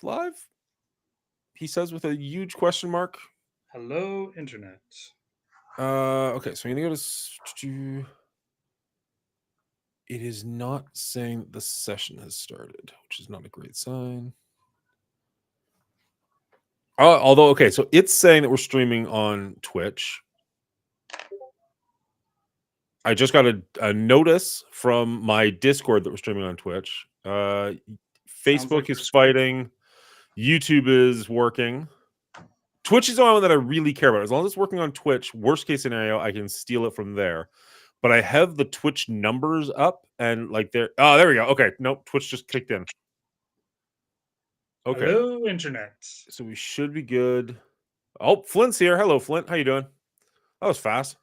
live? He says with a huge question mark. Hello, internet. Okay, so I'm gonna go it is not saying the session has started, which is not a great sign. Although, okay, so it's saying that we're streaming on Twitch. I just got a notice from my Discord that we're streaming on Twitch. Sounds like Facebook is we're streaming. fighting. YouTube is working. Twitch is the only one that I really care about. As long as it's working on Twitch, worst case scenario, I can steal it from there. But I have the Twitch numbers up and like there. Oh, there we go. Okay, nope. Twitch just kicked in. Okay, Hello, internet. so we should be good. Oh, Flint's here. Hello, Flint. How you doing? That was fast.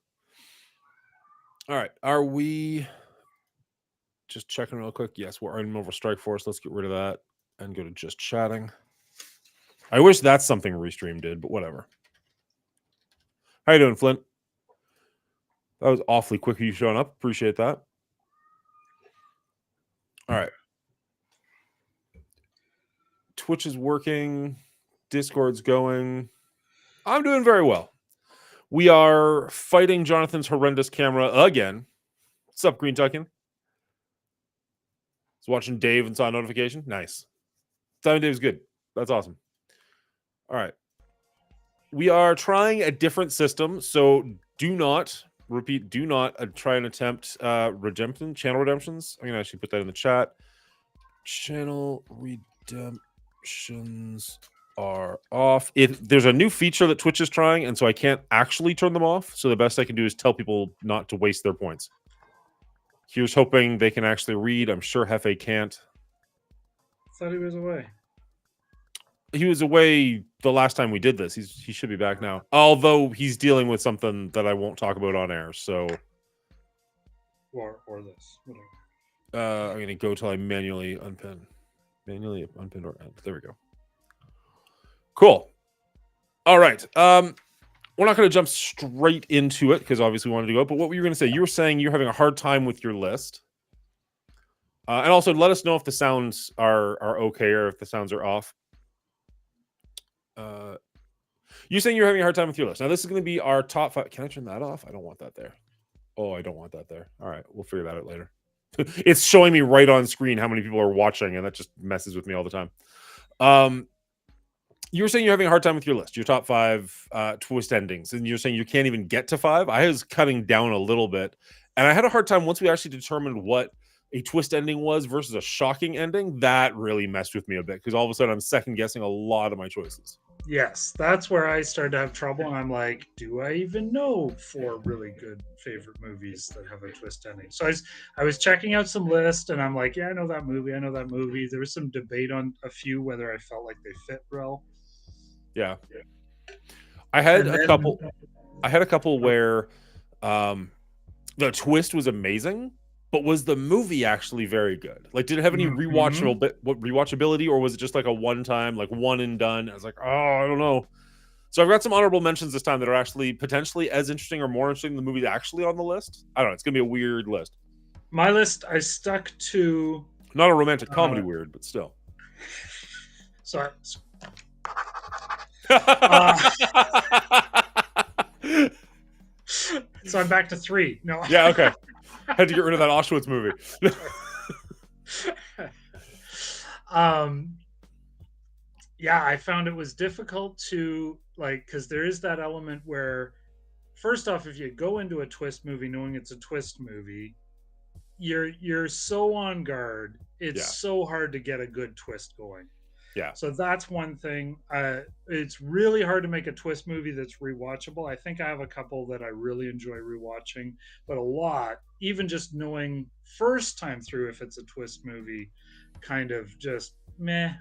All right, are we just checking real quick? Yes, we're in Mobile Strike Force. Let's get rid of that and go to just chatting. I wish that's something Restream did, but whatever. How you doing, Flint? That was awfully quick of you showing up. Appreciate that. All right. Twitch is working. Discord's going. I'm doing very well. We are fighting Jonathan's horrendous camera again. What's up, Green Tuckin? Was watching Dave and saw a notification. Nice. Simon Dave's good. That's awesome. All right. We are trying a different system, so do not try and attempt channel redemptions. I'm gonna actually put that in the chat. Channel redemptions are off. There's a new feature that Twitch is trying, and so I can't actually turn them off. So the best I can do is tell people not to waste their points. Here's hoping they can actually read. I'm sure Hefe can't. Thought he was away. He was away the last time we did this. He should be back now. Although he's dealing with something that I won't talk about on air. So Or this. Whatever. I'm gonna go till I manually unpin. Manually unpin or end. There we go. Cool. All right. We're not going to jump straight into it because obviously we wanted to go. But what were you going to say? You were saying you're having a hard time with your list. And also, let us know if the sounds are okay or if the sounds are off. You're saying you're having a hard time with your list. Now, this is going to be our top 5. Can I turn that off? I don't want that there. Oh, I don't want that there. All right. We'll figure that out later. It's showing me right on screen how many people are watching, and that just messes with me all the time. You were saying you're having a hard time with your list, your top 5 twist endings, and you're saying you can't even get to 5. I was cutting down a little bit, and I had a hard time once we actually determined what a twist ending was versus a shocking ending. That really messed with me a bit because all of a sudden I'm second guessing a lot of my choices. Yes, that's where I started to have trouble. And I'm like, do I even know 4 really good favorite movies that have a twist ending? So I was checking out some lists, and I'm like, yeah, I know that movie. I know that movie. There was some debate on a few whether I felt like they fit well. Yeah. I had And a then couple. I had a couple where the twist was amazing, but was the movie actually very good? Like, did it have any rewatchability, or was it just like a one-time, like one and done? I was like, oh, I don't know. So I've got some honorable mentions this time that are actually potentially as interesting or more interesting than the movie actually on the list. I don't know. It's gonna be a weird list. my list, I stuck to. Not a romantic comedy weird, but still. Sorry. So I'm back to 3. No. Yeah, okay. Had to get rid of that Auschwitz movie. Yeah, I found it was difficult to like because there is that element where first off, if you go into a twist movie knowing it's a twist movie, you're so on guard. It's Yeah. so hard to get a good twist going. Yeah. So that's one thing. It's really hard to make a twist movie that's rewatchable. I think I have a couple that I really enjoy rewatching, but a lot, even just knowing first time through if it's a twist movie, kind of just meh.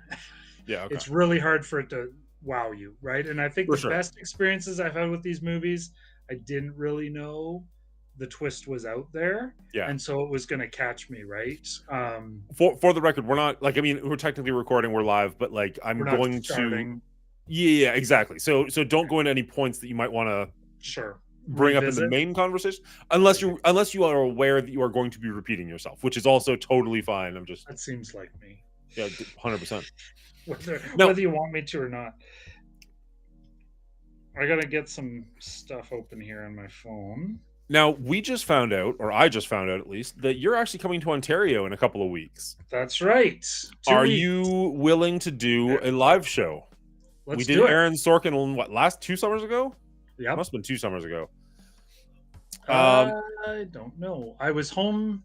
Yeah. Okay. It's really hard for it to wow you, right? And I think For the sure. best experiences I've had with these movies, I didn't really know the twist was out there, Yeah. and so it was going to catch me, right? For the record, we're not like, I mean, we're technically recording, we're live, but like I'm We're not going starting. to. Yeah, exactly. So don't go into any points that you might want to Sure. bring up in the Revisit. main conversation, unless you are aware that you are going to be repeating yourself, which is also totally fine. I'm just That seems like me. Yeah, 100%. Now, whether you want me to or not. I gotta get some stuff open here on my phone. now we just found out, or I just found out at least, that you're actually coming to Ontario in a couple of weeks. That's right. 2 Are weeks. you willing to do a live show? Let's we did do it. Aaron Sorkin last 2 summers ago? Yep. Must have been 2 summers ago. I don't know. I was home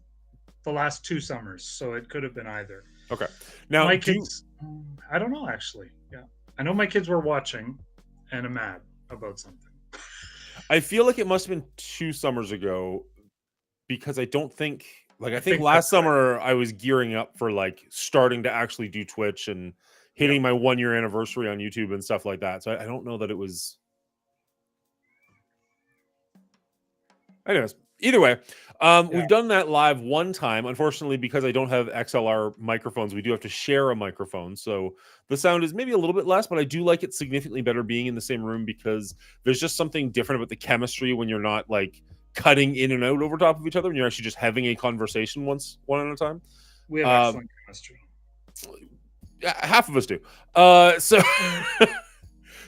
the last 2 summers, so it could have been either. Okay. Now, my kids, I don't know actually. Yeah, I know my kids were watching and are mad about something. I feel like it must have been 2 summers ago because I don't think, like, I think think last that's right. summer I was gearing up for like starting to actually do Twitch and hitting my 1-year anniversary on YouTube and stuff like that. So I don't know that it was. Anyways, either way, we've done that live one time. Unfortunately, because I don't have XLR microphones, we do have to share a microphone. So the sound is maybe a little bit less, but I do like it significantly better being in the same room because there's just something different about the chemistry when you're not like cutting in and out over top of each other and you're actually just having a conversation one at a time. We have excellent chemistry. Half of us do. So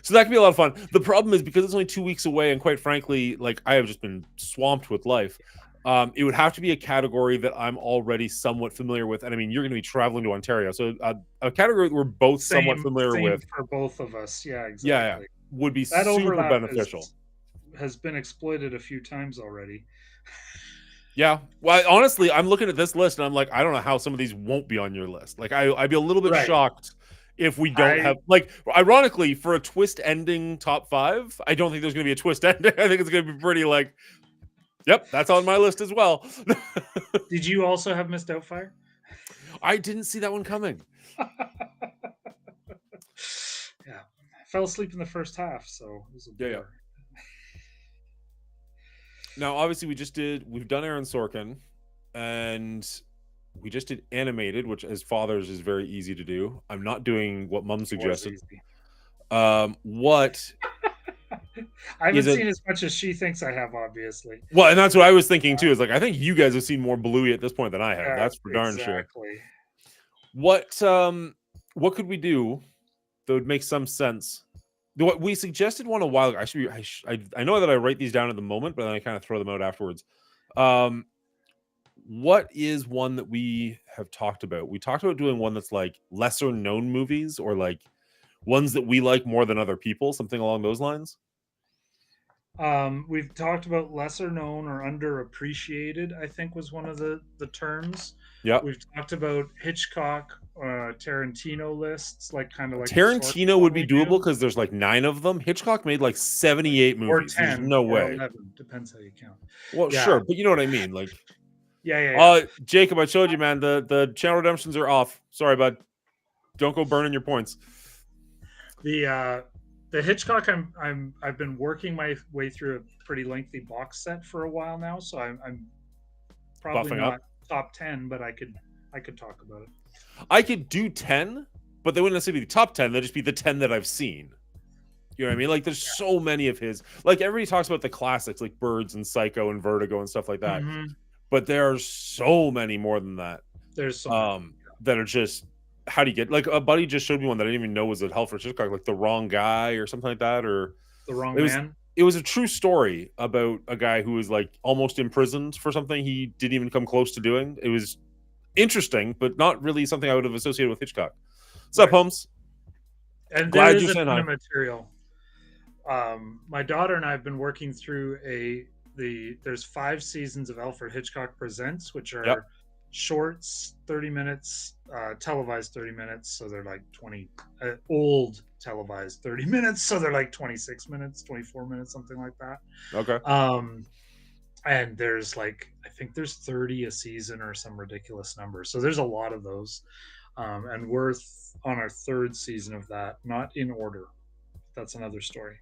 so that can be a lot of fun. The problem is because it's only 2 weeks away, and quite frankly, like I have just been swamped with life. It would have to be a category that I'm already somewhat familiar with, and I mean, you're going to be traveling to Ontario, so a category that we're both somewhat familiar with for both of us. Yeah, exactly. Yeah, would be that super beneficial. Has been exploited a few times already. Yeah, well, honestly, I'm looking at this list and I'm like, I don't know how some of these won't be on your list. Like, I'd be a little bit shocked if we don't have, like, ironically, for a twist ending top 5, I don't think there's going to be a twist ending. I think it's going to be pretty like, yep, that's on my list as well. Did you also have Miss Doubtfire? I didn't see that one coming. Yeah, I fell asleep in the first half, so it was a blur. Now, obviously, we've done Aaron Sorkin, and we just did animated, which as fathers is very easy to do. I'm not doing what Mom suggested. What? I haven't seen as much as she thinks I have, obviously. Well, and that's what I was thinking too. Is like I think you guys have seen more Bluey at this point than I have. That's for darn sure. What could we do that would make some sense? What we suggested one a while ago. I know that I write these down at the moment, but then I kind of throw them out afterwards. What is one that we have talked about? We talked about doing one that's like lesser known movies or like ones that we like more than other people, something along those lines. We've talked about lesser known or underappreciated, I think was one of the terms. Yeah. We've talked about Hitchcock, Tarantino lists, like kind of like Tarantino would be doable because there's like 9 of them. Hitchcock made like 78 movies. Or 10, there's no way. 11, depends how you count. Well, sure, but you know what I mean. Like, yeah. Jacob, I showed you, man. The channel redemptions are off. Sorry, bud. Don't go burning your points. The Hitchcock, I've been working my way through a pretty lengthy box set for a while now, so I'm probably Buffing not up. top 10, but I could talk about it. I could do 10, but they wouldn't necessarily be the top 10. They'd just be the 10 that I've seen. You know what I mean? Like, there's so many of his. Like, everybody talks about the classics, like Birds and Psycho and Vertigo and stuff like that. Mm-hmm. But there are so many more than that. There's so that are just. How do you get, like, a buddy just showed me one that I didn't even know was at Alfred Hitchcock, like The Wrong Guy or something like that, or The Wrong Man. It was a true story about a guy who was like almost imprisoned for something he didn't even come close to doing. It was interesting, but not really something I would have associated with Hitchcock. What's up, Holmes? And glad there is a ton of material. My daughter and I have been working through there's 5 seasons of Alfred Hitchcock Presents, which are shorts, 30 minutes, televised 30 minutes, so they're like 20 old televised 30 minutes, so they're like 26 minutes, 24 minutes, something like that. Okay. And there's like, I think there's 30 a season or some ridiculous number, so there's a lot of those. And we're on our 3rd season of that, not in order. That's another story.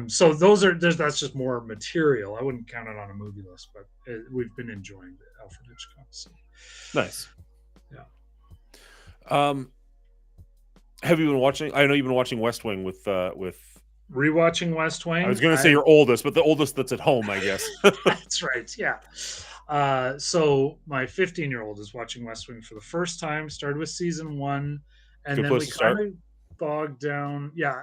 So that's just more material. I wouldn't count it on a movie list, but we've been enjoying Alfred Hitchcock. So. Nice. Yeah. Have you been watching? I know you've been watching West Wing with rewatching West Wing. I was going to say your oldest, but the oldest that's at home, I guess. That's right. Yeah. So my 15-year-old is watching West Wing for the first time. Started with season 1, and Good then place we to kind start. of bogged down. Yeah,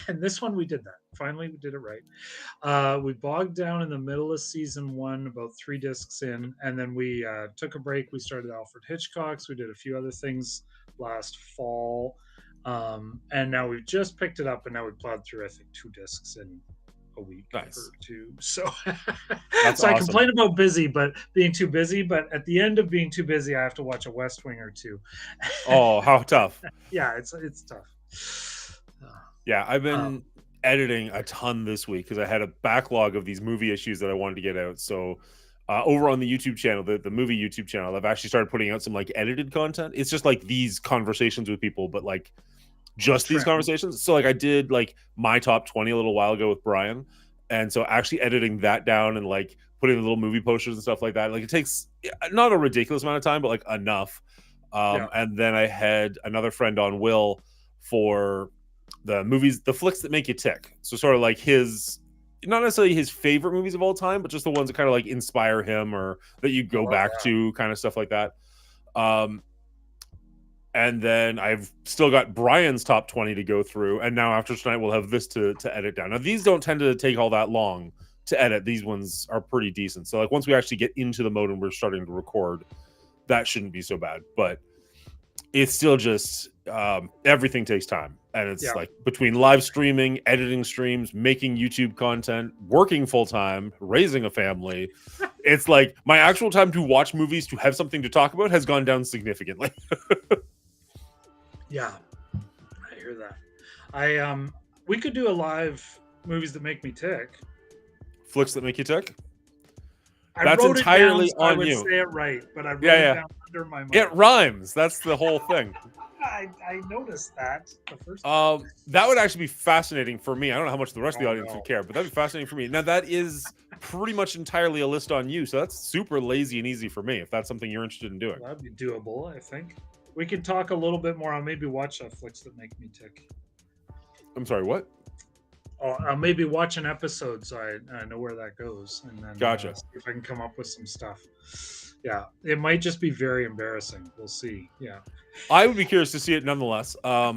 and this one we did that. Finally, we did it right. We bogged down in the middle of season 1, about 3 discs in, and then we took a break. We started Alfred Hitchcock's. We did a few other things last fall, and now we've just picked it up, and now we plowed through, I think, 2 discs in a week or Nice. two. So, That's so I awesome. complain about being too busy, but at the end of being too busy, I have to watch a West Wing or two. Oh, how tough. Yeah, it's tough. Yeah, I've Um, been editing a ton this week because I had a backlog of these movie issues that I wanted to get out. So over on the YouTube channel, the movie YouTube channel, I've actually started putting out some like edited content. It's just like these conversations with people, but like just these trim. conversations. So like I did like my top 20 a little while ago with Brian. And so actually editing that down and like putting the little movie posters and stuff like that, like it takes not a ridiculous amount of time, but like enough. Yeah, And then I had another friend on, Will, for the movies, the flicks that make you tick. So sort of like his, not necessarily his favorite movies of all time, but just the ones that kind of like inspire him or that you I go love back that. to, kind of stuff like that. Um, and then I've still got Brian's top 20 to go through. And now after tonight, we'll have this to edit down. Now, these don't tend to take all that long to edit. These ones are pretty decent. So, like, once we actually get into the mode and we're starting to record, that shouldn't be so bad. But it's still just everything takes time. And it's Yeah, like between live streaming, editing streams, making YouTube content, working full time, raising a family, it's like my actual time to watch movies, to have something to talk about, has gone down significantly. yeah, I hear that. We could do a live movies that make me tick. Flicks that make you tick. I That's wrote it down entirely so I on would you. say it right, but I wrote Yeah, it yeah. down under my mic. It rhymes. That's the whole thing. I noticed that the first time. That would actually be fascinating for me. I don't know how much the rest of the Oh, audience no. would care, but that'd be fascinating for me. Now that is pretty much entirely a list on you, so that's super lazy and easy for me if that's something you're interested in doing. That'd be doable, I think. We could talk a little bit more. I'll maybe watch flicks that make me tick. I'm sorry, what? I'll maybe watch an episode so I know where that goes, and then Gotcha. see if I can come up with some stuff. Yeah, it might just be very embarrassing. We'll see. Yeah, I would be curious to see it nonetheless. I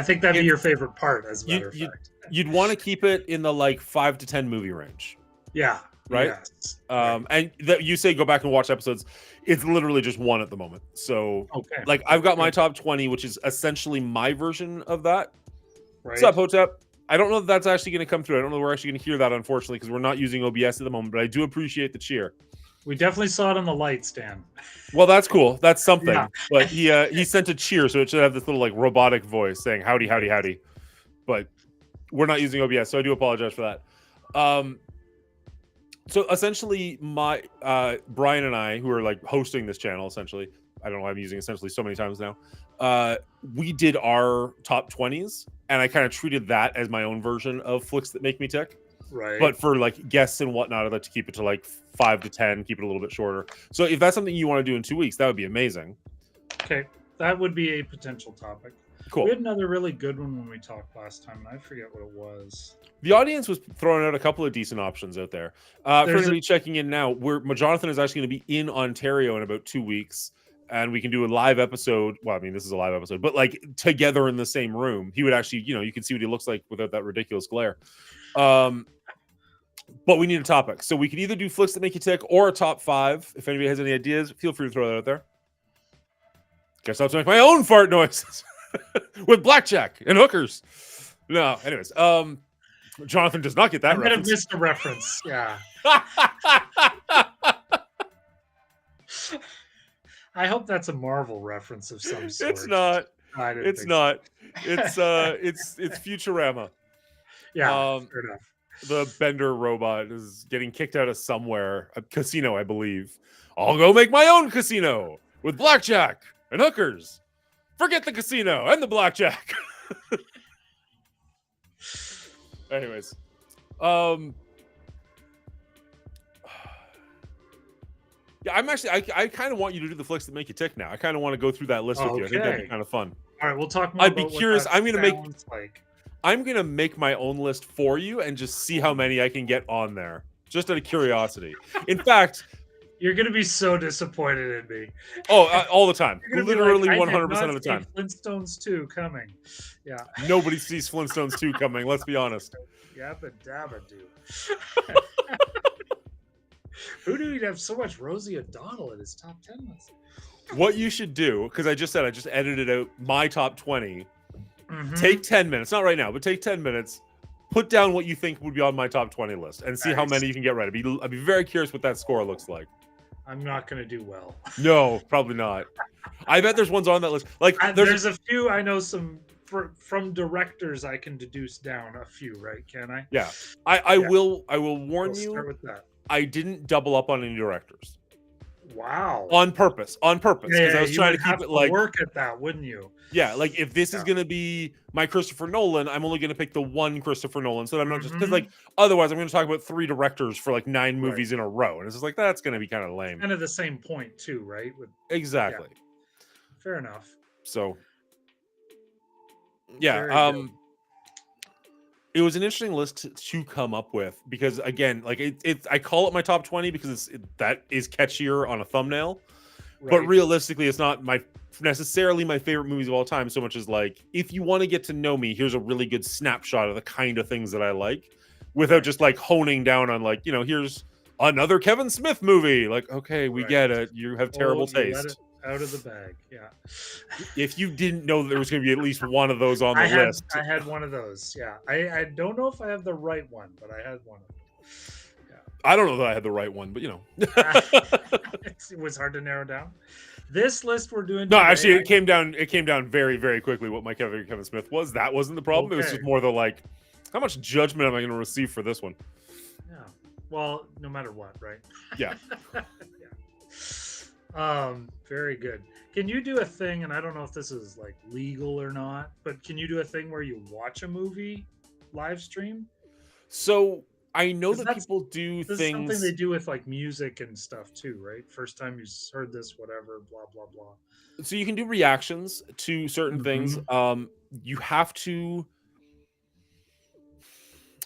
think that'd be your favorite part, as a matter of fact. You'd want to keep it in the like 5 to 10 movie range. Yeah. Right? Yes. And that you say go back and watch episodes. It's literally just one at the moment. So Okay. like I've got my top 20, which is essentially my version of that. Right. What's up, Hotep? I don't know if that's actually going to come through. I don't know if we're actually going to hear that, unfortunately, because we're not using OBS at the moment, but I do appreciate the cheer. We definitely saw it on the lights, Dan. Well, that's cool. That's something. Yeah. But he sent a cheer, so it should have this little like robotic voice saying howdy, howdy, howdy. But we're not using OBS, so I do apologize for that. So essentially, my Brian and I, who are like hosting this channel, essentially, I don't know why I'm using essentially so many times now. We did our top 20s, and I kind of treated that as my own version of flicks that make me tick. Right. But for like guests and whatnot, I'd like to keep it to like 5 to 10, keep it a little bit shorter. So if that's something you want to do in 2 weeks, that would be amazing. Okay, that would be a potential topic. Cool. We had another really good one when we talked last time, and I forget what it was. The audience was throwing out a couple of decent options out there. For anybody checking in now, Jonathan is actually going to be in Ontario in about 2 weeks, and we can do a live episode. Well, I mean, this is a live episode, but like together in the same room. He would actually, you can see what he looks like without that ridiculous glare. But we need a topic. So we could either do flicks that make you tick or a top 5. If anybody has any ideas, feel free to throw that out there. Guess I'll have to make my own fart noises with blackjack and hookers. No, anyways. Jonathan does not get that reference. I might have missed a reference. Yeah. I hope that's a Marvel reference of some sort. It's not. It's not. It's Futurama. Yeah, fair enough. The Bender robot is getting kicked out of somewhere, a casino, I believe. I'll go make my own casino with blackjack and hookers. Forget the casino and the blackjack. Anyways, yeah, I'm actually. I kind of want you to do the flicks that make you tick now. I kind of want to go through that list with you. I think that'd be kind of fun. All right, we'll talk more. I'd be curious. I'm gonna make. Like. I'm gonna make my own list for you and just see how many I can get on there, just out of curiosity. In fact, You're gonna be so disappointed in me. Oh, all the time. You're gonna be Literally like, I did 100% not of the see time. Flintstones 2 coming. Yeah. Nobody sees Flintstones 2 coming, let's be honest. Yabba dabba do. Who knew he'd have so much Rosie O'Donnell in his top 10 list? What you should do, because I just edited out my top 20. Mhm. Take 10 minutes, not right now, but take 10 minutes. Put down what you think would be on my top 20 list and see how Nice. many you can get right. I'd be very curious what that score looks like. I'm not gonna do well. No, probably not. I bet there's ones on that list. Like There's a few I know some from directors I can deduce down a few, right? Can I? Yeah. I Yeah. will warn We'll you. start with that. I didn't double up on any directors Wow. on purpose because I was you trying would to keep have it like work at that, wouldn't you? yeah, like if this is Yeah. gonna be my Christopher Nolan, I'm only gonna pick the one Christopher Nolan. So I'm not just because Mhm. like otherwise I'm gonna talk about 3 directors for like 9 Right. movies in a row, and it's just like that's gonna be kind of lame. Kind of the same point too, right? Exactly. Fair enough. So yeah, Very good. it was an interesting list to come up with because again, like I call it my top 20 because that is catchier on a thumbnail. But Right. realistically, it's not necessarily my favorite movies of all time so much as like if you want to get to know me, here's a really good snapshot of the kind of things that I like without just like honing down on like, here's another Kevin Smith movie. Like, okay, we Right. get it. You have terrible Oh, you let taste. it out of the bag. Yeah. If you didn't know that there was going to be at least one of those on the list. I had one of those. Yeah. I don't know if I have the right one, but I had one of them. I don't know that I had the right one, but It was hard to narrow down. This list we're doing. No, today, actually, it came down very, very quickly. What my Kevin Smith was. That wasn't the problem. It was just Okay. more the like, how much judgment am I going to receive for this one? Yeah. Well, no matter what, right? Yeah. Yeah. Very good. Can you do a thing? And I don't know if this is like legal or not, but can you do a thing where you watch a movie live stream? So I know 'Cause that that's- people do This is something things. they do with like music and stuff too, right? First time you heard this, whatever, blah blah blah. So you can do reactions to certain things. You have to.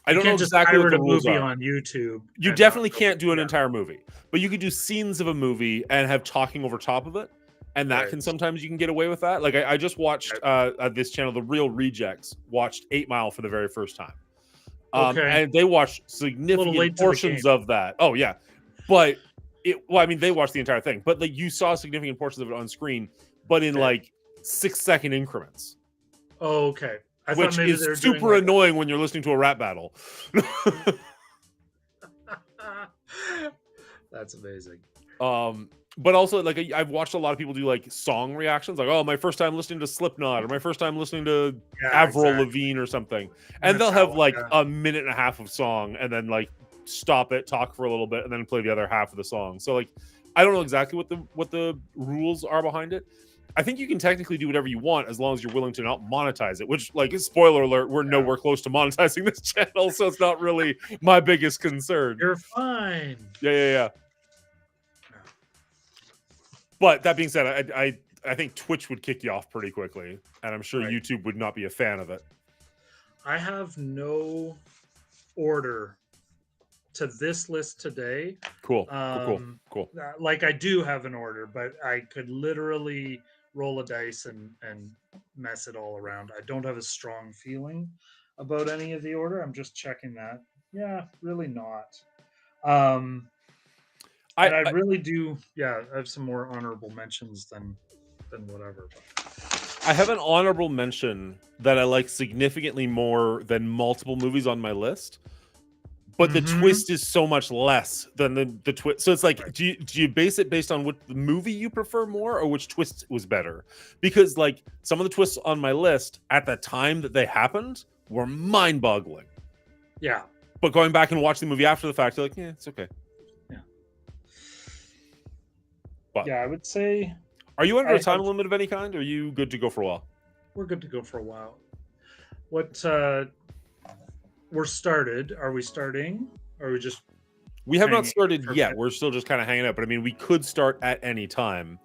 I don't know can't just exactly what pirate the a rules movie are. on YouTube. You and definitely not- can't do an yeah. entire movie, but you could do scenes of a movie and have talking over top of it, and that Right. can sometimes you can get away with that. Like I just watched this channel, The Real Rejects, watched 8 Mile for the very first time, Okay. and they watched late significant to the portions game. of that. Oh yeah, but I mean, they watched the entire thing, but like you saw significant portions of it on screen, but in Okay. like 6-second increments, Oh, okay. I which thought maybe is they were super doing like, annoying when you're listening to a rap battle. That's amazing. But also like I've watched a lot of people do like song reactions, like oh my first time listening to Slipknot or my first time listening to Yeah, Avril exactly. Lavigne or something, and they'll have Metallica. like a minute and a half of song and then like stop it, talk for a little bit, and then play the other half of the song. So like I don't know exactly what the rules are behind it. I think you can technically do whatever you want as long as you're willing to not monetize it, which like spoiler alert, we're nowhere close to monetizing this channel, so it's not really my biggest concern. You're fine. Yeah. But that being said, I think Twitch would kick you off pretty quickly, and I'm sure Right. YouTube would not be a fan of it. I have no order to this list today. Cool. Like I do have an order, but I could literally roll a dice and mess it all around. I don't have a strong feeling about any of the order. I'm just checking that. Yeah, really not. And I really do. Yeah, I have some more honorable mentions than whatever. I have an honorable mention that I like significantly more than multiple movies on my list, but the twist is so much less than the twist. So it's like, Right. do you base it based on what the movie you prefer more, or which twist was better? Because like some of the twists on my list at the time that they happened were mind-boggling. Yeah. But going back and watching the movie after the fact, you're like, yeah, it's okay. But Yeah, I would say are you under I a time have- limit of any kind? Or are you good to go for a while? we're good to go for a while. What we're started. Are we starting? Or are we just We have not hanging started for a yet. bit? We're still just kind of hanging out. But I mean, we could start at any time.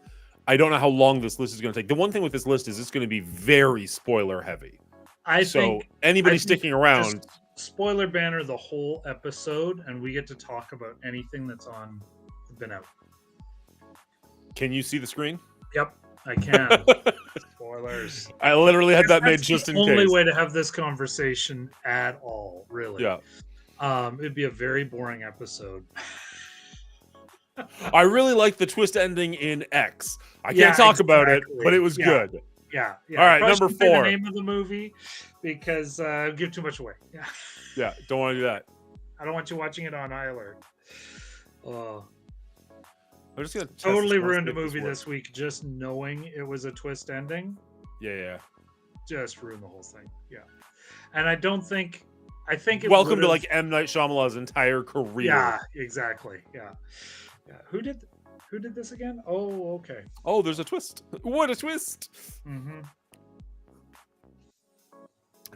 I don't know how long this list is going to take. The one thing with this list is it's going to be very spoiler heavy. I So think anybody think sticking around, just spoiler banner the whole episode, and we get to talk about anything that's been out. Can you see the screen? Yep, I can. Spoilers. I literally had that made That's just the in only case. way to have this conversation at all, really. Yeah. It'd be a very boring episode. I really like the twist ending in X. I Yeah, can't talk about it, exactly. but it was Yeah. good. Yeah. All right, Probably number shouldn't say 4. the name of the movie because give too much away. Yeah. Yeah, don't want to do that. I don't want you watching it on iAlert. Oh, I'm just gonna test totally this one, ruined see a if this movie works. this week just knowing it was a twist ending. Yeah. Just ruined the whole thing. Yeah. And I think it Welcome to would've- like M. Night Shyamalan's entire career. Yeah, exactly. Yeah. Who did this again? Oh, okay. Oh, there's a twist. What a twist. Mm-hmm.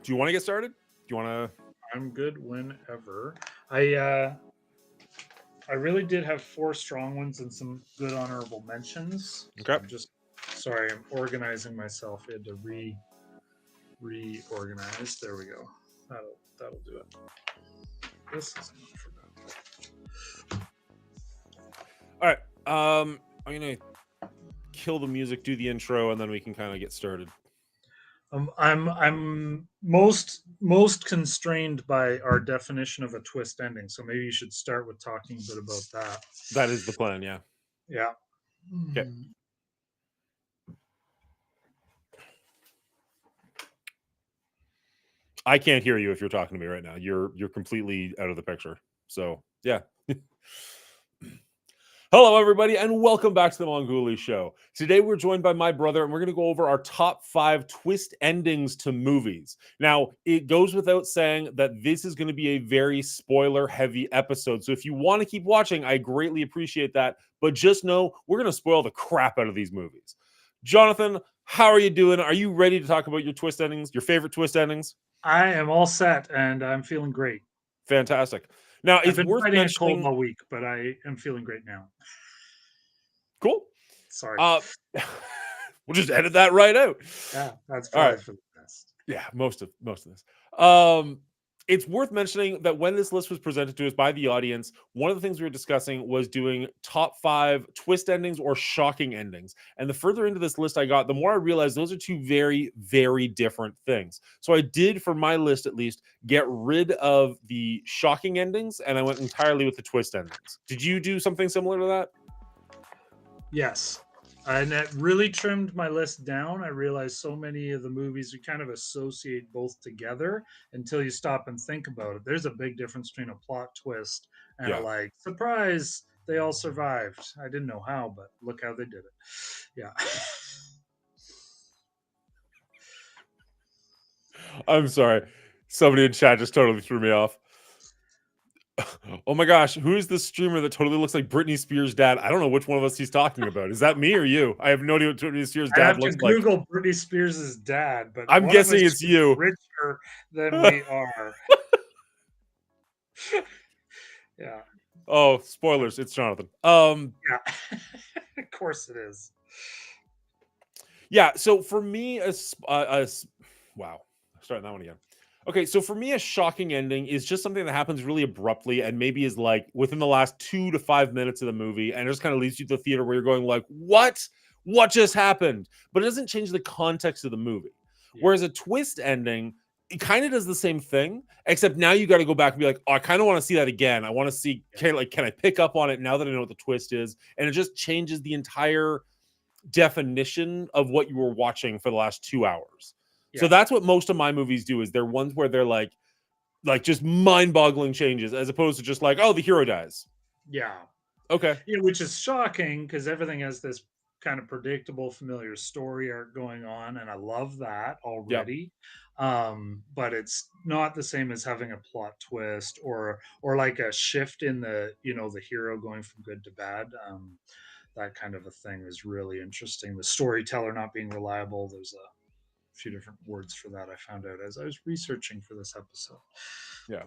Do you want to get started? Do you want to? I'm good whenever. I really did have 4 strong ones and some good honorable mentions. Okay. I'm just sorry, I'm organizing myself. I had to reorganize. There we go. That'll do it. This is not for that. All right. I'm gonna kill the music, do the intro, and then we can kind of get started. I'm most constrained by our definition of a twist ending. So maybe you should start with talking a bit about that. That is the plan. Yeah. Yeah. Okay. I can't hear you if you're talking to me right now. You're completely out of the picture. So yeah. Hello, everybody, and welcome back to the Mongoolie Show. Today, we're joined by my brother, and we're going to go over our top 5 twist endings to movies. Now, it goes without saying that this is going to be a very spoiler-heavy episode. So if you want to keep watching, I greatly appreciate that. But just know, we're going to spoil the crap out of these movies. Jonathan, how are you doing? Are you ready to talk about your twist endings, your favorite twist endings? I am all set, and I'm feeling great. Fantastic. Now, I've it's been worth fighting a cold mentioning... all week, but I am feeling great now. Cool. Sorry. We'll just edit that right out. Yeah, that's All probably right. for the best. Yeah, most of this. It's worth mentioning that when this list was presented to us by the audience, one of the things we were discussing was doing top 5 twist endings or shocking endings. And the further into this list I got, the more I realized those are 2 very, very different things. So I did, for my list at least, get rid of the shocking endings, and I went entirely with the twist endings. Did you do something similar to that? Yes. And that really trimmed my list down. I realized so many of the movies we kind of associate both together until you stop and think about it. There's a big difference between a plot twist and a like, surprise, they all survived. I didn't know how, but look how they did it. Yeah. I'm sorry. Somebody in chat just totally threw me off. Oh my gosh, who is this streamer that totally looks like Britney Spears' dad? I don't know which one of us he's talking about. Is that me or you? I have no idea what Britney Spears' I dad have to looks like. Google Britney Spears' dad, but I'm one of us guessing it's is you. richer than we are. Yeah. Oh, spoilers! It's Jonathan. Yeah. Of course it is. Yeah. So for me, wow, starting that one again. Okay, so for me, a shocking ending is just something that happens really abruptly and maybe is like within the last 2 to 5 minutes of the movie, and it just kind of leaves you to the theater where you're going like, "What? What just happened?" But it doesn't change the context of the movie. Yeah. Whereas a twist ending, it kind of does the same thing, except now you got to go back and be like, "Oh, I kind of want to see that again. I want to see can I pick up on it now that I know what the twist is?" And it just changes the entire definition of what you were watching for the last 2 hours. So that's what most of my movies do, is they're ones where they're like just mind-boggling changes, as opposed to just like, oh, the hero dies. Yeah. Okay. Yeah, which is shocking because everything has this kind of predictable, familiar story arc going on, and I love that already. But it's not the same as having a plot twist or like a shift in the the hero going from good to bad. That kind of a thing is really interesting. The storyteller not being reliable. There's a few different words for that I found out as I was researching for this episode. Yeah.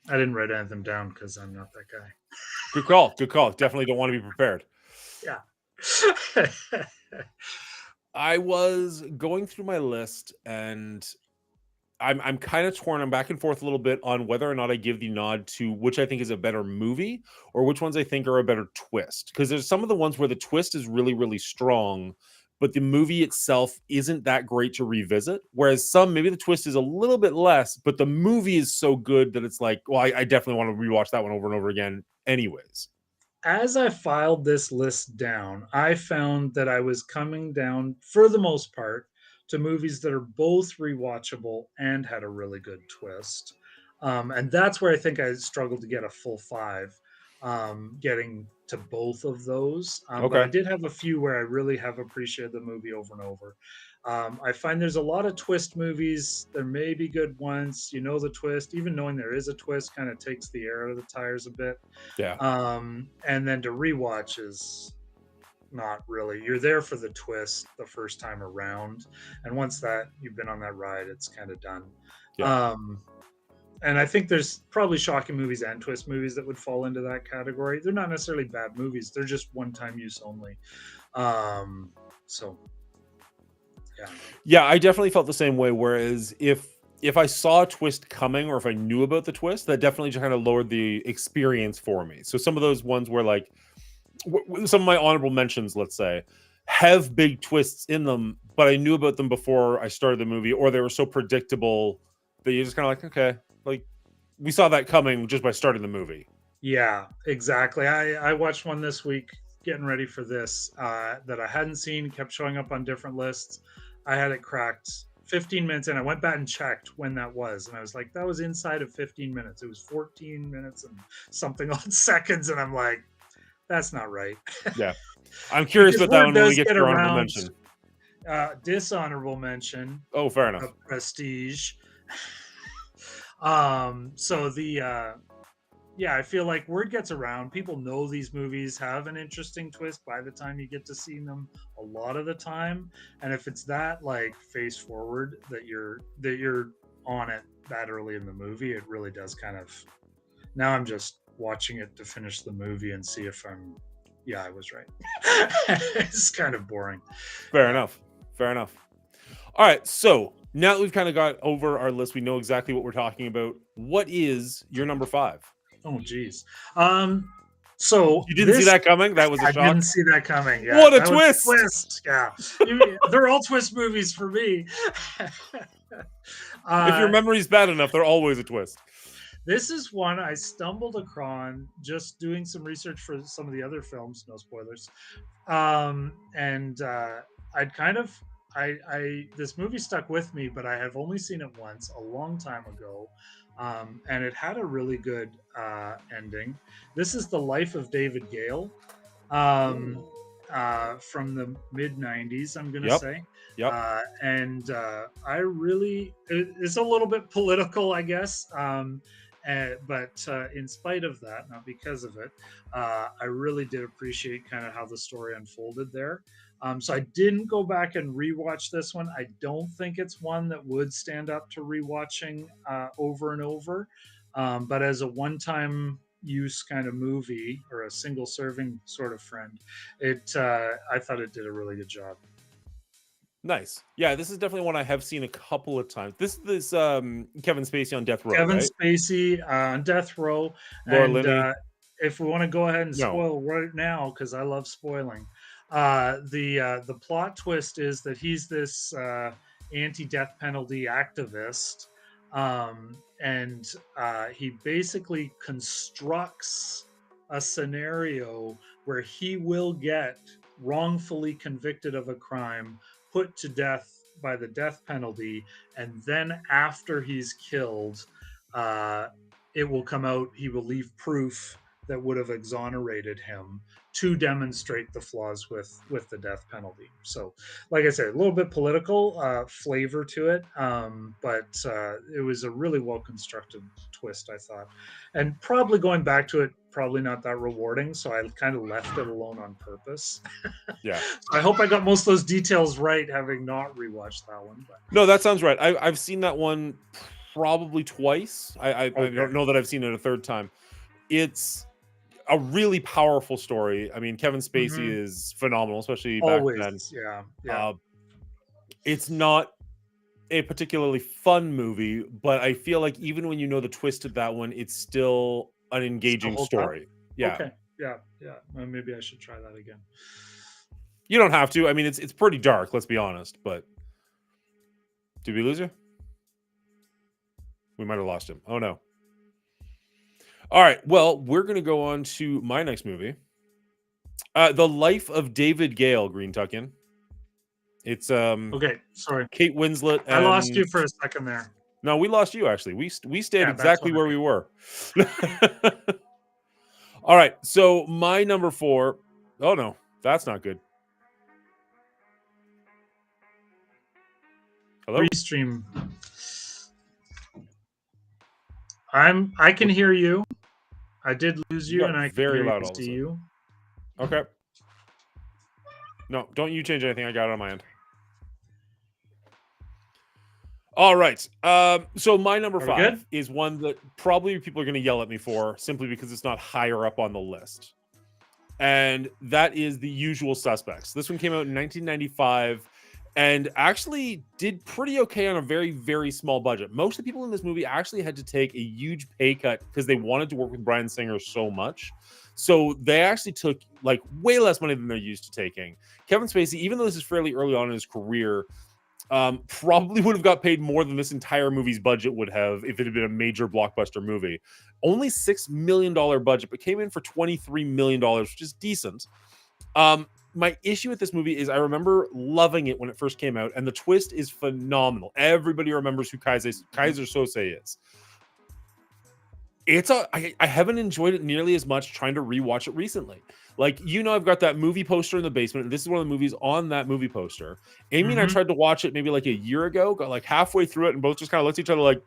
I didn't write anything down because I'm not that guy. Good call. Good call. Definitely don't want to be prepared. Yeah. I was going through my list, and I'm kind of torn. I'm back and forth a little bit on whether or not I give the nod to which I think is a better movie or which ones I think are a better twist. Because there's some of the ones where the twist is really, really strong, but the movie itself isn't that great to revisit. Whereas some, maybe the twist is a little bit less, but the movie is so good that it's like, well, I definitely want to rewatch that one over and over again, anyways. As I filed this list down, I found that I was coming down, for the most part, to movies that are both rewatchable and had a really good twist. And that's where I think I struggled to get a full five, getting to both of those. But I Okay. did have a few where I really have appreciated the movie over and over. I find there's a lot of twist movies. There may be good ones. You know the twist. Even knowing there is a twist kind of takes the air out of the tires a bit. Yeah. And then to rewatch is not really. You're there for the twist the first time around, and once that you've been on that ride, it's kind of done. Yeah. And I think there's probably shocking movies and twist movies that would fall into that category. They're not necessarily bad movies. They're just one-time use only. So yeah. Yeah, I definitely felt the same way. Whereas if I saw a twist coming or if I knew about the twist, that definitely just kind of lowered the experience for me. So some of those ones where like some of my honorable mentions, let's say, have big twists in them, but I knew about them before I started the movie, or they were so predictable that you're just kind of like, okay, like we saw that coming just by starting the movie. Yeah, exactly. I watched one this week getting ready for this that I hadn't seen, kept showing up on different lists. I had it cracked 15 minutes in. I went back and checked when that was, and I was like, that was inside of 15 minutes. It was 14 minutes and something odd seconds, and I'm like, that's not right. Yeah. I'm curious Because about that word one when we does get to get your honorable around. mention. Dishonorable mention, Oh, fair enough. Prestige. So the yeah, I feel like word gets around. People know these movies have an interesting twist by the time you get to see them a lot of the time. And if it's that like face forward that you're on it that early in the movie, it really does kind of. Now I'm just watching it to finish the movie and see if I'm. Yeah, I was right. It's kind of boring. Fair enough. Fair enough. All right. So now that we've kind of got over our list, we know exactly what we're talking about. What is your number 5? Oh, geez. So You didn't see that coming? That was a I shock. didn't see that coming. Yeah, What a that was twist! twist. Yeah, they're all twist movies for me. If your memory's bad enough, they're always a twist. This is one I stumbled upon just doing some research for some of the other films. No spoilers. And I'd kind of I this movie stuck with me, but I have only seen it once a long time ago. And it had a really good ending. This is The Life of David Gale, from the mid 90s, I'm going to say. Yep. I really, it's a little bit political, I guess. But in spite of that, not because of it, I really did appreciate kind of how the story unfolded there. So I didn't go back and rewatch this one. I don't think it's one that would stand up to rewatching over and over. But as a one-time use kind of movie or a single serving sort of friend, I thought it did a really good job. Nice. Yeah, this is definitely one I have seen a couple of times. This Kevin Spacey on death row. Kevin right? Spacey on death row. Laura And Linney. if we want to go ahead and No. spoil right now, because I love spoiling, the plot twist is that he's this anti-death penalty activist, and he basically constructs a scenario where he will get wrongfully convicted of a crime, put to death by the death penalty, and then after he's killed, it will come out, he will leave proof that would have exonerated him to demonstrate the flaws with the death penalty. So, like I said, a little bit political flavor to it, but it was a really well constructed twist, I thought. And probably going back to it, probably not that rewarding. So I kind of left it alone on purpose. Yeah. So I hope I got most of those details right, having not rewatched that one. But No, that sounds right. I've seen that one probably twice. I don't know that I've seen it a third time. It's a really powerful story. I mean, Kevin Spacey is phenomenal, especially back then. Yeah. It's not a particularly fun movie, but I feel like even when you know the twist of that one, it's still an engaging holds up? story. Yeah. Okay. Yeah. Yeah. Maybe I should try that again. You don't have to. I mean, it's pretty dark, let's be honest, but did we lose you? We might have lost him. Oh no. All right. Well, we're going to go on to my next movie. The Life of David Gale, Green Tuckin. It's Okay, sorry. Kate Winslet. I lost you for a second there. No, we lost you actually. We stayed Yeah, exactly where we were. All right. So my number 4. Oh no, that's not good. Hello? Restream. I can hear you. I did lose you, got and I can very hear loud you, all of a see sudden. you. Okay. No, don't you change anything. I got it on my end. All right. So my number Are we 5 good? is one that probably people are going to yell at me for simply because it's not higher up on the list. And that is The Usual Suspects. This one came out in 1995 and actually did pretty okay on a very, very small budget. Most of the people in this movie actually had to take a huge pay cut because they wanted to work with Bryan Singer so much. So they actually took like way less money than they're used to taking. Kevin Spacey, even though this is fairly early on in his career, probably would have got paid more than this entire movie's budget would have if it had been a major blockbuster movie. Only $6 million budget, but came in for $23 million, which is decent. My issue with this movie is I remember loving it when it first came out, and the twist is phenomenal. Everybody remembers who Kaiser Sose is. I haven't enjoyed it nearly as much trying to rewatch it recently. Like, I've got that movie poster in the basement, and this is one of the movies on that movie poster. Amy and I tried to watch it maybe like a year ago, got like halfway through it, and both just kind of looked at each other like,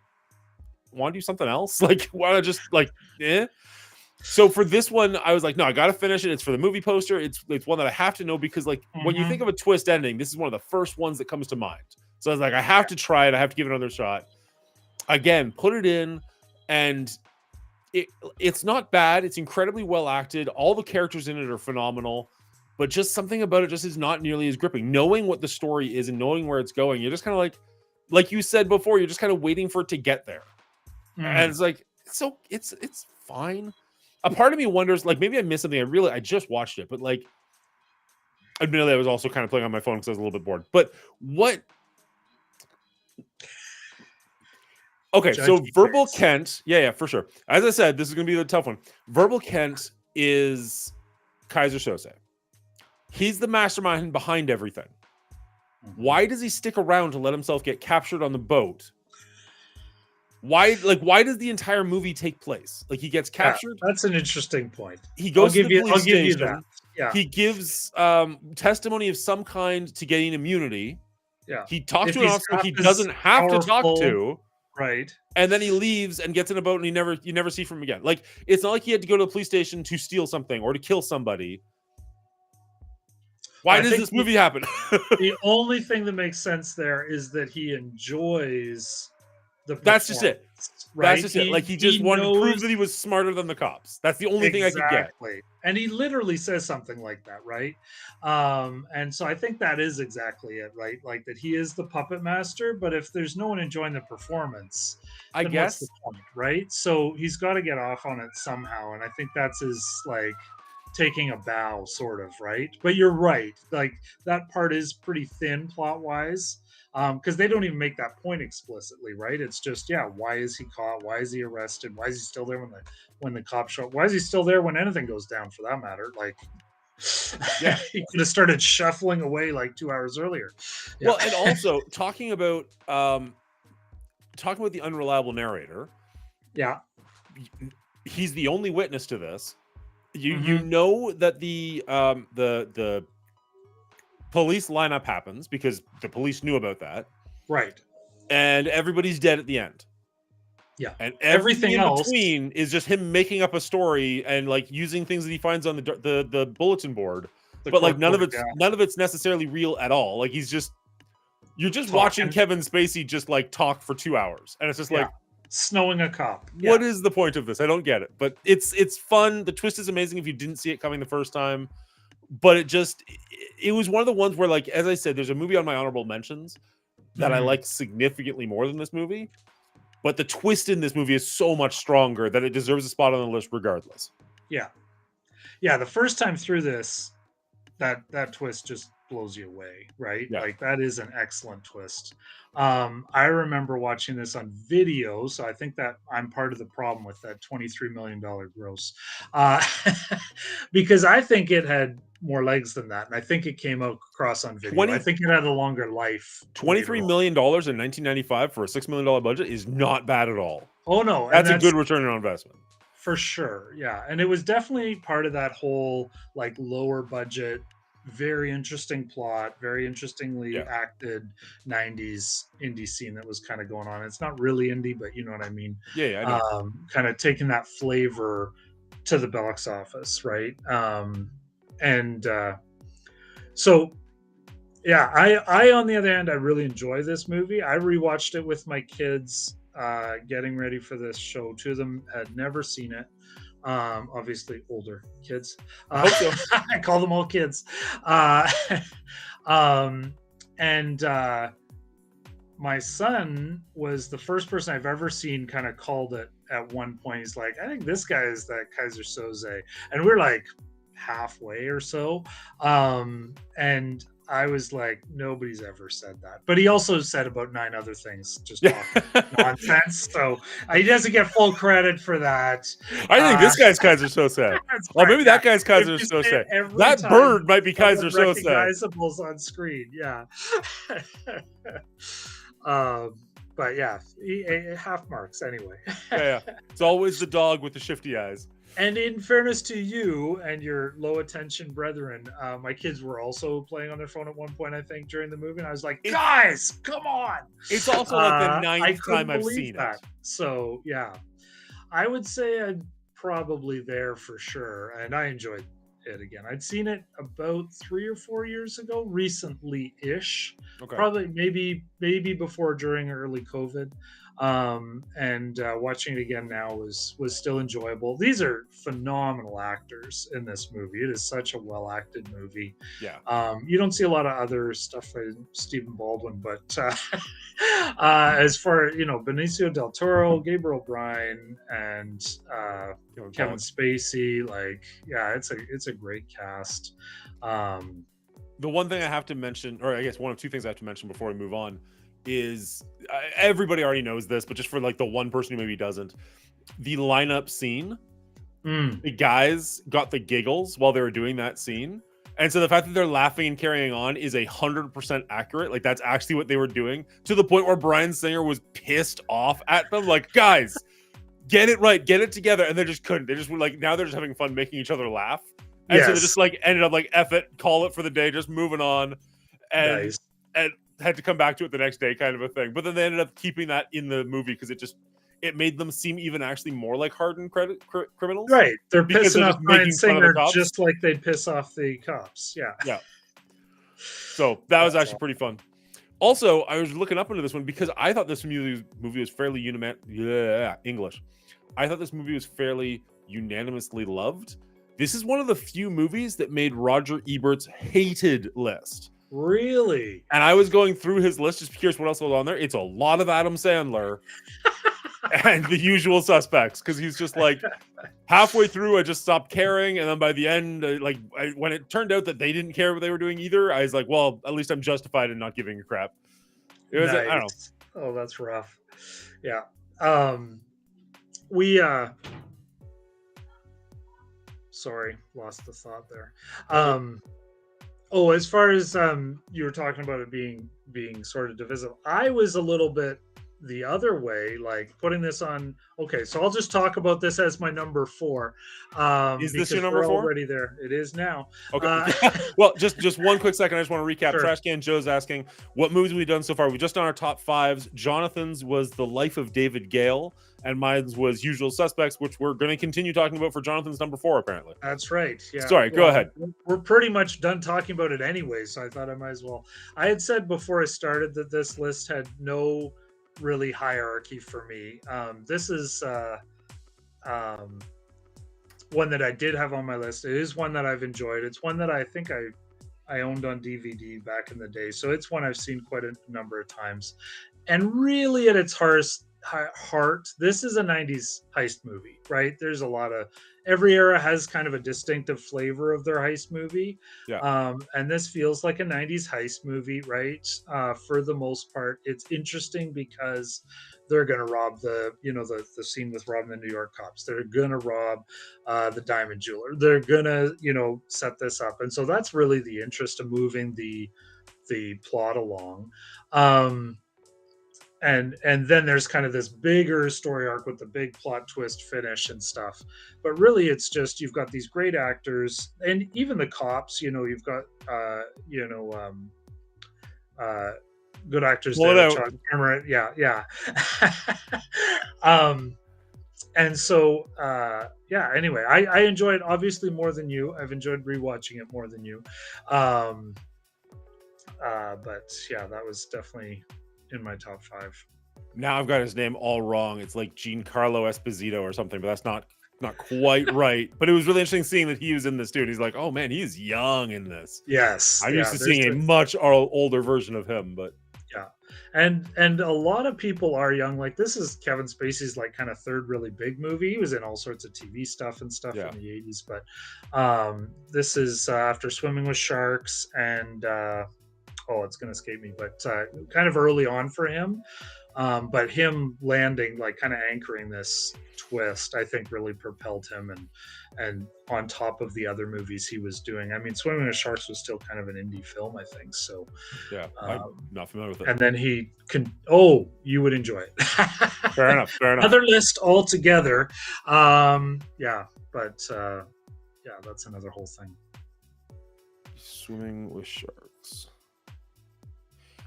want to do something else? Like, want to just like, eh? So for this one, I was like, no, I got to finish it. It's for the movie poster. It's one that I have to know because like when you think of a twist ending, this is one of the first ones that comes to mind. So I was like, I have to try it. I have to give it another shot. Again, put it in, and it's not bad. It's incredibly well acted. All the characters in it are phenomenal, but just something about it just is not nearly as gripping. Knowing what the story is and knowing where it's going, you're just kind of like you said before, you're just kind of waiting for it to get there. And it's like, so it's fine. A part of me wonders, like, maybe I missed something. I just watched it, but like, admittedly, I was also kind of playing on my phone because I was a little bit bored. But what? Okay, so Verbal Kent, yeah, for sure. As I said, this is going to be the tough one. Verbal Kent is Kaiser Sose. He's the mastermind behind everything. Why does he stick around to let himself get captured on the boat? Why does the entire movie take place? Like, he gets captured. Yeah, that's an interesting point. He goes to the police station. I'll give you that. Yeah. He gives testimony of some kind to gain immunity. Yeah. He talks to an officer he doesn't have to talk to. Right. And then he leaves and gets in a boat, and you never see from him again. Like, it's not like he had to go to the police station to steal something or to kill somebody. Why does this movie happen? The only thing that makes sense there is that he enjoys the That's just it. Right? That's just it. Like, he just wanted to prove that he was smarter than the cops. That's the only thing I could get. And he literally says something like that, right? And so I think that is exactly it, right? Like, that he is the puppet master, but if there's no one enjoying the performance, I guess what's the point, right? So he's got to get off on it somehow, and I think that's his like taking a bow, sort of, right? But you're right, like that part is pretty thin plot wise. Because they don't even make that point explicitly, right? It's just, yeah, why is he caught? Why is he arrested? Why is he still there when the cops show up? Why is he still there when anything goes down, for that matter? Like, yeah, he could have started shuffling away like 2 hours earlier. Yeah. Well, and also talking about the unreliable narrator. Yeah, he's the only witness to this. You know that the police lineup happens because the police knew about that. Right. And everybody's dead at the end. Yeah. And everything in between is just him making up a story and like using things that he finds on the bulletin board. But like none of it's necessarily real at all. Like you're just watching Kevin Spacey just like talk for 2 hours. And it's just like snowing a cop. What is the point of this? I don't get it. But it's fun. The twist is amazing if you didn't see it coming the first time. But it was one of the ones where, like, as I said, there's a movie on my honorable mentions, that I Mhm. like significantly more than this movie. But the twist in this movie is so much stronger that it deserves a spot on the list regardless. Yeah. Yeah, the first time through this, that twist just blows you away, right? Yeah. Like that is an excellent twist. I remember watching this on video, so I think that I'm part of the problem with that $23 million gross, uh, because I think it had more legs than that, and I think it came out across on video. I 20 think it had a longer life later $23 on. million in 1995 for a $6 million budget is not bad at all. Oh no, and That's a that's good return on investment. for sure. Yeah. And it was definitely part of that whole like lower budget, very interesting plot, very interestingly Yeah. acted 90s indie scene that was kind of going on. It's not really indie, but you know what I mean? Yeah, I know. Kind of taking that flavor to the box office, right? And so yeah, I on the other hand, I really enjoy this movie. I rewatched it with my kids, getting ready for this show. Two of them had never seen it. Obviously older kids. I hope so. I call them all kids. Uh, um, and my son was the first person I've ever seen kind of called it at one point. He's like, I think this guy is that Kaiser Soze. And we're like halfway or so. And I was like, nobody's ever said that. But he also said about 9 other things, just talking nonsense. So he doesn't get full credit for that. I think this guy's Kaiser Soze. Or maybe that guy's Kaiser Soze. That bird might be Kaiser Soze. Recognizables on screen, yeah. But yeah, half marks anyway. Yeah. It's always the dog with the shifty eyes. And in fairness to you and your low attention brethren, my kids were also playing on their phone at one point, I think, during the movie. And I was like, guys, come on. It's also like the ninth time I've seen that. it. So, yeah, I would say I'm probably there for sure. And I enjoyed it again. I'd seen it about 3 or 4 years ago, recently-ish. Okay. Probably maybe before, during early COVID. And watching it again now was still enjoyable. These are phenomenal actors in this movie. It is such a well acted movie. Yeah. You don't see a lot of other stuff by Stephen Baldwin, but as far Benicio del Toro, Gabriel Bryan, and Kevin Spacey, like, yeah, it's a great cast. The one thing I have to mention, or I guess one of two things I have to mention before we move on, is everybody already knows this, but just for like the one person who maybe doesn't, the lineup scene, the guys got the giggles while they were doing that scene. And so the fact that they're laughing and carrying on is 100% accurate. Like that's actually what they were doing, to the point where Bryan Singer was pissed off at them. Like, guys, get it right, get it together. And they just couldn't. They just were like, now they're just having fun making each other laugh. And so they just like ended up like, F it, call it for the day, just moving on. And, nice. and had to come back to it the next day, kind of a thing. But then they ended up keeping that in the movie because it made them seem even actually more like hardened criminals. Right. They're pissing off Bryan Singer just like they'd piss off the cops. Yeah. Yeah. So that was actually pretty fun. Also, I was looking up into this one because I thought this movie was fairly English. I thought this movie was fairly unanimously loved. This is one of the few movies that made Roger Ebert's hated list. Really? And I was going through his list just curious what else was on there. It's a lot of Adam Sandler and The Usual Suspects, because he's just like, halfway through I just stopped caring, and then by the end, when it turned out that they didn't care what they were doing either, I was like, well, at least I'm justified in not giving a crap. It was nice. I don't know. Oh, that's rough. Yeah. Sorry, lost the thought there. As far as you were talking about it being sort of divisive, I was a little bit the other way, like putting this on. Okay, so I'll just talk about this as my number 4. Is this your number 4? Already there. It is now. Okay. Well, just one quick second. I just want to recap. Sure. Trash Can Joe's asking, what movies we've done so far? We've just done our top 5s. Jonathan's was The Life of David Gale, and mine was Usual Suspects, which we're going to continue talking about for Jonathan's number 4, apparently. That's right. Yeah. Sorry, go ahead. We're pretty much done talking about it anyway, so I thought I might as well. I had said before I started that this list had no really hierarchy for me. This is one that I did have on my list. It is one that I've enjoyed. It's one that I think I I owned on DVD back in the day, so it's one I've seen quite a number of times. And really, at its heart, this is a '90s heist movie, right? There's a lot of every era has kind of a distinctive flavor of their heist movie, Yeah. and this feels like a '90s heist movie, right? For the most part, it's interesting because they're going to rob the scene with robbing the New York cops. They're going to rob the diamond jeweler. They're going to set this up, and so that's really the interest of moving the plot along. Um, and then there's kind of this bigger story arc with the big plot twist finish and stuff, but really it's just you've got these great actors, and even the cops, you've got uh good actors Pull it there. out. John Cameron, yeah. um and so yeah, anyway, I enjoy it obviously more than you. I've enjoyed rewatching it more than you. um but yeah, that was definitely in my top 5. Now I've got his name all wrong. It's like Giancarlo Esposito or something, but that's not quite right. But it was really interesting seeing that he was in this too. And he's like, oh man, he's young in this. Yes, I'm yeah, used to seeing a much older version of him, but yeah, and a lot of people are young. Like, this is Kevin Spacey's like kind of third really big movie. He was in all sorts of TV stuff and stuff Yeah. in the '80s, but this is after Swimming with Sharks and it's going to escape me, but kind of early on for him. But him landing, like kind of anchoring this twist, I think really propelled him and on top of the other movies he was doing. I mean, Swimming with Sharks was still kind of an indie film, I think. So yeah, I'm not familiar with it. and then you would enjoy it. Fair enough. Another list altogether. Yeah, but yeah, that's another whole thing. Swimming with Sharks.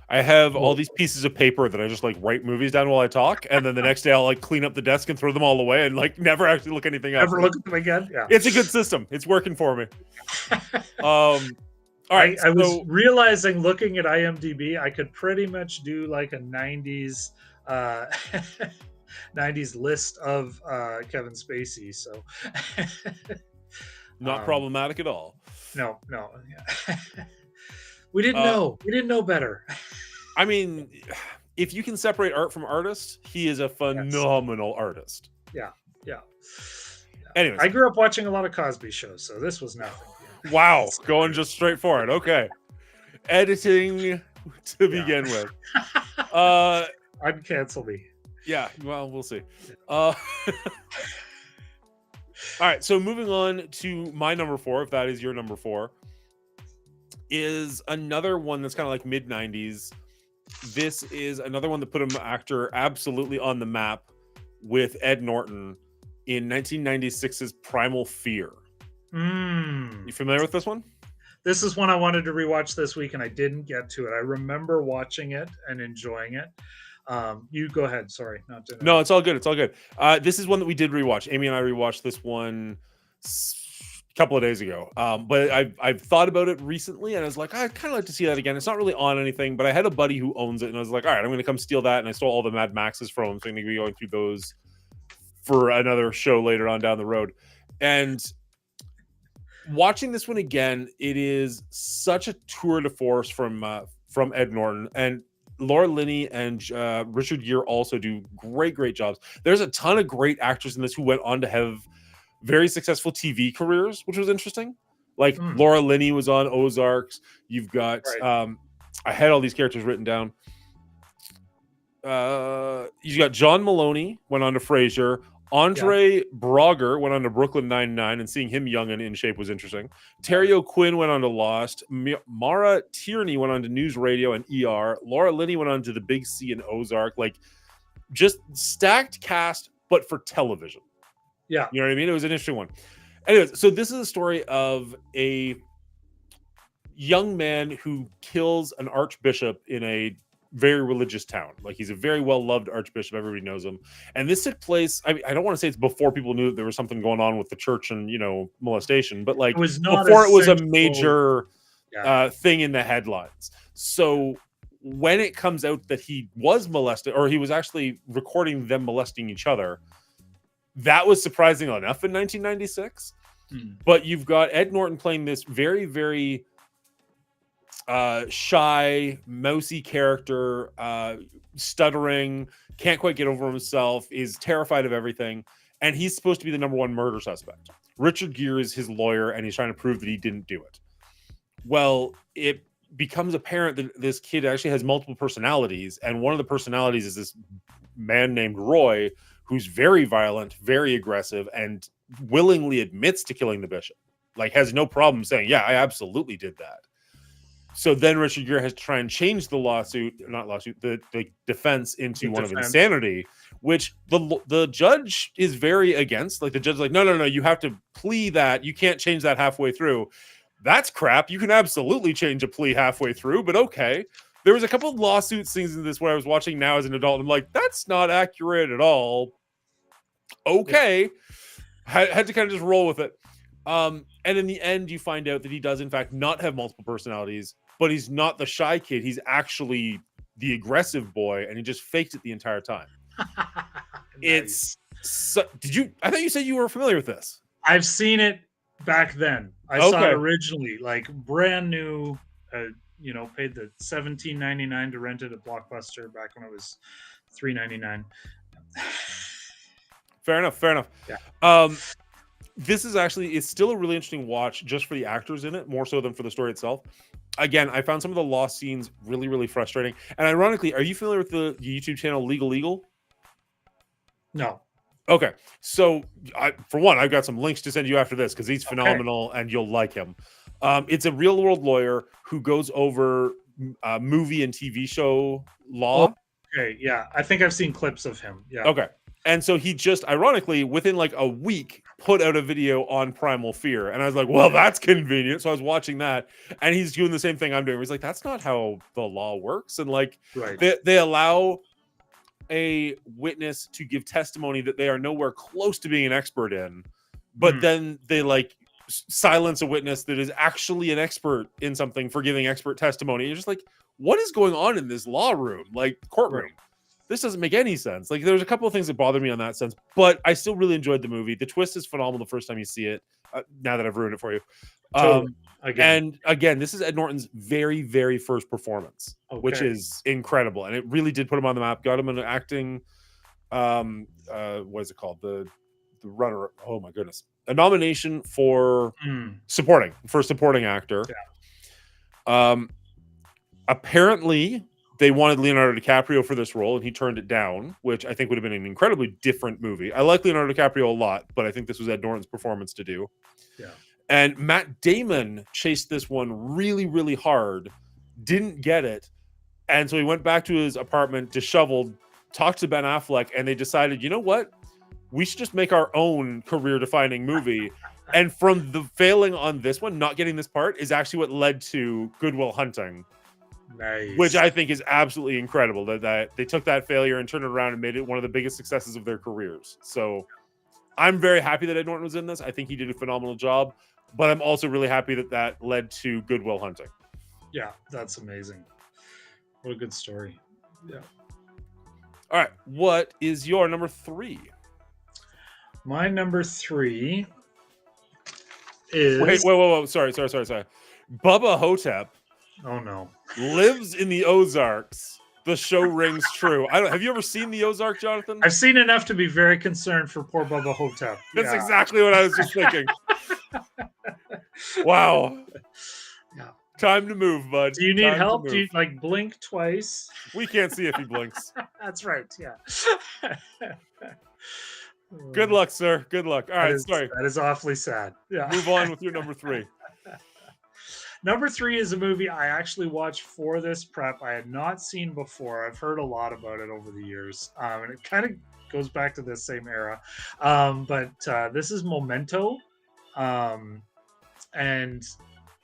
I have all these pieces of paper that I just like write movies down while I talk, and then the next day I'll like clean up the desk and throw them all away and like never actually look anything up. Never look at them again. Yeah, it's a good system. It's working for me. All right. I was realizing, looking at IMDb, I could pretty much do like a '90s 90s list of Kevin Spacey. So not problematic at all. No. Yeah. We didn't know. We didn't know better. I mean, if you can separate art from artist, he is a phenomenal artist. Yeah. Anyways, I grew up watching a lot of Cosby shows, so this was nothing. Wow, going just straight for it. Okay. Editing to begin with. Uncancel me. Yeah, well, we'll see. All right, so moving on to my number 4, if that is your number 4, is another one that's kind of like mid-90s. This is another one that put an actor absolutely on the map with Ed Norton in 1996's Primal Fear. You familiar with this one? This is one I wanted to rewatch this week and I didn't get to it. I remember watching it and enjoying it. You go ahead. Sorry. No, it's all good. It's all good. This is one that we did rewatch. Amy and I rewatched this one couple of days ago, but I've thought about it recently and I was like, I'd kind of like to see that again. It's not really on anything, but I had a buddy who owns it and I was like, all right, I'm going to come steal that, and I stole all the Mad Maxes from him, so I'm going to be going through those for another show later on down the road. And watching this one again, it is such a tour de force from Ed Norton, and Laura Linney and Richard Gere also do great jobs. There's a ton of great actors in this who went on to have very successful TV careers, which was interesting. Like Laura Linney was on Ozarks. You've got I had all these characters written down. You got John Maloney went on to Frasier. Andre Braugher went on to Brooklyn Nine-Nine, and seeing him young and in shape was interesting. Terry O'Quinn went on to Lost. Mara Tierney went on to News Radio and ER. Laura Linney went on to The Big C and Ozark. Like, just stacked cast, but for television. Yeah. You know what I mean? It was an interesting one. Anyways, so this is a story of a young man who kills an archbishop in a very religious town. Like, he's a very well-loved archbishop. Everybody knows him. And this took place, I mean, I don't want to say it's before people knew that there was something going on with the church and, molestation, but like before it was a major thing in the headlines. So when it comes out that he was molested, or he was actually recording them molesting each other, that was surprising enough in 1996. But you've got Ed Norton playing this very, very shy, mousy character, stuttering, can't quite get over himself, is terrified of everything, and he's supposed to be the number one murder suspect. Richard Gere is his lawyer, and he's trying to prove that he didn't do it. Well, it becomes apparent that this kid actually has multiple personalities, and one of the personalities is this man named Roy, who's very violent, very aggressive, and willingly admits to killing the bishop. Like, has no problem saying, yeah, I absolutely did that. So then Richard Gere has to try and change the the defense into one of insanity, which the judge is very against. Like, the judge is like, no, you have to plea that. You can't change that halfway through. That's crap. You can absolutely change a plea halfway through, but okay. There was a couple of lawsuit scenes in this where I was watching now as an adult, and I'm like, that's not accurate at all. Okay. Yeah. Had to kind of just roll with it. And in the end, you find out that he does, in fact, not have multiple personalities, but he's not the shy kid. He's actually the aggressive boy, and he just faked it the entire time. Nice. I thought you said you were familiar with this. I've seen it back then. I saw it originally, like brand new, paid the $17.99 to rent it at Blockbuster back when it was $3.99. Fair enough. Yeah. This is it's still a really interesting watch just for the actors in it, more so than for the story itself. Again, I found some of the lost scenes really, really frustrating. And ironically, are you familiar with the YouTube channel Legal Eagle? No. Okay. So, for one, I've got some links to send you after this because he's phenomenal and you'll like him. It's a real world lawyer who goes over movie and TV show law. Okay. Yeah. I think I've seen clips of him. Yeah. Okay. And so he just, ironically, within like a week, put out a video on Primal Fear. And I was like, well, that's convenient. So I was watching that. And he's doing the same thing I'm doing. He's like, that's not how the law works. And like, they allow a witness to give testimony that they are nowhere close to being an expert in. But then they like silence a witness that is actually an expert in something for giving expert testimony. You're just like, what is going on in this law room? Like, courtroom. Right. This doesn't make any sense. Like, there's a couple of things that bother me on that sense, but I still really enjoyed the movie. The twist is phenomenal the first time you see it. Now that I've ruined it for you. And again, this is Ed Norton's very, very first performance, which is incredible. And it really did put him on the map. Got him an acting, what is it called? The runner. Oh my goodness. A nomination for supporting actor. Yeah. Apparently they wanted Leonardo DiCaprio for this role, and he turned it down, which I think would have been an incredibly different movie. I like Leonardo DiCaprio a lot, but I think this was Ed Norton's performance to do. Yeah. And Matt Damon chased this one really, really hard, didn't get it, and so he went back to his apartment, disheveled, talked to Ben Affleck, and they decided, you know what? We should just make our own career-defining movie. And from the failing on this one, not getting this part, is actually what led to Good Will Hunting. Nice. Which I think is absolutely incredible that they took that failure and turned it around and made it one of the biggest successes of their careers. So I'm very happy that Ed Norton was in this. I think he did a phenomenal job, but I'm also really happy that led to Good Will Hunting. Yeah, that's amazing. What a good story. Yeah. All right. What is your number 3? My number 3 is... Wait. Sorry. Bubba Hotep. Oh no! Lives in the Ozarks. The show rings true. Have you ever seen the Ozark, Jonathan? I've seen enough to be very concerned for poor Bubba Hotep. That's exactly what I was just thinking. Wow. Yeah. Time to move, bud. Do you need help? Do you blink twice? We can't see if he blinks. That's right. Yeah. Good luck, sir. Good luck. All right. Sorry. That is awfully sad. Yeah. Move on with your number 3. Number 3 is a movie I actually watched for this prep. I had not seen before. I've heard a lot about it over the years. And it kind of goes back to this same era. But this is Memento. And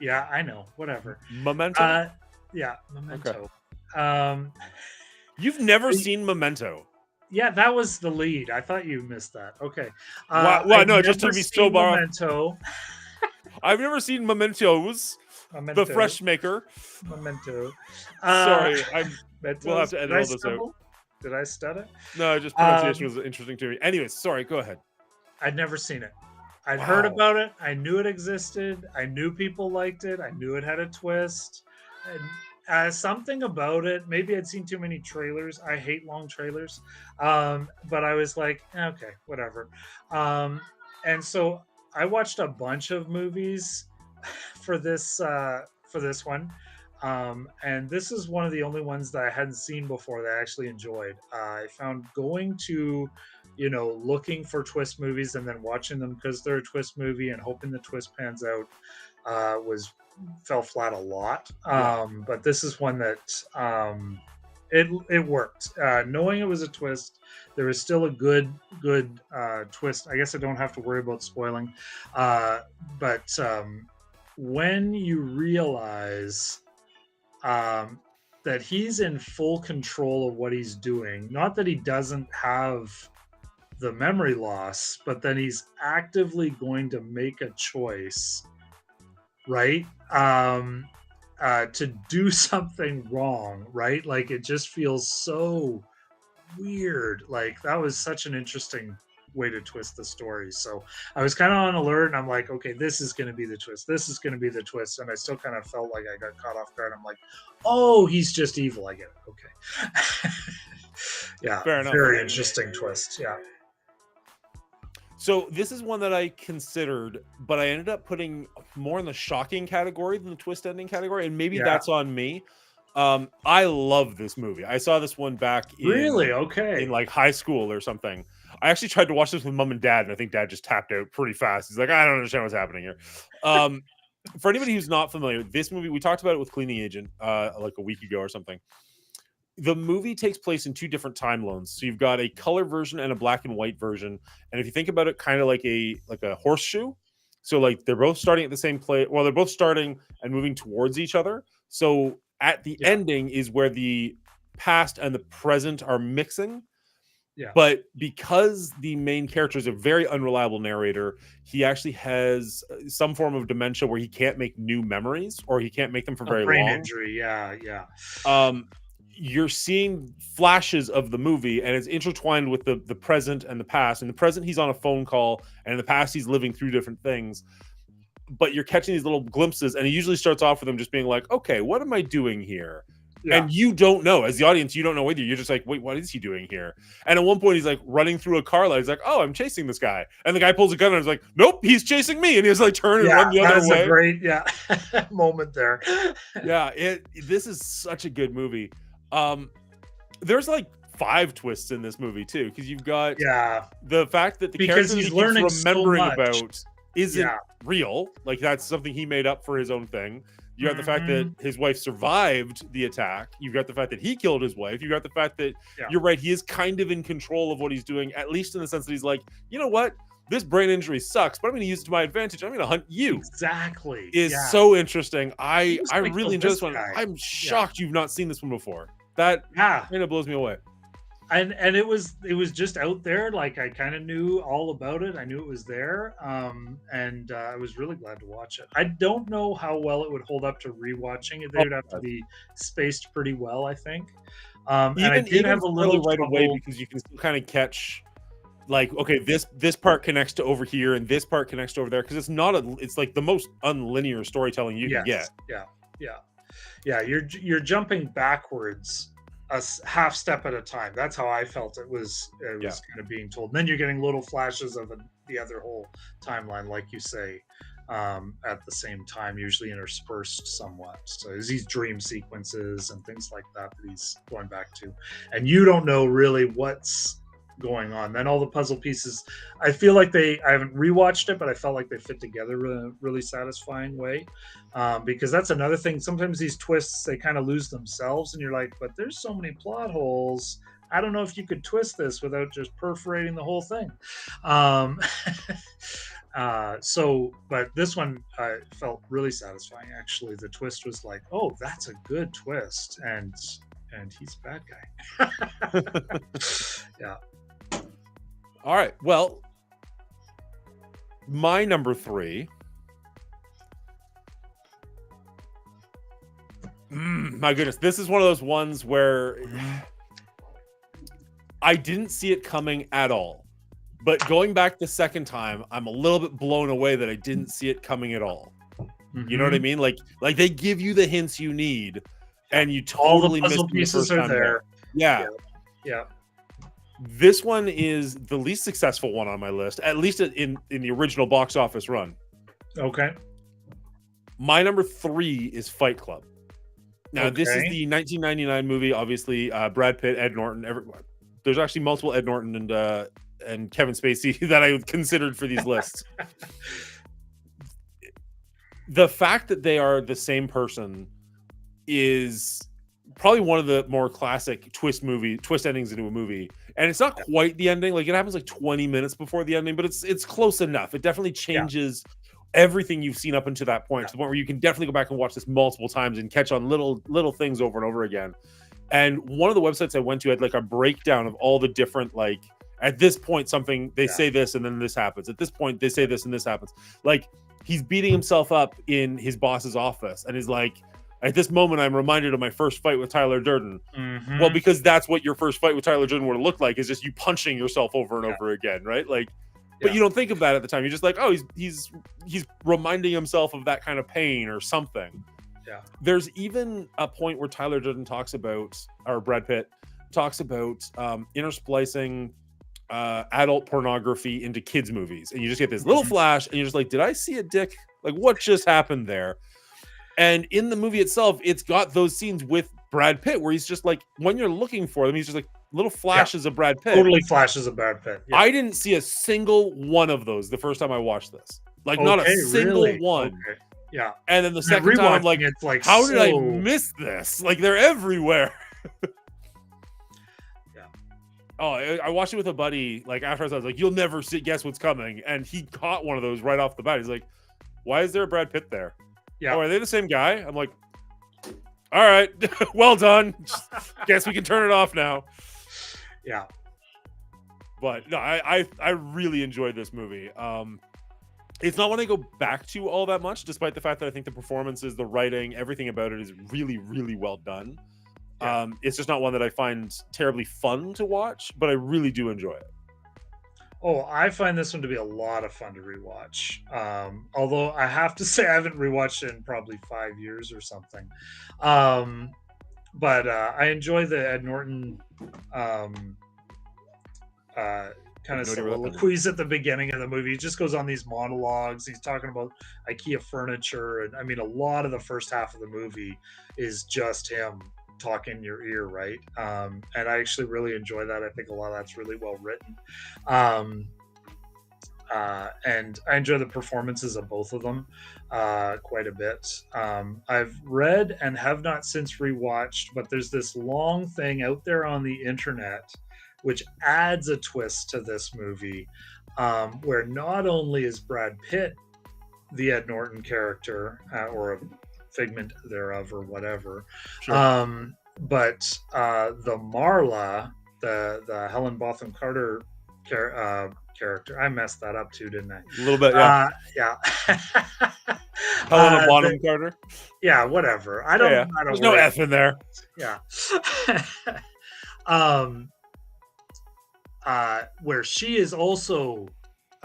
yeah, I know. Whatever. Memento? Yeah, Memento. Okay. You've never seen Memento? Yeah, that was the lead. I thought you missed that. Okay. Well, no, it just took me so far. Memento. I've never seen Mementos. Memento. The Fresh Maker. Memento. Sorry, we'll have to edit all this out. Did I stutter? No, just pronunciation was interesting to me. Anyways, sorry, go ahead. I'd never seen it. I'd heard about it. I knew it existed. I knew people liked it. I knew it had a twist. Something about it. Maybe I'd seen too many trailers. I hate long trailers, but I was like, okay, whatever. Um, and so I watched a bunch of movies for this one, and this is one of the only ones that I hadn't seen before that I actually enjoyed. I found going to, looking for twist movies and then watching them because they're a twist movie and hoping the twist pans out was fell flat a lot. Yeah. But this is one that it worked. Knowing it was a twist, there was still a good twist. I guess I don't have to worry about spoiling. But when you realize um, that he's in full control of what he's doing, not that he doesn't have the memory loss, but then he's actively going to make a choice, right? To do something wrong, right? Like it just feels so weird. Like that was such an interesting way to twist the story. So I was kind of on alert and I'm like, okay, this is going to be the twist. This is going to be the twist. And I still kind of felt like I got caught off guard. I'm like, oh, he's just evil. I get it. Okay. Yeah. Fair enough. Very interesting twist. Yeah. So this is one that I considered, but I ended up putting more in the shocking category than the twist ending category, and maybe Yeah. that's on me. I love this movie. I saw this one back Really? Okay. in like high school or something. I actually tried to watch this with mom and dad, and I think dad just tapped out pretty fast. He's like, I don't understand what's happening here. For anybody who's not familiar, this movie, we talked about it with Cleaning Agent like a week ago or something. The movie takes place in two different time loans. So you've got a color version and a black and white version. And if you think about it, kind of like a horseshoe. So like they're both starting at the same place. Well, they're both starting and moving towards each other. So at the Yeah. ending is where the past and the present are mixing. Yeah. But because the main character is a very unreliable narrator, he actually has some form of dementia where he can't make new memories, or he can't make them for very Brain long. injury. Yeah. Yeah. You're seeing flashes of the movie, and it's intertwined with the present and the past. In the present, he's on a phone call, and in the past, he's living through different things. But you're catching these little glimpses, and he usually starts off with them just being like, okay, what am I doing here? Yeah. And you don't know. As the audience, you don't know either. You're just like, wait, what is he doing here? And at one point, he's like running through a car lot. He's like, oh, I'm chasing this guy. And the guy pulls a gun and is like, nope, he's chasing me. And he's like, turn and run the other that's way. a great moment there. Yeah, this is such a good movie. There's like 5 twists in this movie too, because you've got the fact that the Because character he's that he learning keeps remembering so much. about isn't real. Like that's something he made up for his own thing. You got the fact that his wife survived the attack. You've got the fact that he killed his wife. You got the fact that you're right, he is kind of in control of what he's doing, at least in the sense that he's like, you know what? This brain injury sucks, but I'm going to use it to my advantage. I'm going to hunt you. Exactly. Is so interesting. I Who's gonna really kill enjoy this this one. guy? I'm shocked you've not seen this one before. That kind of blows me away. And it was just out there. Like I kind of knew all about it. I knew it was there. And I was really glad to watch it. I don't know how well it would hold up to rewatching it. They would have to be spaced pretty well, I think. And I did have a little right away trouble because you can still kind of catch, like, okay, this part connects to over here and this part connects to over there, because it's like the most unlinear storytelling you can get. Yeah. You're jumping backwards a half step at a time. That's how I felt it was kind of being told. And then you're getting little flashes of the other whole timeline, like you say, at the same time, usually interspersed somewhat. So there's these dream sequences and things like that he's going back to, and you don't know really what's going on. Then all the puzzle pieces, I feel like I haven't rewatched it, but I felt like they fit together in a really satisfying way, because that's another thing. Sometimes these twists, they kind of lose themselves and you're like, but there's so many plot holes, I don't know if you could twist this without just perforating the whole thing. But this one felt really satisfying. Actually, the twist was like, oh, that's a good twist, and he's a bad guy. Yeah. All right. Well, my number 3. My goodness, this is one of those ones where I didn't see it coming at all. But going back the second time, I'm a little bit blown away that I didn't see it coming at all. You know what I Mhm. mean? Like they give you the hints you need, and you All the totally miss puzzle them the pieces first are time there. Yeah. Yeah. This one is the least successful one on my list, at least in the original box office run. Okay. My number 3 is Fight Club. Now, this is Okay. the 1999 movie. Obviously, Brad Pitt, Ed Norton. There's actually multiple Ed Norton and Kevin Spacey that I considered for these lists. The fact that they are the same person is probably one of the more classic twist endings into a movie. And it's not quite the ending. Like, it happens like 20 minutes before the ending, but it's close enough. It definitely Yeah. changes everything you've seen up until that point, to the point where you can definitely go back and watch this multiple times and catch on little things over and over again. And one of the websites I went to had like a breakdown of all the different, like, at this point something they say this and then this happens. At this point they say this and this happens. Like, he's beating himself up in his boss's office and is like, at this moment I'm reminded of my first fight with Tyler Durden. Mhm. Well, because that's what your first fight with Tyler Durden would have looked like, is just you punching yourself over and over again, right? Like, but you don't think of that at the time. You're just like, oh, he's reminding himself of that kind of pain or something. Yeah. There's even a point where Tyler Durden talks about, or Brad Pitt talks about, intersplicing adult pornography into kids movies, and you just get this little flash, and you're just like, did I see a dick? Like, what just happened there? And in the movie itself, it's got those scenes with Brad Pitt where he's just like, when you're looking for them, he's just like little flashes of Brad Pitt. Totally flashes of Brad Pitt. Yeah. I didn't see a single one of those the first time I watched this. Like, not a single one. Okay. Yeah. And then the second time, I'm like, it's like, how did I miss this? Like, they're everywhere. Yeah. Oh, I watched it with a buddy. Like, after I was like, you'll never guess what's coming. And he caught one of those right off the bat. He's like, why is there a Brad Pitt there? Yeah. Oh, are they the same guy? I'm like, all right, well done. Guess we can turn it off now. Yeah. But no, I really enjoyed this movie. It's not one I go back to all that much, despite the fact that I think the performances, the writing, everything about it is really, really well done. Yeah. It's just not one that I find terribly fun to watch, but I really do enjoy it. Oh, I find this one to be a lot of fun to rewatch. Although I have to say I haven't rewatched it in probably 5 years or something. But I enjoy the Ed Norton kind of soliloquies at the beginning of the movie. He just goes on these monologues. He's talking about IKEA furniture, and I mean, a lot of the first half of the movie is just him talking in your ear, right? And I actually really enjoy that. I think a lot of that's really well written. And I enjoy the performances of both of them quite a bit. I've read and have not since rewatched, but there's this long thing out there on the internet which adds a twist to this movie, where not only is Brad Pitt the Ed Norton character, or a figment thereof or whatever, Sure. but the Marla, the Helen Botham Carter character, I messed that up too, didn't I? A little bit, yeah. Yeah. Helena Bonham Carter. Yeah, whatever. I don't. Yeah. There's no F in there. Yeah. Where she is also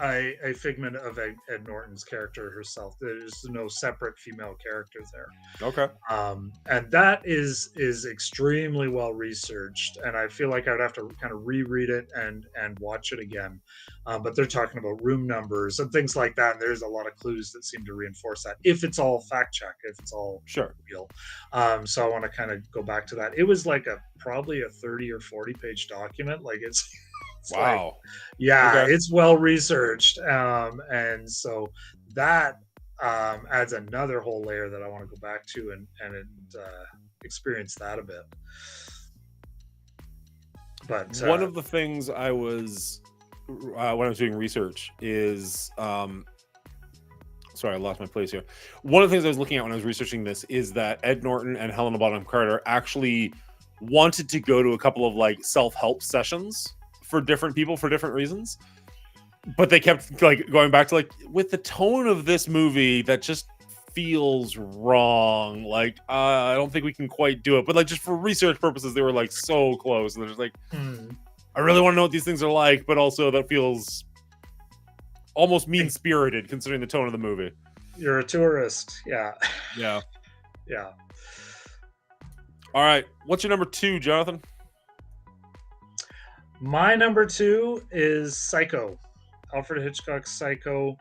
a figment of Ed Norton's character herself. There's no separate female character there. Okay. And that is extremely well researched, and I feel like I would have to kind of reread it and watch it again. But they're talking about room numbers and things like that, and there's a lot of clues that seem to reinforce that, if it's all fact check, if it's all real. So I want to kind of go back to that. It was like probably a 30 or 40 page document. Like, it's wow. Like, yeah, okay. It's well researched, and so that adds another whole layer that I want to go back to and experience that a bit. But one of the things I was when I was doing research is sorry, I lost my place here. One of the things I was looking at when I was researching this is that Ed Norton and Helena Bonham Carter actually wanted to go to a couple of like self-help sessions for different people for different reasons, but they kept like going back to like, with the tone of this movie that just feels wrong, like I don't think we can quite do it, but like just for research purposes they were like so close, and they're just like, I really want to know what these things are like, but also that feels almost mean-spirited considering the tone of the movie. You're a tourist. Yeah. Yeah. Yeah. All right. What's your number 2, Jonathan? My number 2 is Psycho. Alfred Hitchcock's Psycho.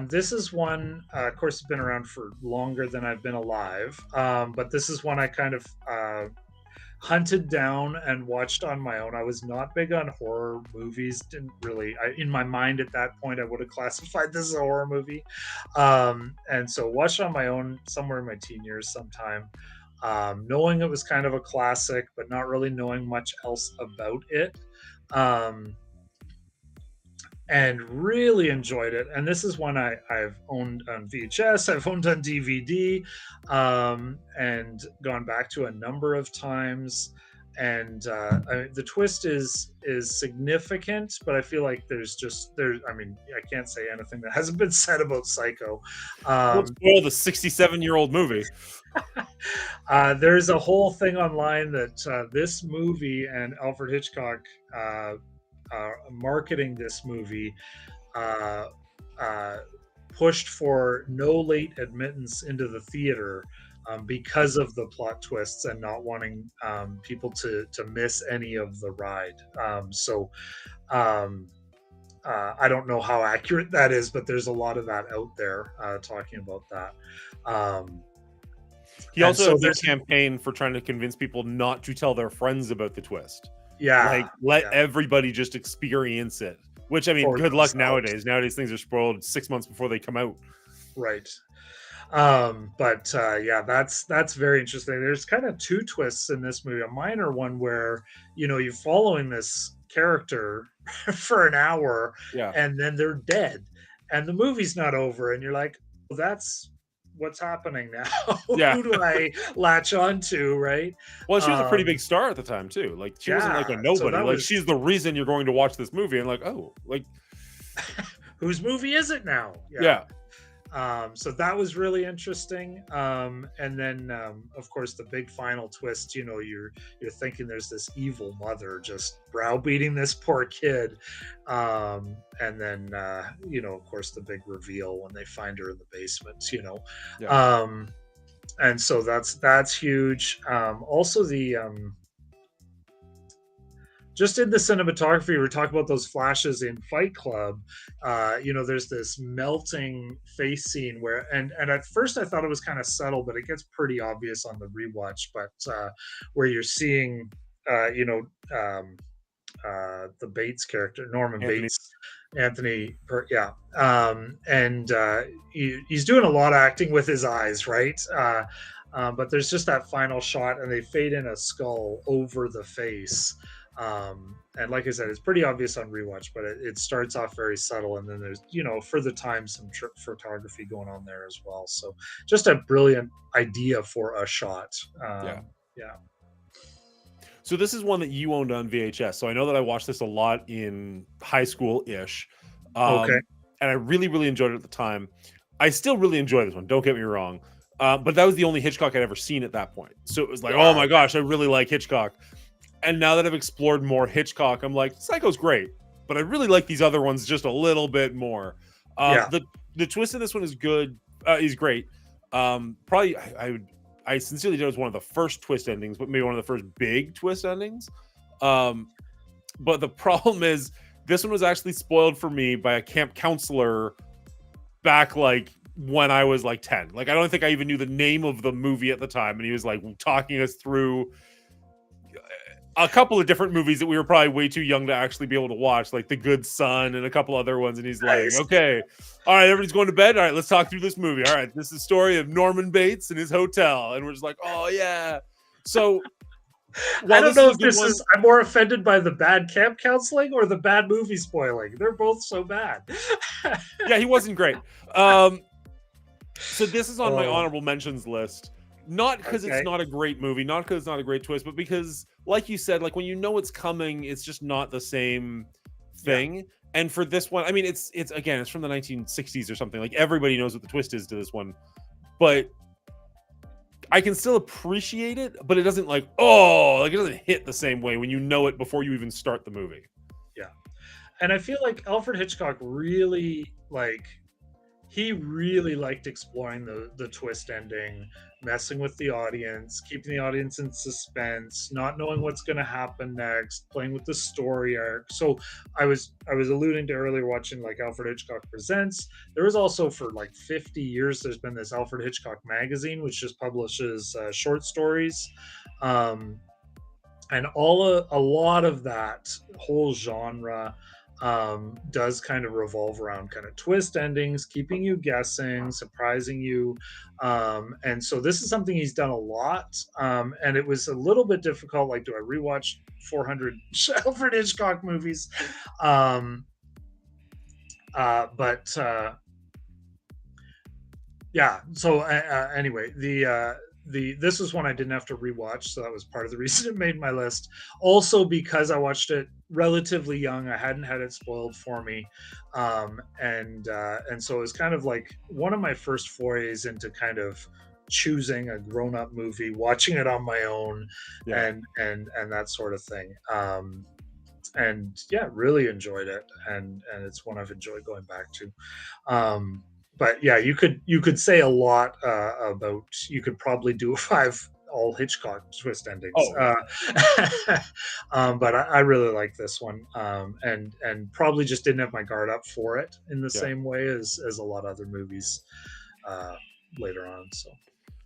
This is one, of course, it's been around for longer than I've been alive, but this is one I kind of hunted down and watched on my own. I was not big on horror movies. Didn't really, in my mind at that point, I would have classified this as a horror movie. And so watched on my own somewhere in my teen years sometime, knowing it was kind of a classic, but not really knowing much else about it. Um, and really enjoyed it. And this is one I've owned on VHS, I've owned on DVD, and gone back to a number of times. And the twist is significant, but I feel like there's. I mean, I can't say anything that hasn't been said about Psycho. Don't spoil the 67-year-old movie. There's a whole thing online that this movie and Alfred Hitchcock marketing this movie pushed for no late admittance into the theater because of the plot twists and not wanting people to miss any of the ride. I don't know how accurate that is, but there's a lot of that out there talking about that. He also had a campaign for trying to convince people not to tell their friends about the twist. Yeah. Like, let everybody just experience it. Which, I mean, for good luck nowadays. Nowadays, things are spoiled 6 months before they come out. Right. Yeah, that's very interesting. There's kind of two twists in this movie. A minor one where, you're following this character for an hour and then they're dead. And the movie's not over. And you're like, well, that's what's happening now. Yeah. Who do I latch on to, right? Well, she was a pretty big star at the time too. Like, she wasn't like a nobody. So she's the reason you're going to watch this movie. And like, oh, like, whose movie is it now? Yeah. So that was really interesting. And then, of course, the big final twist. You're thinking there's this evil mother just browbeating this poor kid, and then of course, the big reveal when they find her in the basement. And so that's huge. Also, the just in the cinematography, we were talking about those flashes in Fight Club. There's this melting face scene where, and at first I thought it was kind of subtle, but it gets pretty obvious on the rewatch. But where you're seeing, the Bates character, Norman Bates, Anthony, and he's doing a lot of acting with his eyes, right? But there's just that final shot, and they fade in a skull over the face. And like I said, it's pretty obvious on rewatch, but it starts off very subtle, and then there's for the time some photography going on there as well. So just a brilliant idea for a shot. Yeah. So this is one that you owned on VHS. So I know that I watched this a lot in high school ish. And I really, really enjoyed it at the time. I still really enjoy this one. Don't get me wrong. But that was the only Hitchcock I'd ever seen at that point. So it was like, oh my gosh, I really like Hitchcock. And now that I've explored more Hitchcock, I'm like, Psycho's great, but I really like these other ones just a little bit more. The twist in this one is good, is great. Probably, I sincerely did it was one of the first twist endings, but maybe one of the first big twist endings. But the problem is, this one was actually spoiled for me by a camp counselor back like when I was like 10. Like, I don't think I even knew the name of the movie at the time, and he was like talking us through a couple of different movies that we were probably way too young to actually be able to watch, like The Good Son and a couple other ones. And he's like, okay, all right, everybody's going to bed. All right, let's talk through this movie. All right, this is the story of Norman Bates and his hotel. And we're just like, oh, yeah. So I don't know if I'm more offended by the bad camp counseling or the bad movie spoiling. They're both so bad. Yeah, he wasn't great. So this is on my honorable mentions list. Not because it's not a great movie, not because it's not a great twist, but because, like you said, like when you know it's coming, it's just not the same thing. Yeah. And for this one, I mean, it's from the 1960s or something. Like, everybody knows what the twist is to this one, but I can still appreciate it. But it doesn't it doesn't hit the same way when you know it before you even start the movie. Yeah, and I feel like Alfred Hitchcock really he really liked exploring the twist ending, messing with the audience, keeping the audience in suspense, not knowing what's going to happen next, playing with the story arc. So I was alluding to earlier watching like Alfred Hitchcock Presents. There was also for like 50 years there's been this Alfred Hitchcock magazine which just publishes short stories. Um, and a lot of that whole genre does kind of revolve around kind of twist endings, keeping you guessing, surprising you. And so this is something he's done a lot. And it was a little bit difficult. Like, do I rewatch 400 Alfred Hitchcock movies? Um, but yeah. So anyway, the this was one I didn't have to rewatch, so that was part of the reason it made my list. Also, because I watched it relatively young, I hadn't had it spoiled for me, and so it was kind of like one of my first forays into kind of choosing a grown-up movie, watching it on my own, Yeah. and that sort of thing. And yeah, really enjoyed it, and it's one I've enjoyed going back to. But yeah, you could say a lot about. You could probably do 5 all Hitchcock twist endings. Oh, yeah. But I really like this one, and probably just didn't have my guard up for it in the Yeah. same way as a lot of other movies uh, later on. So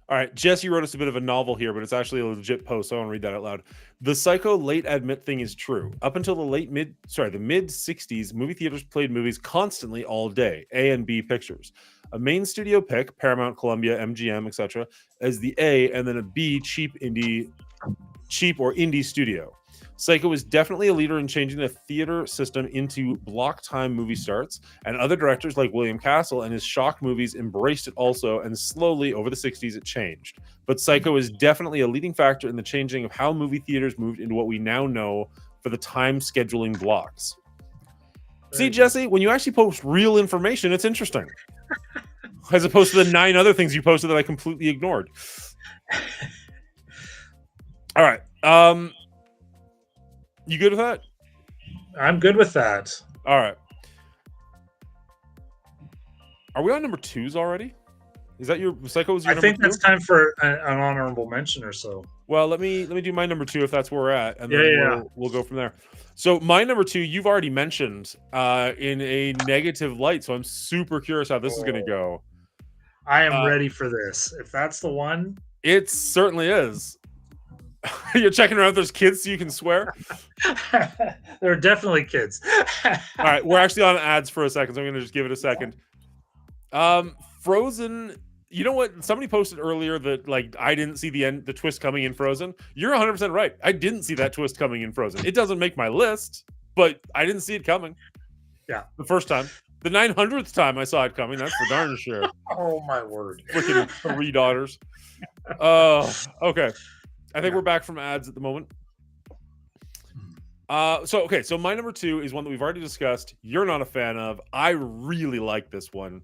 All right, Jesse wrote us a bit of a novel here, but it's actually a legit post, so I want to read that out loud. The Psycho late admit thing is true. Up until the mid 60s, movie theaters played movies constantly all day, A and B pictures. A main studio pick, Paramount, Columbia, MGM, etc., as the A, and then a B, cheap or indie studio. Psycho was definitely a leader in changing the theater system into block time movie starts, and other directors like William Castle and his shock movies embraced it also, and slowly over the 60s it changed. But Psycho is definitely a leading factor in the changing of how movie theaters moved into what we now know for the time scheduling blocks. See, Jesse, when you actually post real information, it's interesting. As opposed to the 9 other things you posted that I completely ignored. All right. You good with that? I'm good with that. All right. Are we on number 2s already? Is that your Psycho? Was your I think number 2? that's time for an honorable mention or so. Well, let me do my number 2 if that's where we're at, and then Yeah. we'll go from there. So my number 2, you've already mentioned in a negative light, so I'm super curious how this is going to go. I am ready for this. If that's the one, it certainly is. You're checking around if there's kids so you can swear. there are definitely kids. All right, we're actually on ads for a second, so I'm going to just give it a second. Frozen. You know what? Somebody posted earlier that like I didn't see the twist coming in Frozen. You're 100% right. I didn't see that twist coming in Frozen. It doesn't make my list, but I didn't see it coming. Yeah, the first time. The 900th time I saw it coming. That's for darn sure. Oh my word! Freaking 3 daughters. Oh, okay. I think we're back from ads at the moment. So my number 2 is one that we've already discussed. You're not a fan of. I really like this one,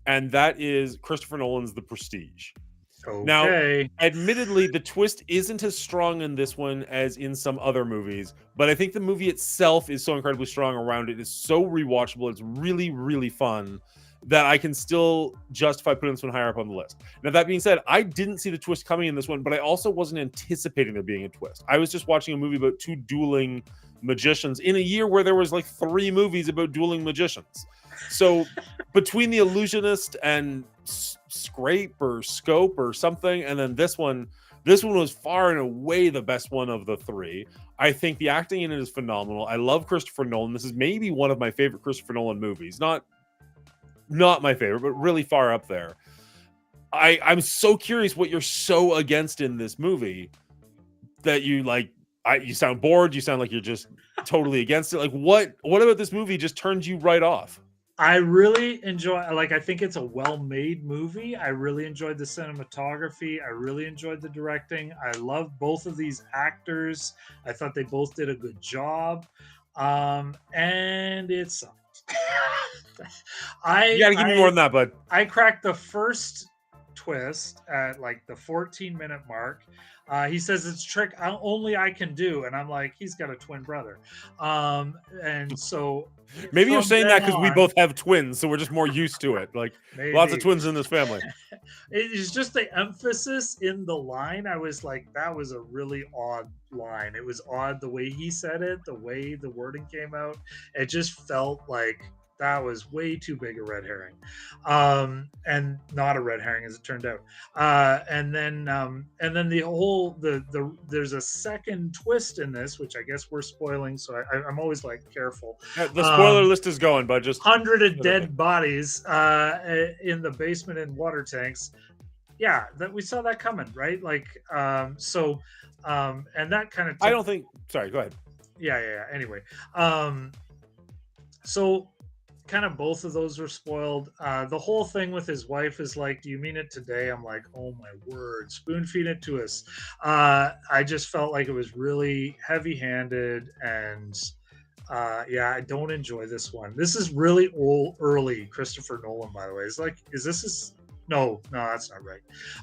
and that is Christopher Nolan's The Prestige. Okay. Now, admittedly, the twist isn't as strong in this one as in some other movies, but I think the movie itself is so incredibly strong around it. It's so rewatchable. It's really, really fun that I can still justify putting this one higher up on the list. Now, that being said, I didn't see the twist coming in this one, but I also wasn't anticipating there being a twist. I was just watching a movie about 2 dueling magicians in a year where there was like 3 movies about dueling magicians. So between The Illusionist and Scrape or Scope or something, and then this one was far and away the best one of the 3. I think the acting in it is phenomenal. I love Christopher Nolan. This is maybe one of my favorite Christopher Nolan movies. Not my favorite, but really far up there. I'm so curious what you're so against in this movie that you like. You sound bored. You sound like you're just totally against it. Like what about this movie just turns you right off? I really enjoy. I think it's a well-made movie. I really enjoyed the cinematography. I really enjoyed the directing. I love both of these actors. I thought they both did a good job. And it sucked. You gotta give me more than that, bud. I cracked the first twist at like the 14-minute mark. He says it's a trick only I can do, and I'm like, he's got a twin brother, and so Maybe you're from saying then that because we on, both have twins, so we're just more used to it. Like lots of maybe twins in this family. it is just the emphasis in the line. I was like, that was a really odd line. It was odd the way he said it, the way the wording came out. It just felt like that was way too big a red herring, and not a red herring as it turned out. And then the whole there's a second twist in this, which I guess we're spoiling. So I'm always like careful. The spoiler list is going, but just 100 of dead bodies in the basement in water tanks. Yeah, that we saw that coming, right? Like, and that kind of. I don't think. Sorry, go ahead. Yeah. Anyway, so kind of both of those were spoiled. The whole thing with his wife is like, do you mean it today? I'm like, oh my word, spoon feed it to us. I just felt like it was really heavy handed, and yeah, I don't enjoy this one. This is really early Christopher Nolan, by the way. It's like, is this his? No, that's not right.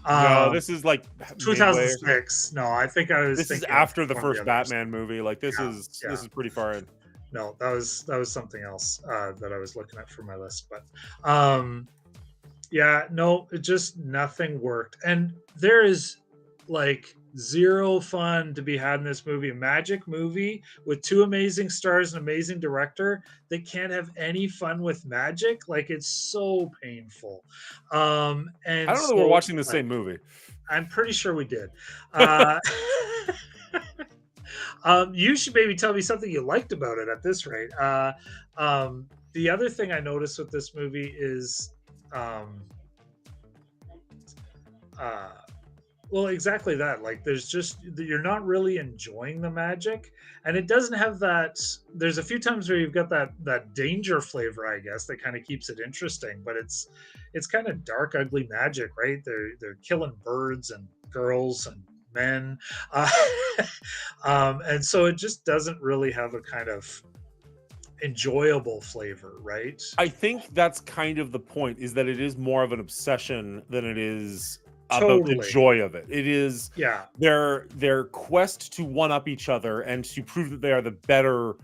No, this is like 2006. No, I think I was. This is thinking after the one of first others. Batman movie. Like this is pretty far in. No, that was something else that I was looking at for my list. But yeah, no, it just nothing worked. And there is like zero fun to be had in this movie. A magic movie with two amazing stars and amazing director that can't have any fun with magic. Like, it's so painful. And I don't know that we're watching the same movie. I'm pretty sure we did. You should maybe tell me something you liked about it at this rate. The other thing I noticed with this movie is, well, exactly that. Like, there's just, you're not really enjoying the magic, and it doesn't have that. There's a few times where you've got that danger flavor, I guess, that kind of keeps it interesting. But it's kind of dark, ugly magic, right? They're killing birds and girls and men, and so it just doesn't really have a kind of enjoyable flavor, right? I think that's kind of the point, is that it is more of an obsession than it is about Totally. the joy of it. It is Yeah, their quest to one up each other and to prove that they are the better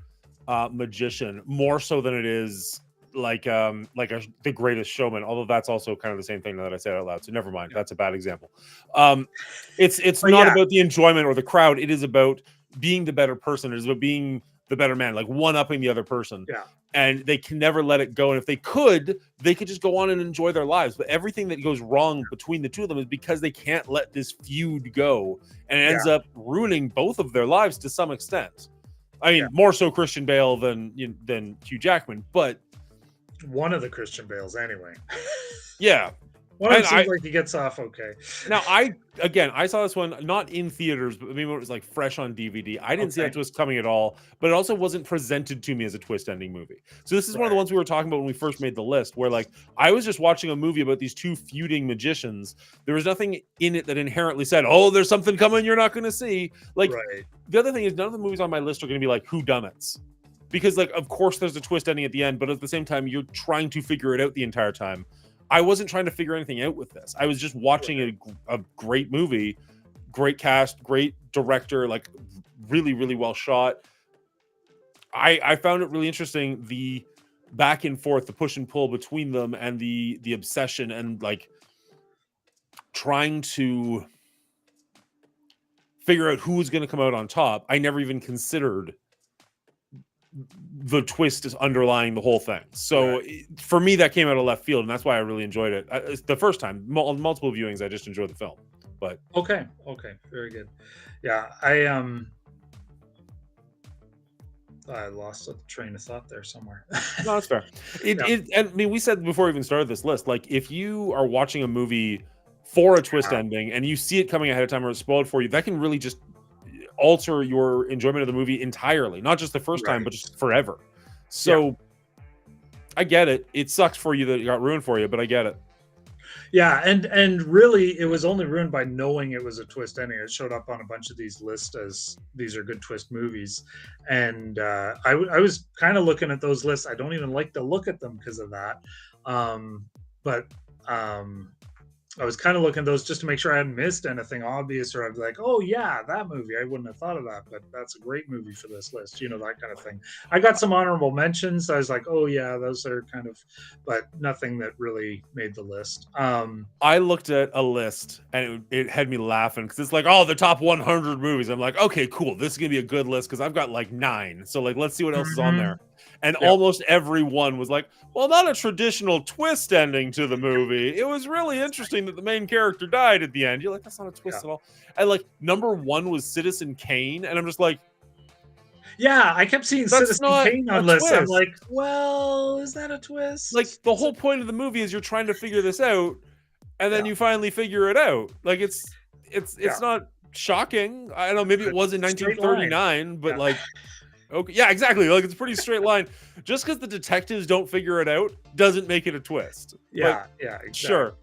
magician, more so than it is like the Greatest Showman. Although that's also kind of the same thing now that I said it out loud. So never mind. That's a bad example. It's But not yeah. about the enjoyment or the crowd. It is about being the better person. It is about being the better man, like one upping the other person. Yeah. And they can never let it go. And if they could just go on and enjoy their lives. But everything that goes wrong between the two of them is because they can't let this feud go, and it ends up ruining both of their lives to some extent. I mean, more so Christian Bale than Hugh Jackman, but one of the Christian Bales anyway. yeah. One of them seems like he gets off okay. Now, I saw this one not in theaters, but maybe it was like fresh on DVD. I didn't see that twist coming at all, but it also wasn't presented to me as a twist ending movie. So this is one of the ones we were talking about when we first made the list, where like I was just watching a movie about these two feuding magicians. There was nothing in it that inherently said, "Oh, there's something coming you're not going to see." Like the other thing is, none of the movies on my list are going to be like whodunits, because like of course there's a twist ending at the end, but at the same time you're trying to figure it out the entire time. I wasn't trying to figure anything out with this. I was just watching a great movie, great cast, great director, like really, really well shot. I found it really interesting, the back and forth, the push and pull between them, and the obsession, and like trying to figure out who was going to come out on top. I never even considered the twist is underlying the whole thing. So for me, that came out of left field, and that's why I really enjoyed it. It's the first time, multiple viewings, I just enjoyed the film. But okay, very good. Yeah, I lost a train of thought there somewhere. No, that's fair. And I mean, we said before we even started this list, like if you are watching a movie for a twist ending and you see it coming ahead of time or it's spoiled for you, that can really just alter your enjoyment of the movie entirely, not just the first time, but just forever. So I get it. It sucks for you that it got ruined for you, but I get it. Yeah, and really it was only ruined by knowing it was a twist ending. It showed up on a bunch of these lists as these are good twist movies, and I was kind of looking at those lists. I don't even like to look at them because of that, I was kind of looking at those just to make sure I hadn't missed anything obvious, or I'd be like, oh yeah, that movie. I wouldn't have thought of that, but that's a great movie for this list, that kind of thing. I got some honorable mentions. I was like, oh yeah, those are kind of, but nothing that really made the list. I looked at a list and it had me laughing because it's like, oh, the top 100 movies. I'm like, okay, cool. This is gonna be a good list because I've got like 9. So like, let's see what else is on there. And Yep. almost every one was like, well, not a traditional twist ending to the movie. It was really interesting that the main character died at the end. You're like, that's not a twist at all. And like number 1 was Citizen Kane, and I'm just like, yeah, I kept seeing that's Citizen not Kane a on lists. I'm twist. like, well, is that a twist? Like the whole point of the movie is you're trying to figure this out, and then you finally figure it out. Like it's not shocking. I don't know, maybe it was in Straight 1939, but like, okay, yeah, exactly. Like it's a pretty straight line. Just because the detectives don't figure it out doesn't make it a twist. Yeah, yeah, exactly. Sure.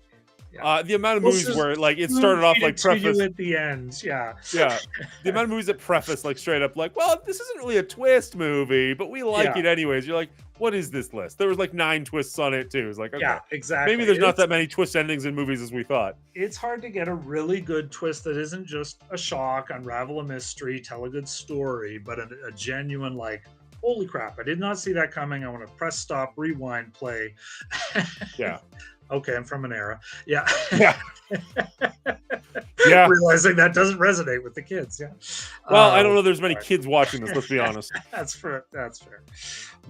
Yeah. The amount of movies where like it started off like preface at the end, yeah. The amount of movies that preface like straight up like, well, this isn't really a twist movie, but we like it anyways. You're like, what is this list? There was like 9 twists on it too. It's like, okay, yeah, exactly. maybe there's not that many twist endings in movies as we thought. It's hard to get a really good twist that isn't just a shock, unravel a mystery, tell a good story, but a genuine like, holy crap, I did not see that coming. I want to press stop, rewind, play. Yeah. Okay, I'm from an era. Yeah. Yeah. Yeah. Realizing that doesn't resonate with the kids. Yeah. Well, I don't know. There's many kids watching this. Let's be honest. That's fair.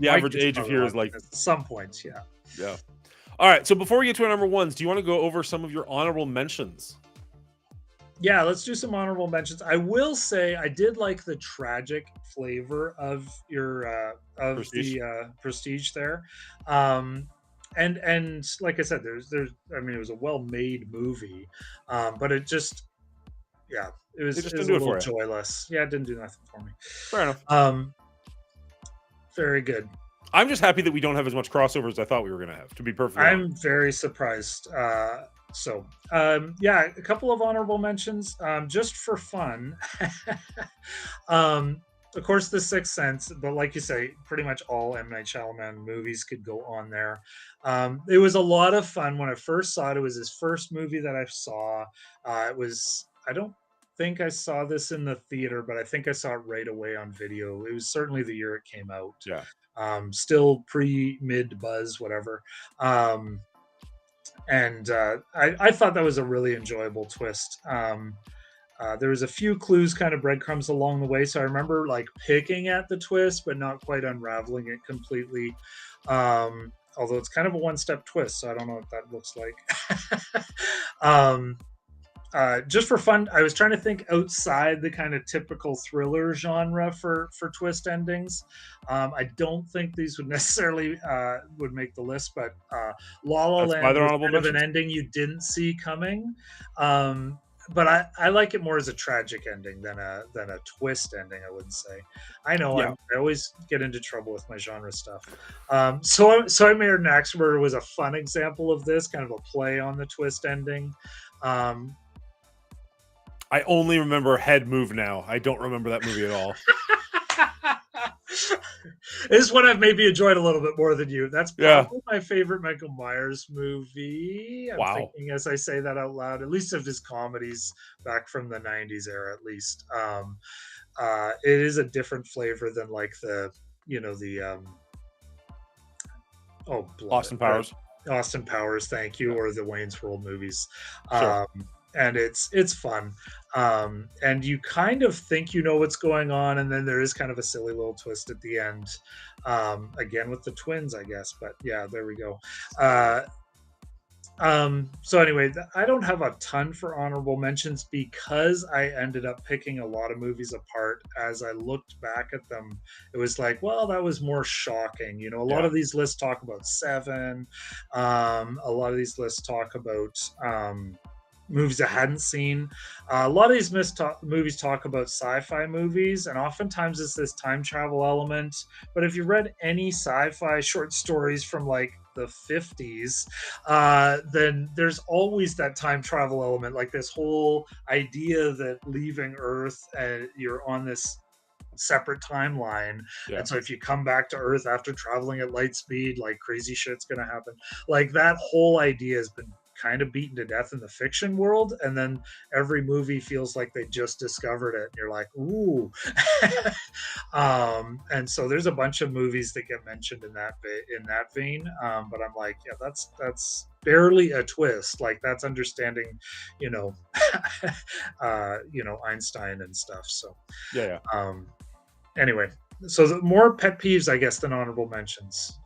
The average age of here is like some points. Yeah. Yeah. All right. So before we get to our number 1s, do you want to go over some of your honorable mentions? Yeah, let's do some honorable mentions. I will say I did like the tragic flavor of your Prestige. the Prestige there. And like I said, there's I mean, it was a well-made movie, but it just it was a little joyless. Yeah, it didn't do nothing for me. Fair enough. Very good. I'm just happy that we don't have as much crossover as I thought we were going to have, to be perfectly honest. I'm very surprised. Yeah, a couple of honorable mentions, just for fun. Of course, The Sixth Sense, but like you say, pretty much all M. Night Shyamalan movies could go on there. It was a lot of fun when I first saw it. It was his first movie that I saw. I don't think I saw this in the theater, but I think I saw it right away on video. It was certainly the year it came out. Yeah. Still mid buzz, whatever. And I thought that was a really enjoyable twist. There was a few clues, kind of breadcrumbs along the way, so I remember like picking at the twist, but not quite unraveling it completely. Although it's kind of a one-step twist, so I don't know what that looks like. Just for fun, I was trying to think outside the kind of typical thriller genre for twist endings. I don't think these would necessarily would make the list, but La La Land was kind of an ending you didn't see coming. But I like it more as a tragic ending than a twist ending, I wouldn't say. I know I always get into trouble with my genre stuff. So I Married an Axe Murderer was a fun example of this, kind of a play on the twist ending. I only remember Head Move Now. I don't remember that movie at all. This is one I've maybe enjoyed a little bit more than you. That's probably my favorite Michael Myers movie. I'm thinking as I say that out loud, at least of his comedies back from the 90s era, at least. It is a different flavor than like the Austin Powers. Austin Powers, thank you, or the Wayne's World movies. Sure. And it's fun. And you kind of think you know what's going on, and then there is kind of a silly little twist at the end. Again with the twins, I guess. But yeah, there we go. So anyway, I don't have a ton for honorable mentions because I ended up picking a lot of movies apart. As I looked back at them, it was like, well, that was more shocking. A lot of these lists talk about Seven. A lot of these lists talk about movies I hadn't seen. A lot of these movies talk about sci-fi movies, and oftentimes it's this time travel element. But if you read any sci-fi short stories from like the 50s, then there's always that time travel element, like this whole idea that leaving Earth and you're on this separate timeline, and so if you come back to Earth after traveling at light speed, like crazy shit's gonna happen. Like that whole idea has been kind of beaten to death in the fiction world, and then every movie feels like they just discovered it, and you're like, ooh. And so there's a bunch of movies that get mentioned in that vein. But I'm like, yeah, that's barely a twist. Like that's understanding, you know, Einstein and stuff. So Yeah, um, anyway, so the more pet peeves, I guess, than honorable mentions.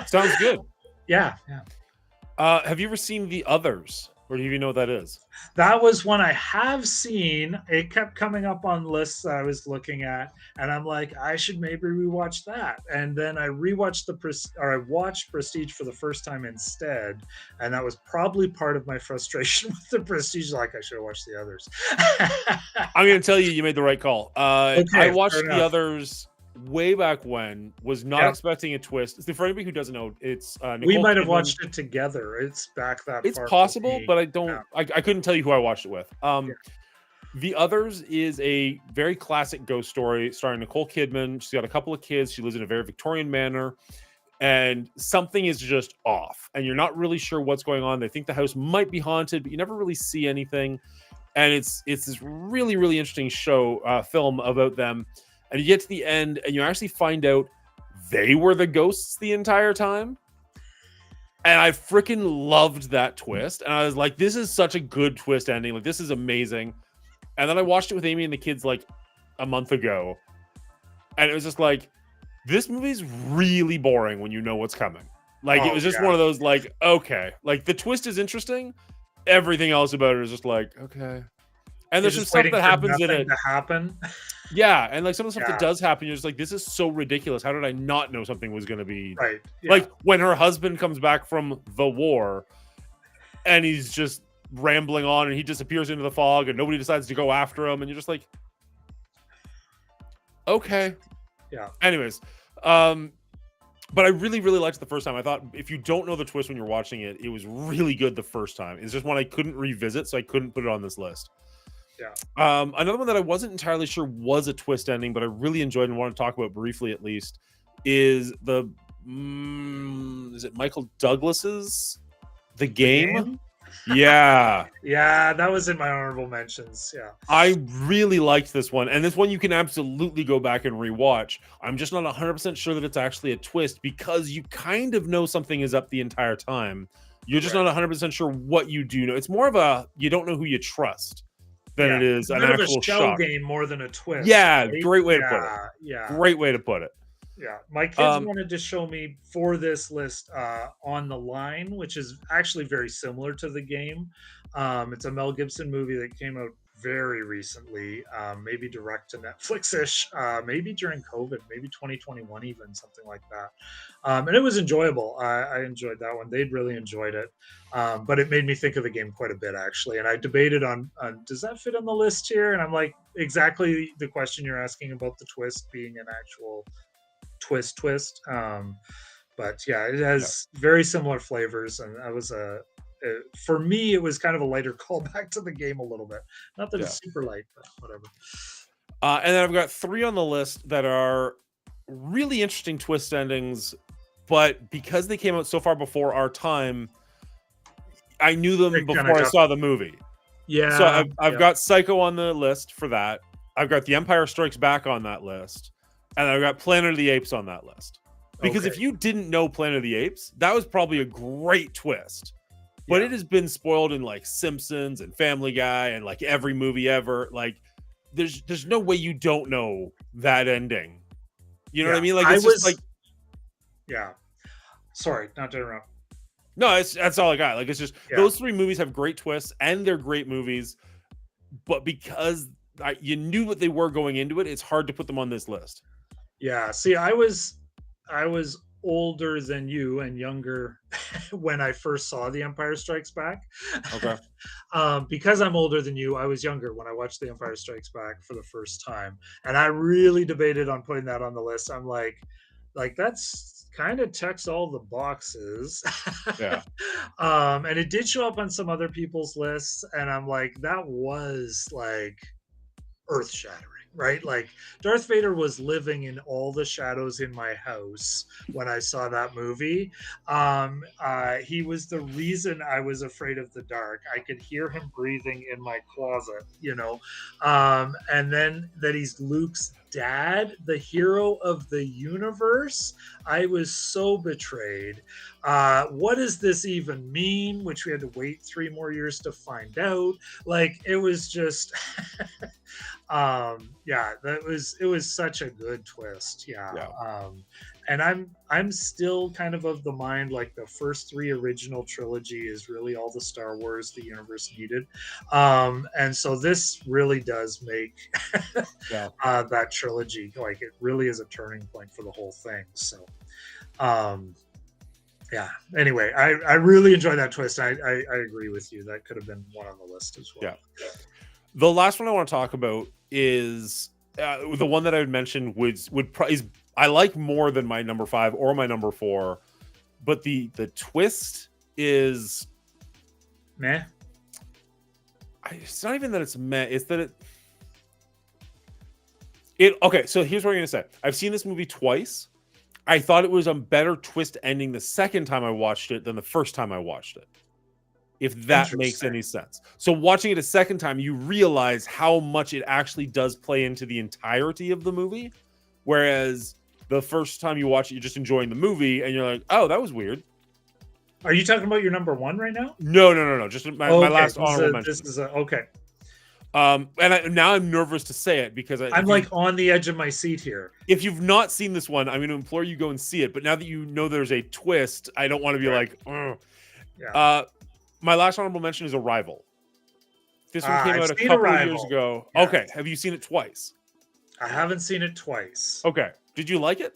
sounds good. Yeah, yeah. Have you ever seen The Others, or do you even know what that is? That was one I have seen. It kept coming up on lists that I was looking at, and I'm like, I should maybe rewatch that. And then I I watched Prestige for the first time instead, and that was probably part of my frustration with the Prestige. Like, I should have watched the others. I'm going to tell you, you made the right call. I Okay, watched fair The enough. Others way back when, was not Yeah, expecting a twist. For anybody who doesn't know, it's we Nicole might have Kidman. watched it together. It's back that It's far for possible, me. but Yeah, I couldn't tell you who I watched it with. yeah. The Others is a very classic ghost story starring Nicole Kidman. She's got a couple of kids. She lives in a very Victorian manor, and something is just off, and you're not really sure what's going on. They think the house might be haunted, but you never really see anything. And it's this really really interesting film about them. And you get to the end, and you actually find out they were the ghosts the entire time. And I freaking loved that twist. And I was like, this is such a good twist ending. Like, this is amazing. And then I watched it with Amy and the kids like a month ago. And it was just like, this movie's really boring when you know what's coming. Like, it Oh was just yeah. one of those, like, okay. Like, the twist is interesting. Everything else about it is just like, okay. And You're there's some just stuff waiting that for happens in nothing it. to happen. Yeah. And like some of the stuff that Yeah. does happen, you're just like, this is so ridiculous. How did I not know something was going to be Right. Yeah. like when her husband comes back from the war and he's just rambling on and he disappears into the fog and nobody decides to go after him and you're just like, okay. Yeah. Anyways, but I really really liked it the first time. I thought if you don't know the twist when you're watching it, it was really good the first time. It's just one I couldn't revisit, so I couldn't put it on this list. Yeah. Another one that I wasn't entirely sure was a twist ending, but I really enjoyed and want to talk about briefly at least is is it Michael Douglas's The Game? Yeah. Yeah, that was in my honorable mentions. Yeah. I really liked this one, and this one you can absolutely go back and rewatch. I'm just not 100% sure that it's actually a twist because you kind of know something is up the entire time. You're just Right. not 100% sure what you do know. It's more of a you don't know who you trust than Yeah. it is It's a an bit of a actual shell shock. game more than a twist. Yeah, Right? great way to put it. Yeah. Yeah. Great way to put it. Yeah. My kids Um, wanted to show me for this list On the Line, which is actually very similar to The Game. It's a Mel Gibson movie that came out very recently, maybe direct to Netflix ish, maybe during COVID, maybe 2021, even something like that. And it was enjoyable. I enjoyed that one. They'd really enjoyed it. But it made me think of The Game quite a bit, actually. And I debated on does that fit on the list here? And I'm like, exactly the question you're asking about the twist being an actual twist. But yeah, it yeah. has very similar flavors, and that was for me it was kind of a lighter callback to The Game a little bit. Not that Yeah. it's super light, but whatever. And then I've got 3 on the list that are really interesting twist endings, but because they came out so far before our time, I knew them They kinda before I got- saw the movie. Yeah, So I've yeah. got Psycho on the list for that. I've got The Empire Strikes Back on that list, and I've got Planet of the Apes on that list. Because if Okay. you didn't know Planet of the Apes, that was probably a great twist. But Yeah. it has been spoiled in like Simpsons and Family Guy and like every movie ever. Like there's no way you don't know that ending. You know what I Yeah, mean? Like I it's was just like yeah. Sorry, not to interrupt. no, that's all I got. Like it's just Yeah. those 3 movies have great twists and they're great movies, but because you knew what they were going into it, it's hard to put them on this list. Yeah. See, I was older than you and younger when I first saw The Empire Strikes Back. Okay. Because I'm older than you, I was younger when I watched The Empire Strikes Back for the first time, and I really debated on putting that on the list. I'm like that's kind of checks all the boxes. Yeah. And it did show up on some other people's lists, and I'm like, that was like earth shattering. right? Like Darth Vader was living in all the shadows in my house when I saw that movie. He was the reason I was afraid of the dark. I could hear him breathing in my closet, and then that he's Luke's dad, the hero of the universe. I was so betrayed. What does this even mean? Which we had to wait 3 more years to find out. Like it was just yeah, it was such a good twist. Yeah. Yeah. And I'm still kind of the mind like the first 3 original trilogy is really all the Star Wars the universe needed. And so this really does make Yeah. that trilogy, like it really is a turning point for the whole thing. So yeah, anyway, I really enjoyed that twist. I agree with you, that could have been one on the list as well. Yeah. The last one I want to talk about is the one that I would mention is I like more than my number 5 or my number 4, but the twist is Meh. It's not even that it's meh. It's that it okay. So here's what I'm gonna say. I've seen this movie twice. I thought it was a better twist ending the second time I watched it than the first time I watched it. If that makes any sense. So watching it a second time, you realize how much it actually does play into the entirety of the movie. Whereas the first time you watch it, you're just enjoying the movie and you're like, oh, that was weird. Are you talking about your number 1 right now? No. Just my last honorable mention. This is okay. Now I'm nervous to say it because I'm like on the edge of my seat here. If you've not seen this one, I'm going to implore you go and see it. But now that you know there's a twist, I don't want to be like, ugh. Yeah. My last honorable mention is Arrival. This one came out a couple of years ago. Yeah. Okay, have you seen it twice? I haven't seen it twice. Okay, did you like it?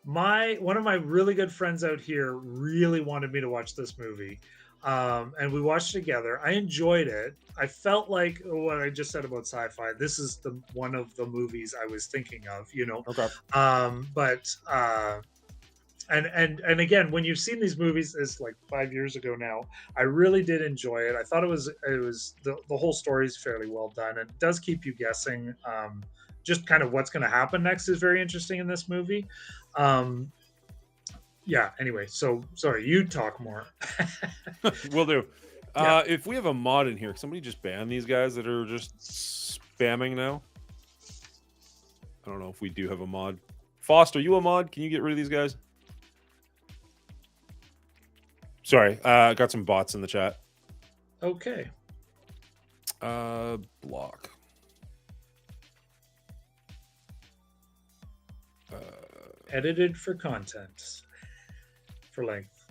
One of my really good friends out here really wanted me to watch this movie. And we watched it together. I enjoyed it. I felt like what I just said about sci-fi. This is one of the movies I was thinking of, Okay. And again, when you've seen these movies, it's like 5 years ago now. I really did enjoy it. I thought it was the whole story is fairly well done. It does keep you guessing. Just kind of what's going to happen next is very interesting in this movie. Yeah, anyway, so sorry, you talk more. Will do. Yeah. If we have a mod in here, can somebody just ban these guys that are just spamming now? I don't know if we do have a mod. Foster, you a mod? Can you get rid of these guys? Sorry, got some bots in the chat. Okay. Block. Edited for content. For length.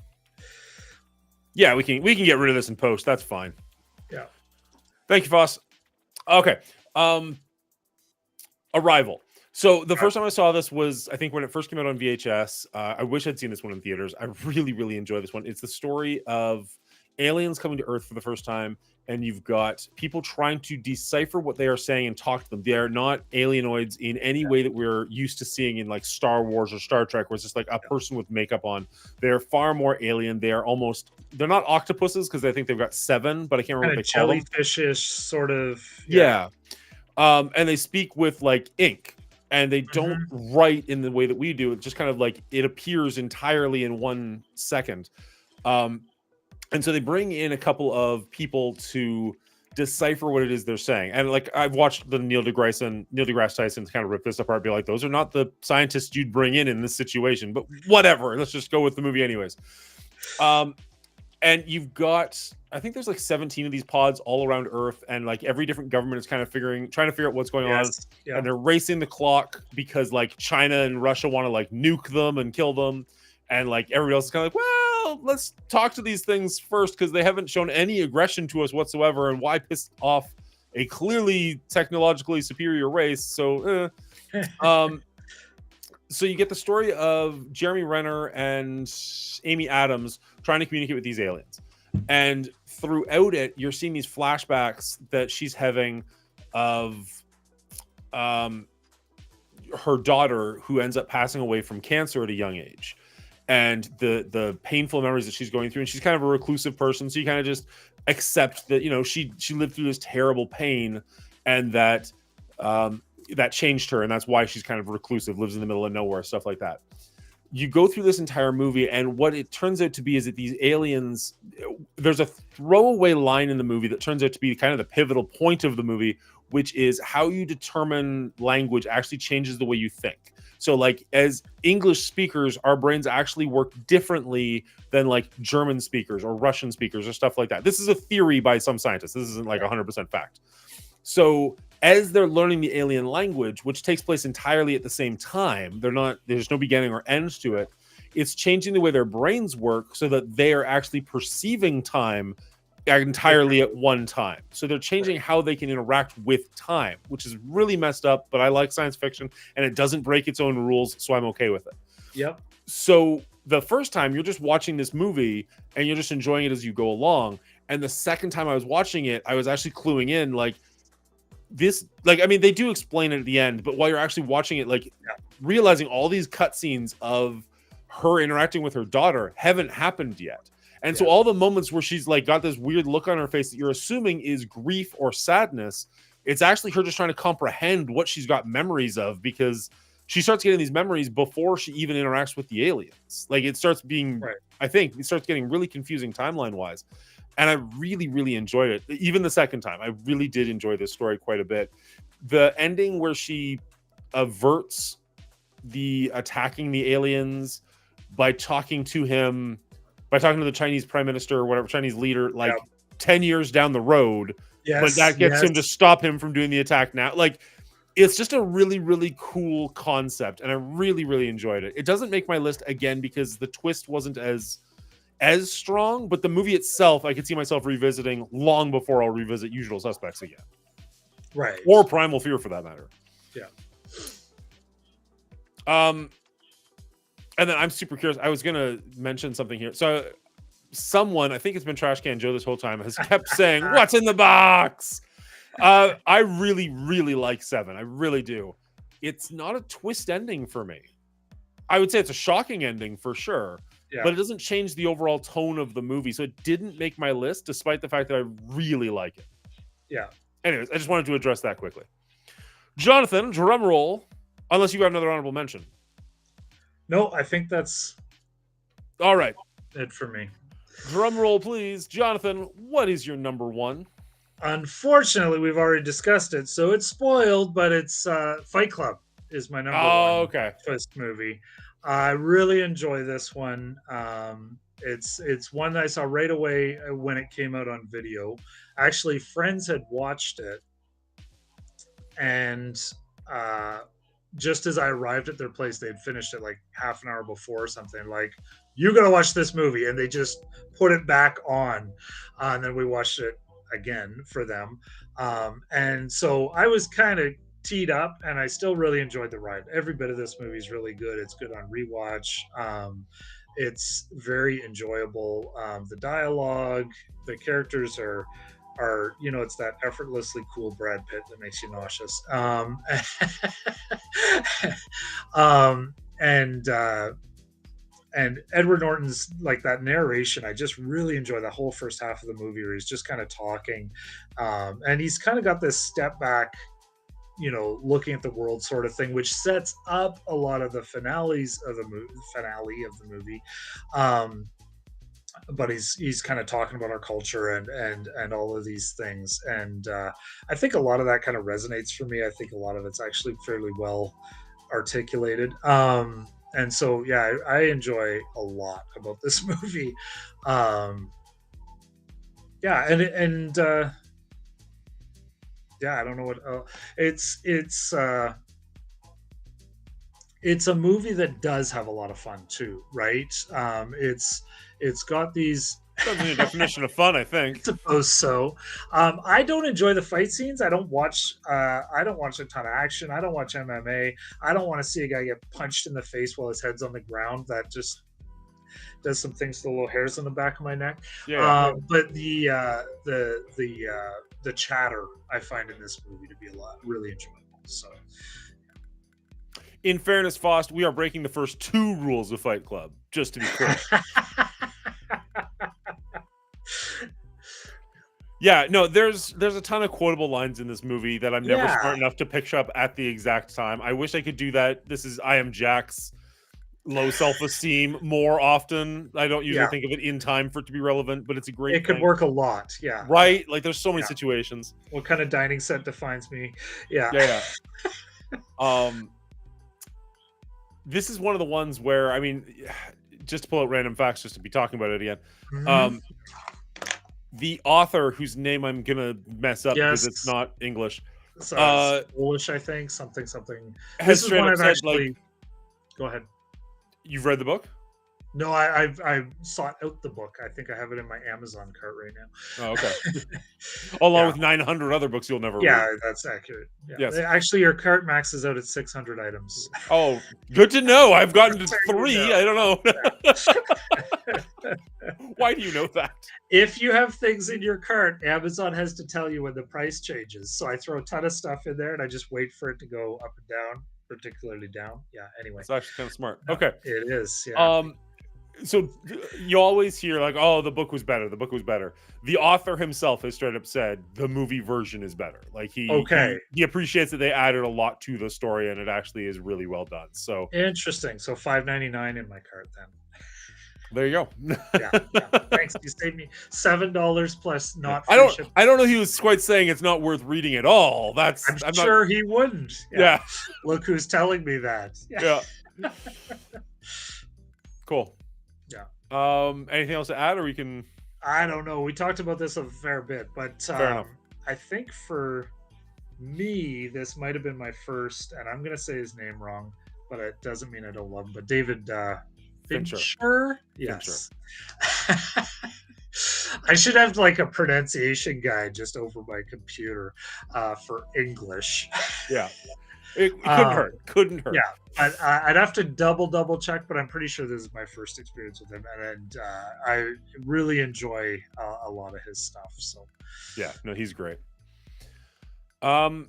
Yeah, we can get rid of this in post. That's fine. Yeah. Thank you, Foss. Okay. Arrival. So the first time I saw this was, I think, when it first came out on VHS. I wish I'd seen this one in theaters. I really, really enjoyed this one. It's the story of aliens coming to Earth for the first time, and you've got people trying to decipher what they are saying and talk to them. They are not alienoids in any way that we're used to seeing in like Star Wars or Star Trek, where it's just like a person with makeup on. They're far more alien. They're not octopuses because I think they've got 7, but I can't remember what they call them. Jellyfish-ish sort of. Yeah. And they speak with like ink. And they don't write in the way that we do. It just kind of like it appears entirely in 1 second. And so they bring in a couple of people to decipher what it is they're saying. And like I've watched the Neil deGrasse Tyson kind of rip this apart, be like, those are not the scientists you'd bring in this situation. But whatever. Let's just go with the movie anyways. And you've got, I think there's like 17 of these pods all around Earth, and like every different government is kind of trying to figure out what's going on. Yeah. And they're racing the clock because like China and Russia want to like nuke them and kill them. And like everybody else is kind of like, well, let's talk to these things first because they haven't shown any aggression to us whatsoever. And why piss off a clearly technologically superior race? So, so you get the story of Jeremy Renner and Amy Adams trying to communicate with these aliens. And throughout it, you're seeing these flashbacks that she's having of her daughter who ends up passing away from cancer at a young age. And the painful memories that she's going through. And she's kind of a reclusive person. So you kind of just accept that, she lived through this terrible pain and that that changed her, and that's why she's kind of reclusive, lives in the middle of nowhere, stuff like that. You go through this entire movie, and what it turns out to be is that these aliens, there's a throwaway line in the movie that turns out to be kind of the pivotal point of the movie, which is how you determine language actually changes the way you think. So like as English speakers, our brains actually work differently than like German speakers or Russian speakers or stuff like that. This is a theory by some scientists. This isn't like 100% fact. So as they're learning the alien language, which takes place entirely at the same time, there's no beginning or end to it. It's changing the way their brains work so that they are actually perceiving time entirely at one time. So they're changing how they can interact with time, which is really messed up, but I like science fiction and it doesn't break its own rules, so I'm okay with it. Yep. So the first time you're just watching this movie and you're just enjoying it as you go along. And the second time I was watching it, I was actually cluing in like this, like, I mean, they do explain it at the end, but while you're actually watching it, like realizing all these cutscenes of her interacting with her daughter haven't happened yet. And so all the moments where she's like got this weird look on her face that you're assuming is grief or sadness, it's actually her just trying to comprehend what she's got memories of, because she starts getting these memories before she even interacts with the aliens. Like it starts being, I think it starts getting really confusing timeline wise. And I really, really enjoyed it. Even the second time, I really did enjoy this story quite a bit. The ending where she averts the attacking the aliens by talking to him, by talking to the Chinese prime minister or whatever, Chinese leader, like 10 years down the road. But that gets him to stop him from doing the attack now. Like, it's just a really, really cool concept. And I really, really enjoyed it. It doesn't make my list again because the twist wasn't as strong, but the movie itself, I could see myself revisiting long before I'll revisit Usual Suspects again. Right. Or Primal Fear for that matter. Yeah. And then I'm super curious. I was going to mention something here. So someone, I think it's been Trash Can Joe this whole time, has kept saying, what's in the box? I really, really like 7. I really do. It's not a twist ending for me. I would say it's a shocking ending for sure, but it doesn't change the overall tone of the movie. So it didn't make my list, despite the fact that I really like it. Yeah. Anyways, I just wanted to address that quickly. Jonathan, drum roll, unless you got another honorable mention. No, I think that's all right. It for me. Drum roll, please. Jonathan, what is your number 1? Unfortunately, we've already discussed it, so it's spoiled, but it's Fight Club is my number 1 twist movie. I really enjoy this one. It's one that I saw right away when it came out on video. Actually, friends had watched it, and just as I arrived at their place, they'd finished it like half an hour before or something. Like, you gotta watch this movie, and they just put it back on, and then we watched it again for them. And so I was kind of teed up, and I still really enjoyed the ride. Every bit of this movie is really good. It's good on rewatch. It's very enjoyable. The dialogue, the characters are it's that effortlessly cool Brad Pitt that makes you nauseous. And Edward Norton's like that narration, I just really enjoy the whole first half of the movie where he's just kind of talking, and he's kind of got this step back, looking at the world sort of thing, which sets up a lot of the finale of the movie. But he's kind of talking about our culture and all of these things, and I think a lot of that kind of resonates for me. I think a lot of it's actually fairly well articulated, and so I enjoy a lot about this movie. I don't know what it's a movie that does have a lot of fun too, right? It's got these. That's the definition of fun, I think. I suppose so. I don't enjoy the fight scenes. I don't watch a ton of action. I don't watch MMA. I don't want to see a guy get punched in the face while his head's on the ground. That just does some things to the little hairs on the back of my neck. But the chatter I find in this movie to be really enjoyable. So, in fairness, Faust, we are breaking the first 2 rules of Fight Club, just to be clear. Yeah, no, there's a ton of quotable lines in this movie that I'm never Yeah. smart enough to pick up at the exact time. I wish I could do that. This is I am Jack's low self-esteem more often. I don't usually Yeah. think of it in time for it to be relevant, but it's a great It could thing. work a lot. Yeah. Right? Like there's so many Yeah. situations. What kind of dining set defines me? Yeah. Yeah. This is one of the ones where, I mean, just to pull out random facts just to be talking about it again. Mhm. The author, whose name I'm gonna mess up because it's Yes. not English, So uh, it's Polish, I think. Something. has This is straight one up I've said, actually. like, Go ahead. you've read the book? No, I sought out the book. I think I have it in my Amazon cart right now. Oh, okay. Along Yeah. with 900 other books you'll never Yeah, read. that's accurate. Yeah. Yes. Actually, your cart maxes out at 600 items. Oh, good to know. I've gotten to There you 3. go. I don't know. Why do you know that? If you have things in your cart, Amazon has to tell you when the price changes. So I throw a ton of stuff in there and I just wait for it to go up and down, particularly down. Yeah. Anyway, It's actually kind of smart. Okay. it is. Yeah. So you always hear like, oh, the book was better. The book was better. The author himself has straight up said the movie version is better. Like he appreciates that they added a lot to the story and it actually is really well done. So Interesting. So $5.99 in my cart then. there you go. Yeah. Thanks. You saved me $7 plus not. I don't know. He was quite saying it's not worth reading at all. I'm sure he wouldn't. Yeah. Look who's telling me that. Yeah. Cool. Yeah. Anything else to add, or we can? I don't know. We talked about this a fair bit, but Fair enough. I think for me, this might have been my first, and I'm going to say his name wrong, but it doesn't mean I don't love him. But David Fincher? Yes. I should have like a pronunciation guide just over my computer for English. Yeah. It couldn't hurt. Couldn't hurt. Yeah. I'd have to double check, but I'm pretty sure this is my first experience with him, and I really enjoy a lot of his stuff. So yeah, no, he's great. All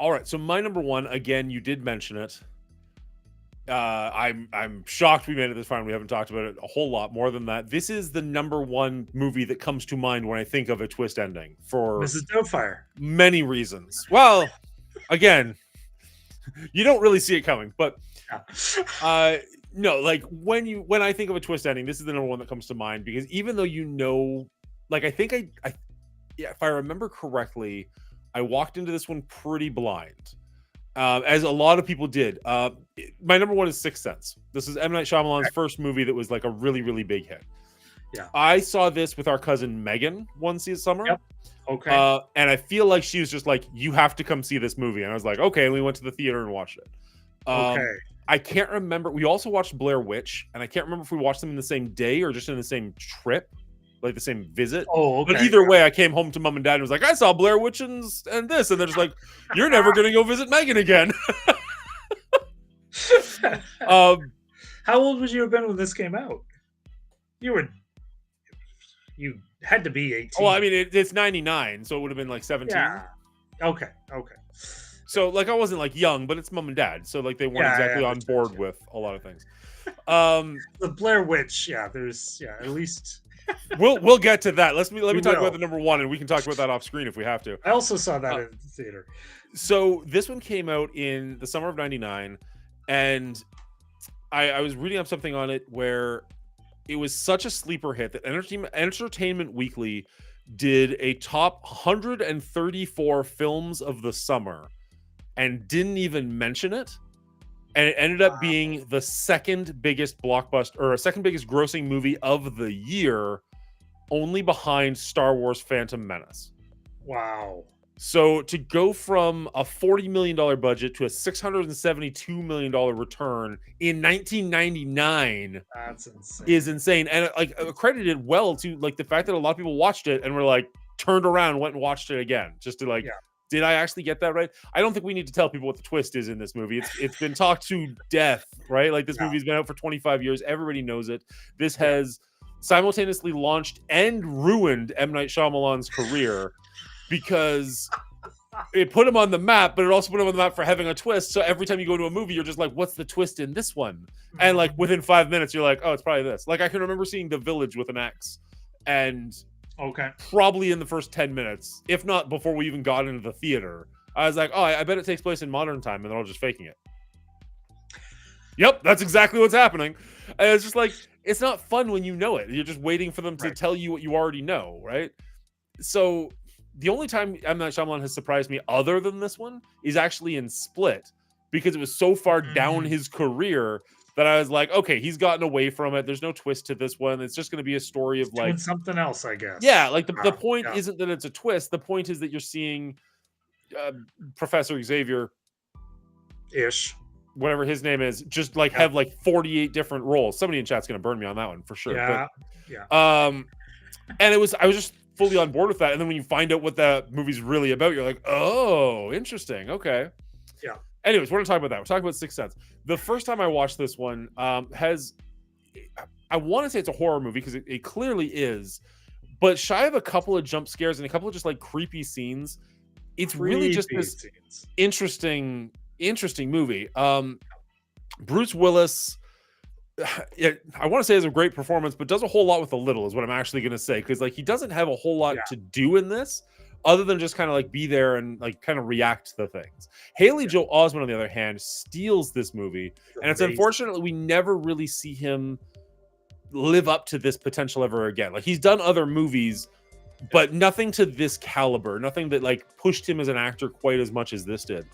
right, so my number one, again, you did mention it. I'm shocked we made it this far and we haven't talked about it a whole lot more than that. This is the number one movie that comes to mind when I think of a twist ending for Mrs. Doubtfire. many reasons. Well, again, you don't really see it coming, but no, like when I think of a twist ending, this is the number one that comes to mind because even though like I think if I remember correctly, I walked into this one pretty blind. As a lot of people did. My number one is Sixth Sense. This is M. Night Shyamalan's first movie that was like a really, really big hit. Yeah. I saw this with our cousin Megan one summer. Yep. Okay. And I feel like she was just like, you have to come see this movie. And I was like, okay. And we went to the theater and watched it. Okay. I can't remember. We also watched Blair Witch, and I can't remember if we watched them in the same day or just in the same trip, like the same visit. Oh, okay. But either way, I came home to mom and dad and was like, I saw Blair Witch and this. And they're just like, you're never going to go visit Megan again. How old would you have been when this came out? You had to be 18. Well, I mean, it's 99, so it would have been like 17. Yeah. Okay. So, like, I wasn't like young, but it's mom and dad. So, like, they weren't exactly on board with a lot of things. The Blair Witch, there's at least we'll get to that. Let me talk will. about the number one, and we can talk about that off screen if we have to. I also saw that in the theater. So this one came out in the summer of '99, and I was reading up something on it where it was such a sleeper hit that Entertainment Weekly did a top 134 films of the summer and didn't even mention it. And it ended up being the second biggest blockbuster or second biggest grossing movie of the year, only behind Star Wars Phantom Menace. Wow. So to go from a $40 million budget to a $672 million return in 1999 That's insane. is insane. And like accredited well to like the fact that a lot of people watched it and were like turned around, went and watched it again just to like, did I actually get that right? I don't think we need to tell people what the twist is in this movie. It's been talked to death, right? Like this movie's been out for 25 years. Everybody knows it. This has simultaneously launched and ruined M. Night Shyamalan's career because it put him on the map, but it also put him on the map for having a twist. So every time you go to a movie, you're just like, what's the twist in this one? And like within 5 minutes, you're like, oh, it's probably this. Like I can remember seeing The Village with an X and Okay. probably in the first 10 minutes, if not before we even got into the theater. I was like, oh, I bet it takes place in modern time, and they're all just faking it. Yep, that's exactly what's happening. And it's just like, it's not fun when you know it. You're just waiting for them to tell you what you already know, right? So the only time M. Night Shyamalan has surprised me other than this one is actually in Split, because it was so far down his career that I was like, okay, he's gotten away from it. There's no twist to this one. It's just going to be a story of like doing something else, I guess. Yeah, like the point isn't that it's a twist. The point is that you're seeing Professor Xavier, ish, whatever his name is, just like have like 48 different roles. Somebody in chat's going to burn me on that one for sure. Yeah, and I was just fully on board with that. And then when you find out what that movie's really about, you're like, oh, interesting. Okay. Yeah. Anyways, we're not talking about that. We're talking about Sixth Sense. The first time I watched this one has, I want to say it's a horror movie because it clearly is, but shy of a couple of jump scares and a couple of just like creepy scenes, it's really just this interesting movie. Bruce Willis, I want to say has a great performance, but does a whole lot with a little is what I'm actually going to say, because like he doesn't have a whole lot to do in this other than just kind of like be there and like kind of react to things. Haley Joel Osment, on the other hand, steals this movie, and it's unfortunately we never really see him live up to this potential ever again. Like he's done other movies, but nothing to this caliber, nothing that like pushed him as an actor quite as much as this did.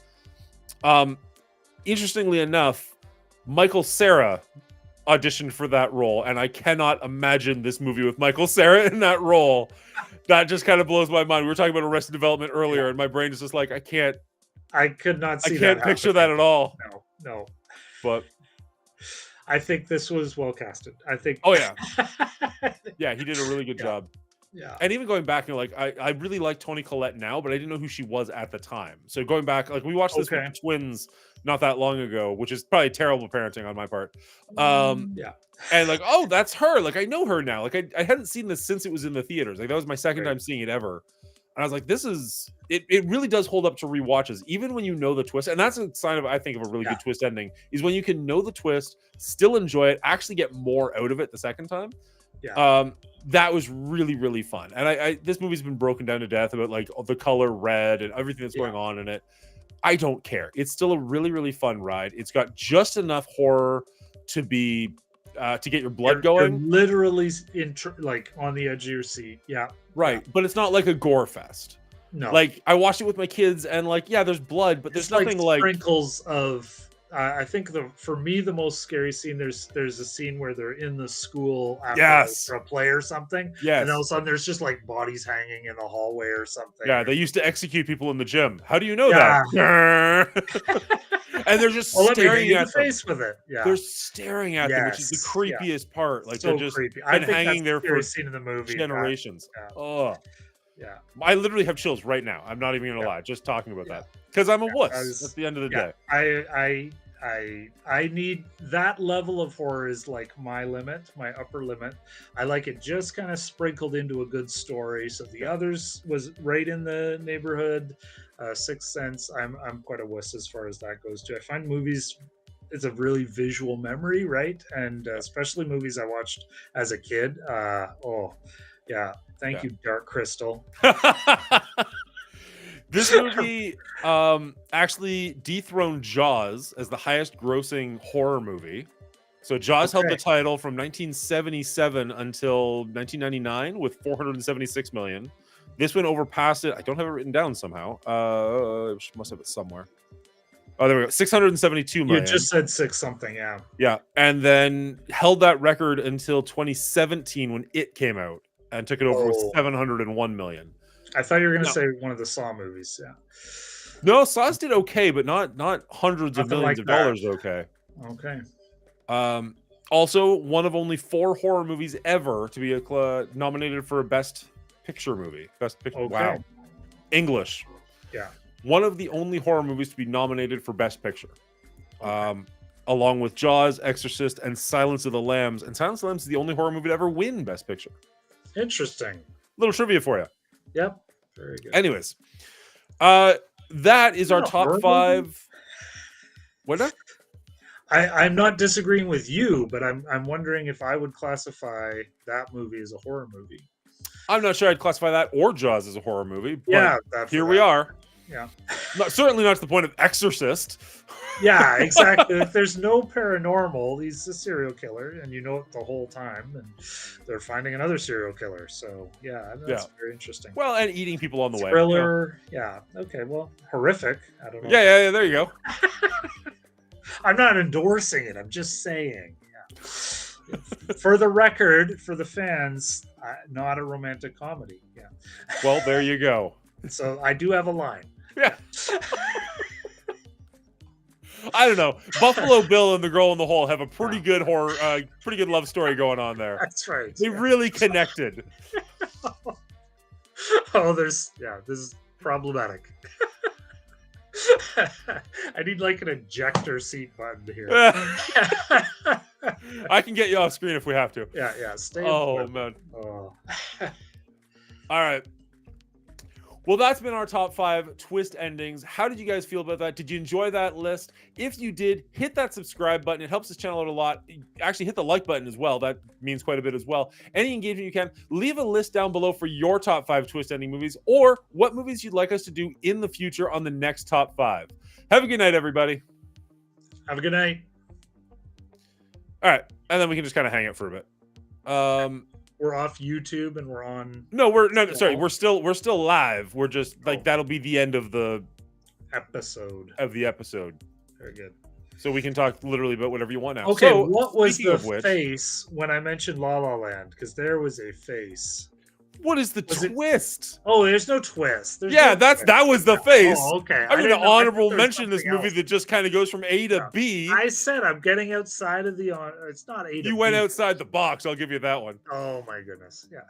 Interestingly enough, Michael Cera auditioned for that role, and I cannot imagine this movie with Michael Cera in that role. That just kind of blows my mind. We were talking about Arrested Development earlier, and my brain is just like, I could not see. I can't picture that at all. No. But I think this was well casted. I think. Oh yeah, yeah, he did a really good job. Yeah. And even going back, like I really like Toni Collette now, but I didn't know who she was at the time. So going back, like we watched this with the twins not that long ago, which is probably terrible parenting on my part. And like, oh, that's her. Like I know her now. Like I hadn't seen this since it was in the theaters. Like that was my second time seeing it ever. And I was like, this is it really does hold up to rewatches, even when you know the twist. And that's a sign of, I think, of a really good twist ending, is when you can know the twist, still enjoy it, actually get more out of it the second time. That was really, really fun. And I this movie's been broken down to death about like the color red and everything that's going on in it. I don't care. It's still a really, really fun ride. It's got just enough horror to be to get your blood going. You're literally like on the edge of your seat. Right. But it's not like a gore fest. No. Like I watched it with my kids, and like, yeah, there's blood, but there's nothing like sprinkles of. I think for me the most scary scene, there's a scene where they're in the school after a play or something, and all of a sudden there's just like bodies hanging in the hallway or something. Yeah, they used to execute people in the gym. How do you know that? And they're just staring at them. Face with it. Yeah, they're staring at them, which is the creepiest part. Like so they're just creepy. been hanging there for scene in the movie generations. Yeah. I literally have chills right now. I'm not even gonna lie, just talking about that, because I'm a wuss at the end of the day. I need that level of horror is like my limit, my upper limit. I like it just kind of sprinkled into a good story. So the others was right in the neighborhood. Sixth Sense, I'm quite a wuss as far as that goes too. I find movies, it's a really visual memory, right? And especially movies I watched as a kid. Thank you, Dark Crystal. This movie actually dethroned Jaws as the highest grossing horror movie. So Jaws held the title from 1977 until 1999 with 476 million. This one overpassed it. I don't have it written down somehow. Must have it somewhere. Oh, there we go. 672 million. You just said six something, yeah. Yeah, and then held that record until 2017 when It came out and took it over with 701 million. I thought you were going to say one of the Saw movies. Yeah. No, Saws did okay, but not hundreds of millions of dollars. Okay. Also, one of only 4 horror movies ever to be nominated for a Best Picture movie. Best Picture. Wow. English. Yeah. One of the only horror movies to be nominated for Best Picture. Along with Jaws, Exorcist, and Silence of the Lambs. And Silence of the Lambs is the only horror movie to ever win Best Picture. Interesting. Little trivia for you. Yep. Very good. Anyways, that is our top 5. What? I'm not disagreeing with you, but I'm wondering if I would classify that movie as a horror movie. I'm not sure I'd classify that or Jaws as a horror movie, but Yeah, that for here we that. are. Yeah. Certainly not to the point of Exorcist. Yeah, exactly. If there's no paranormal, he's a serial killer, and you know it the whole time, and they're finding another serial killer. So yeah, that's very interesting. Well, and eating people on the way. Thriller. Yeah. Okay. Well, horrific. I don't know. Yeah. There you go. I'm not endorsing it. I'm just saying. Yeah. For the record, for the fans, not a romantic comedy. Yeah. Well, there you go. So I do have a line. Yeah. I don't know. Buffalo Bill and the Girl in the Hole have a pretty good horror, pretty good love story going on there. That's right. They really connected. Oh, this is problematic. I need like an ejector seat button here. I can get you off screen if we have to. Yeah. Stay. Oh, man. Oh. All right. Well, that's been our top 5 twist endings. How did you guys feel about that? Did you enjoy that list? If you did, hit that subscribe button. It helps this channel out a lot. Actually, hit the like button as well. That means quite a bit as well. Any engagement you can. Leave a list down below for your top 5 twist ending movies, or what movies you'd like us to do in the future on the next top 5. Have a good night, everybody. Have a good night. All right. And then we can just kind of hang out for a bit. We're off YouTube and we're on. No, sorry. We're still live. We're just like, that'll be the end of the episode. Very good. So we can talk literally about whatever you want now. Okay, so, what was the face when I mentioned La La Land? Because there was a face. What is the twist? Oh, there's no twist. That was the face. Oh, okay. I'm going to honorable mention this movie that just kind of goes from A to B. I said I'm getting outside of the. It's not A to B. You went outside the box. I'll give you that one. Oh my goodness! Yeah.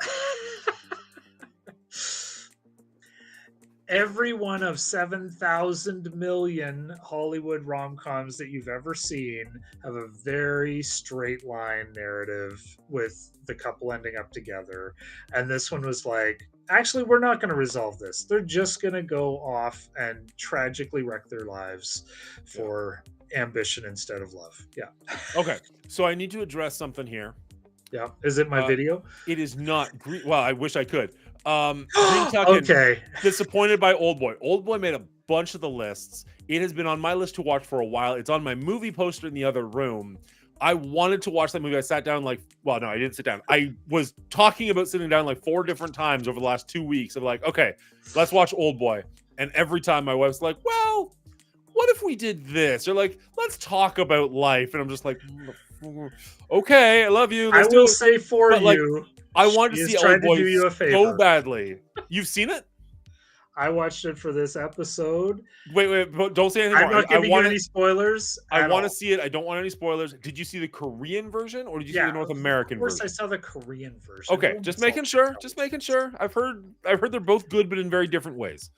Every one of 7,000 million Hollywood rom-coms that you've ever seen have a very straight line narrative with the couple ending up together. And this one was like, actually, we're not going to resolve this. They're just going to go off and tragically wreck their lives for ambition instead of love. Yeah. Okay. So I need to address something here. Yeah. Is it my video? It is not. Well, I wish I could. Okay. Disappointed by Oldboy. Oldboy made a bunch of the lists. It has been on my list to watch for a while. It's on my movie poster in the other room. I wanted to watch that movie. I sat down I didn't sit down. I was talking about sitting down like 4 different times over the last 2 weeks. I'm like, okay, let's watch Oldboy. And every time my wife's like, well, what if we did this? Or like, let's talk about life. And I'm just like, okay, I love you. I will say for you. I wanted to see Oldboy so badly. You've seen it? I watched it for this episode. Wait, don't say anything more. I'm not giving you any spoilers. I want to see it. I don't want any spoilers. Did you see the Korean version or did you see the North American version? Of course, I saw the Korean version. Okay, just making sure. I've heard they're both good, but in very different ways.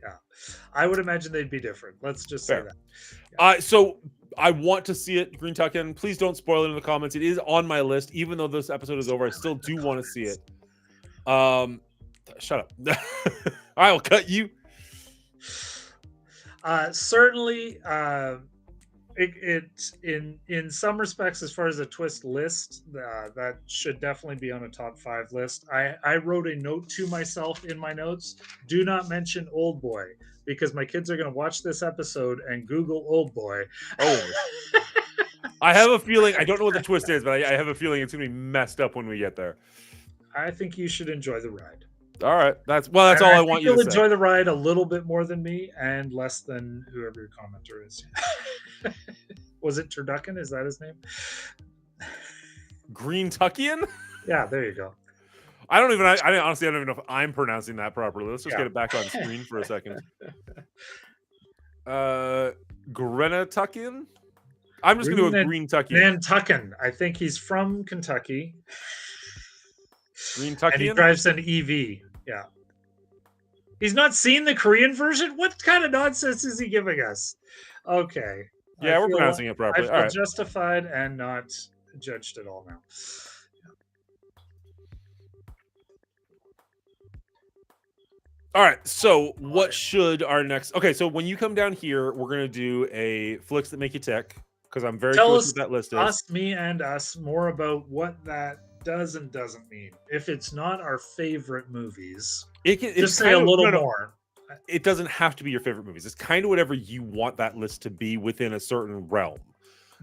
Yeah, I would imagine they'd be different. Let's just say that. Yeah. So I want to see it, Green Tuckin. Please don't spoil it in the comments. It is on my list, even though this episode is over. I still do want to see it. Shut up. I will cut you. Certainly, it in some respects, as far as a twist list, that should definitely be on a top 5 list. I wrote a note to myself in my notes: do not mention Oldboy, because my kids are going to watch this episode and Google Oldboy. Oh. I have a feeling, I don't know what the twist is, but I have a feeling it's going to be messed up when we get there. I think you should enjoy the ride. All right. That's all I want you to say. You'll enjoy the ride a little bit more than me and less than whoever your commenter is. Was it Turducken? Is that his name? Green Tuckian? Yeah, there you go. I honestly don't even know if I'm pronouncing that properly. Let's just get it back on screen for a second. Grenatuckian? I'm just going to go with Green Tuckian. Nantucket. I think he's from Kentucky. Green Tuckian? And he drives an EV. Yeah. He's not seen the Korean version? What kind of nonsense is he giving us? Okay. Yeah, we're pronouncing it properly. I feel justified and not judged at all now. All right, so what should our next... Okay, so when you come down here, we're going to do a flicks that make you tick, because I'm very curious what that list is. Ask me and us more about what that does and doesn't mean. If it's not our favorite movies, It's just say a kind of- little no, no, more. it doesn't have to be your favorite movies. It's kind of whatever you want that list to be within a certain realm.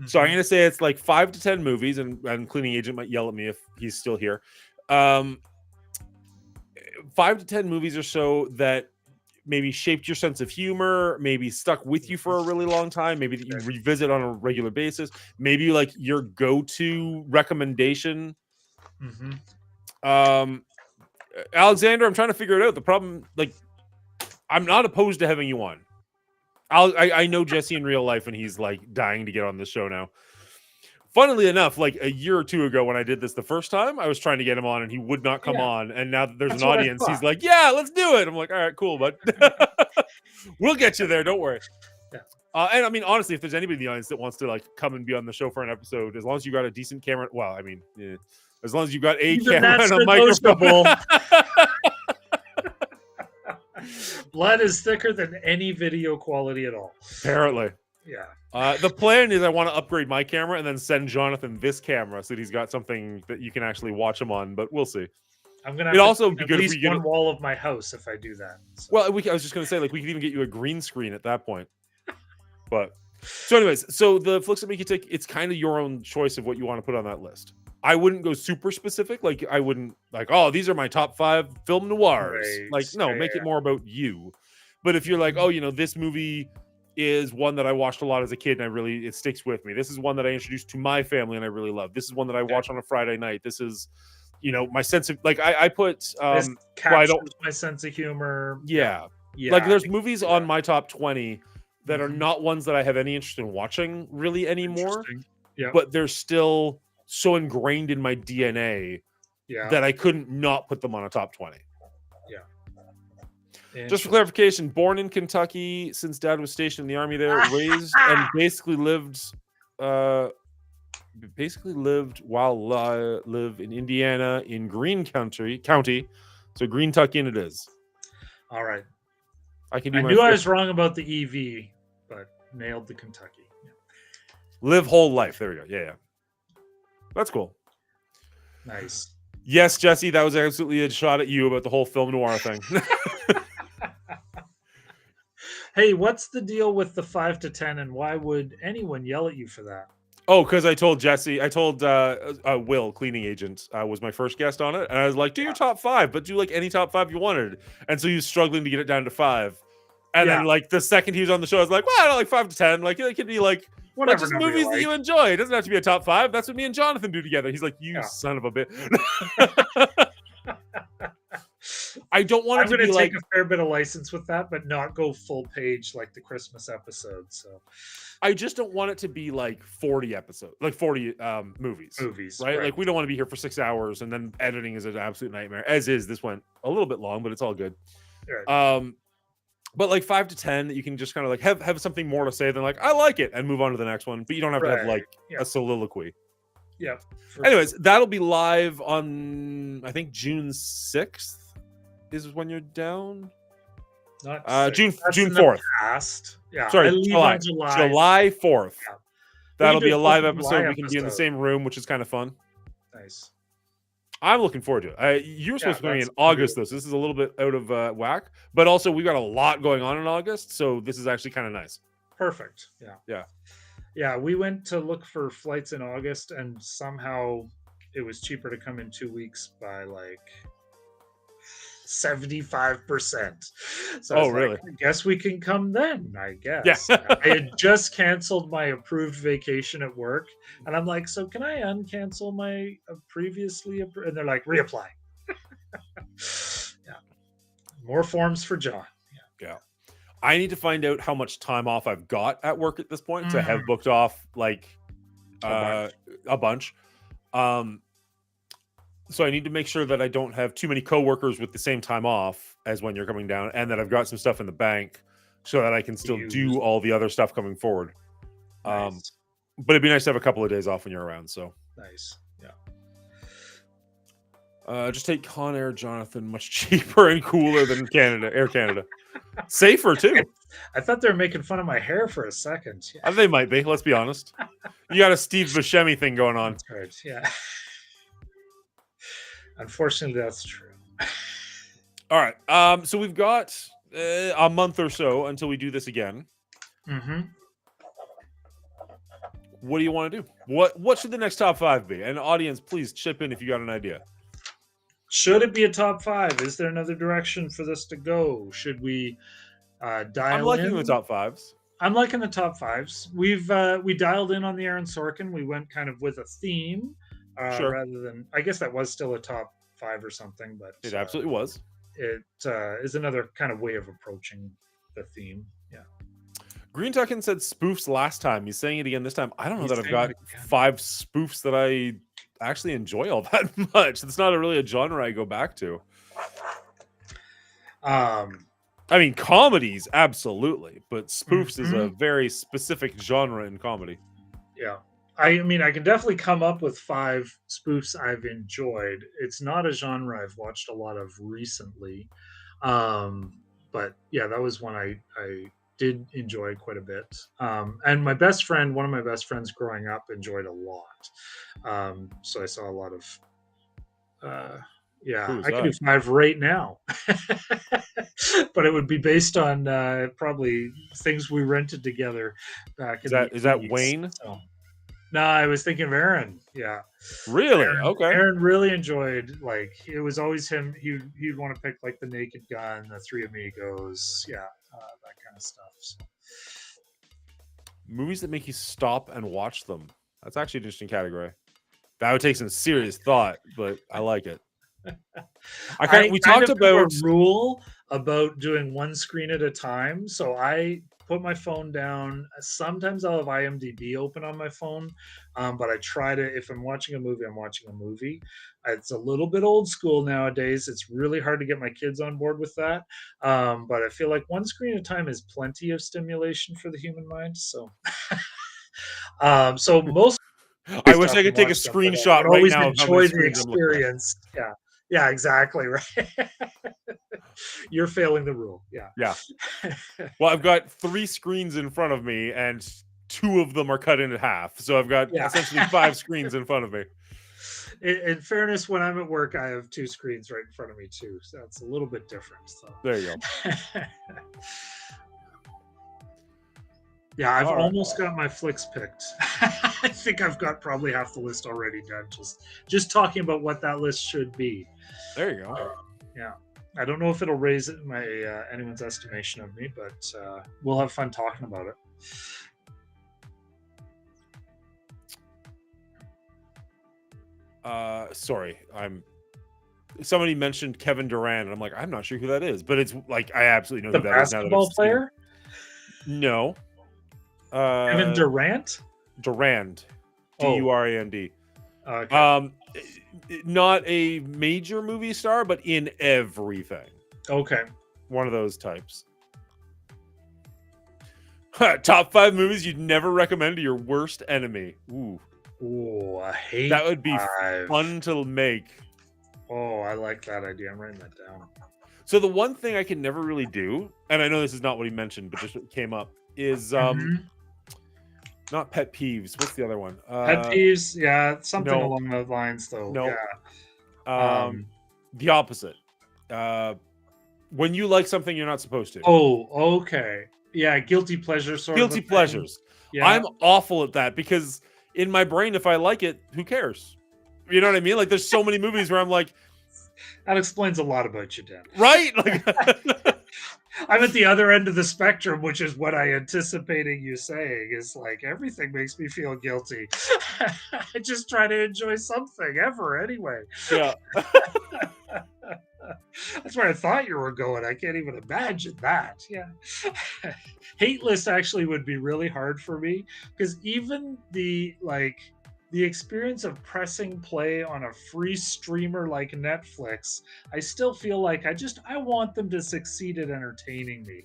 So I'm Mhm. going to say it's like 5 to 10 movies, and Cleaning Agent might yell at me if he's still here. 5 to 10 movies or so that maybe shaped your sense of humor, maybe stuck with you for a really long time, maybe that you Okay. revisit on a regular basis, maybe like your go-to recommendation. Mhm. Alexander, I'm trying to figure it out. The problem, like, I'm not opposed to having you on. I know Jesse in real life, and he's like dying to get on this show now. Funnily enough, like a year or two ago when I did this the first time, I was trying to get him on and he would not come Yeah. on. And now that there's That's an what I audience, he's thought. like, yeah, let's do it. I'm like, all right, cool, bud. We'll get you there. Don't worry. Yeah. And I mean, honestly, if there's anybody in the audience that wants to like come and be on the show for an episode, as long as you got a decent camera, well, I mean, yeah, as long as you got a Even camera that's and a microphone. Blood is thicker than any video quality at all. Apparently. Yeah. The plan is I want to upgrade my camera and then send Jonathan this camera so that he's got something that you can actually watch him on, but we'll see. I'm gonna It'd have also to be at good if least we get one wall of my house if I do that. So. Well, I was just going to say, like, we could even get you a green screen at that point. But so, anyways, so the flicks that make you tick, it's kind of your own choice of what you want to put on that list. I wouldn't go super specific. Like, I wouldn't like, oh, these are my top 5 film noirs. Right. Like, no, make it more about you. But if you're like, oh, you know, this movie is one that I watched a lot as a kid and it sticks with me. This is one that I introduced to my family and I really love. This is one that I watch on a Friday night. This is, you know, my sense of like I put This captures my sense of humor. yeah. Yeah. Like there's movies on my top 20 that are Mhm. not ones that I have any interest in watching really anymore, Interesting. Yeah. but they're still so ingrained in my DNA Yeah. that I couldn't not put them on a top 20. Just for Interesting. clarification, born in Kentucky, since dad was stationed in the army there, raised and basically lived live in Indiana in Greene County. So Green Tuckian it is. All right. I can do I my knew I was wrong about the EV, but nailed the Kentucky. Yeah. live whole life. There we go. Yeah. That's cool. Nice. Yes, Jesse, that was absolutely a shot at you about the whole film noir thing. Hey, what's the deal with the 5 to 10, and why would anyone yell at you for that? Oh, because I told Will, Cleaning Agent, was my first guest on it, and I was like, do your top 5, but do like any top 5 you wanted. And so he was struggling to get it down to 5. And then like the second he was on the show, I was like, well, I don't like 5 to 10. Like it could be like Whatever just number movies you that like. you enjoy. It doesn't have to be a top 5. That's what me and Jonathan do together. He's like, you son of a bitch. I don't want I'm it to going be to like take a fair bit of license with that, but not go full page like the Christmas episode. So I just don't want it to be like 40 episodes, like 40 movies. movies, Right? Like we don't want to be here for 6 hours and then editing is an absolute nightmare. As is, this went a little bit long, but it's all good. Right. But like 5 to 10 that you can just kind of like have something more to say than like I like it and move on to the next one. But you don't have to have like a soliloquy. Yeah. Anyways, that'll be live on I think June 6th is when you're down. Not June That's in the 4th. past. Yeah. Sorry, I leave July. on July. July 4th. Yeah. That'll We be do a a live 4th of July episode. We can be in the episode. same room, which is kind of fun. Nice. I'm looking forward to it. You were supposed to be in that's August, cool. though, so this is a little bit out of whack. But also, we've got a lot going on in August, so this is actually kind of nice. Perfect. Yeah. Yeah. Yeah. We went to look for flights in August, and somehow it was cheaper to come in 2 weeks by like 75%. So I was really? like, I guess we can come then, I guess. Yeah. I had just canceled my approved vacation at work, and I'm like, so can I uncancel my previously and they're like, reapply. Yeah. More forms for John. Yeah. I need to find out how much time off I've got at work at this point to have booked off like a bunch. So I need to make sure that I don't have too many coworkers with the same time off as when you're coming down, and that I've got some stuff in the bank so that I can still do all the other stuff coming forward. Nice. But it'd be nice to have a couple of days off when you're around. So Nice. just take Conair, Jonathan, much cheaper and cooler than Air Canada. Safer too. I thought they were making fun of my hair for a second. Yeah. They might be. Let's be honest. You got a Steve Buscemi thing going on. That's right. Yeah. Unfortunately, that's true. All right. So we've got a month or so until we do this again. Mm-hmm. What do you want to do? What should the next top 5 be? And audience, please chip in if you got an idea. Should it be a top 5? Is there another direction for this to go? Should we dial I'm liking in? the top 5s. I'm liking the top 5s. We dialed in on the Aaron Sorkin. We went kind of with a theme, Sure. rather than, I guess that was still a top 5 or something, but It absolutely was. it is another kind of way of approaching the theme. Yeah. Green Tuckin said spoofs last time. He's saying it again this time. I don't know He's that I've saying got it again. 5 spoofs that I actually enjoy all that much. It's not really a genre I go back to. I mean, comedies, absolutely, but spoofs is a very specific genre in comedy. Yeah. I mean, I can definitely come up with 5 spoofs I've enjoyed. It's not a genre I've watched a lot of recently. But yeah, that was one I did enjoy quite a bit. And my best friend, one of my best friends growing up, enjoyed a lot. So I saw a lot of yeah, Who's I could do that? 5 right now. But it would be based on probably things we rented together back in Is that 80s. Wayne? So. No, I was thinking of Aaron. Yeah, Really? Aaron, Okay. Aaron really enjoyed, like, it was always him. He'd want to pick like The Naked Gun, The Three Amigos, yeah, that kind of stuff. So. Movies that make you stop and watch them. That's actually an interesting category. That would take some serious thought, but I like it. We talked about a rule about doing one screen at a time. So I put my phone down. Sometimes I'll have IMDb open on my phone, but I try to, if I'm watching a movie, I'm watching a movie. It's a little bit old school nowadays. It's really hard to get my kids on board with that. But I feel like one screen at a time is plenty of stimulation for the human mind. So, so most. I wish I could take a screenshot right now of how many enjoy the screens I'm looking at. experience. Yeah. Yeah, exactly right. You're failing the rule. Yeah. Yeah. Well, I've got 3 screens in front of me, and 2 of them are cut into half. So I've got essentially 5 screens in front of me. In fairness, when I'm at work, I have 2 screens right in front of me too. So that's a little bit different. So. There you go. Yeah, I've almost got my flicks picked. I think I've got probably half the list already done. Just talking about what that list should be. There you go. Yeah, I don't know if it'll raise my anyone's estimation of me, but we'll have fun talking about it. Sorry, somebody mentioned Kevin Durant, and I'm like, I'm not sure who that is, but it's like I absolutely know the who that is now. Basketball player? No. Kevin Durant? Durand. Durand. Okay. Not a major movie star, but in everything. Okay. One of those types. Top 5 movies you'd never recommend to your worst enemy. Ooh, I hate that. Would be 5. fun to make. Oh, I like that idea. I'm writing that down. So the one thing I can never really do, and I know this is not what he mentioned, but just what came up, is not pet peeves. What's the other one? Pet peeves, yeah, something along those lines, though. No. Yeah. The opposite. When you like something you're not supposed to. Oh, okay. Yeah, guilty pleasure sort of. Guilty pleasures. Yeah. I'm awful at that because in my brain, if I like it, who cares? You know what I mean? Like, there's so many movies where I'm like, that explains a lot about you, Dan. Right? Like, I'm at the other end of the spectrum, which is what I anticipating you saying. Is like everything makes me feel guilty. I just try to enjoy something ever anyway. Yeah. That's where I thought you were going. I can't even imagine that. Yeah. Hate list actually would be really hard for me because even the experience of pressing play on a free streamer like Netflix, I still feel like I want them to succeed at entertaining me.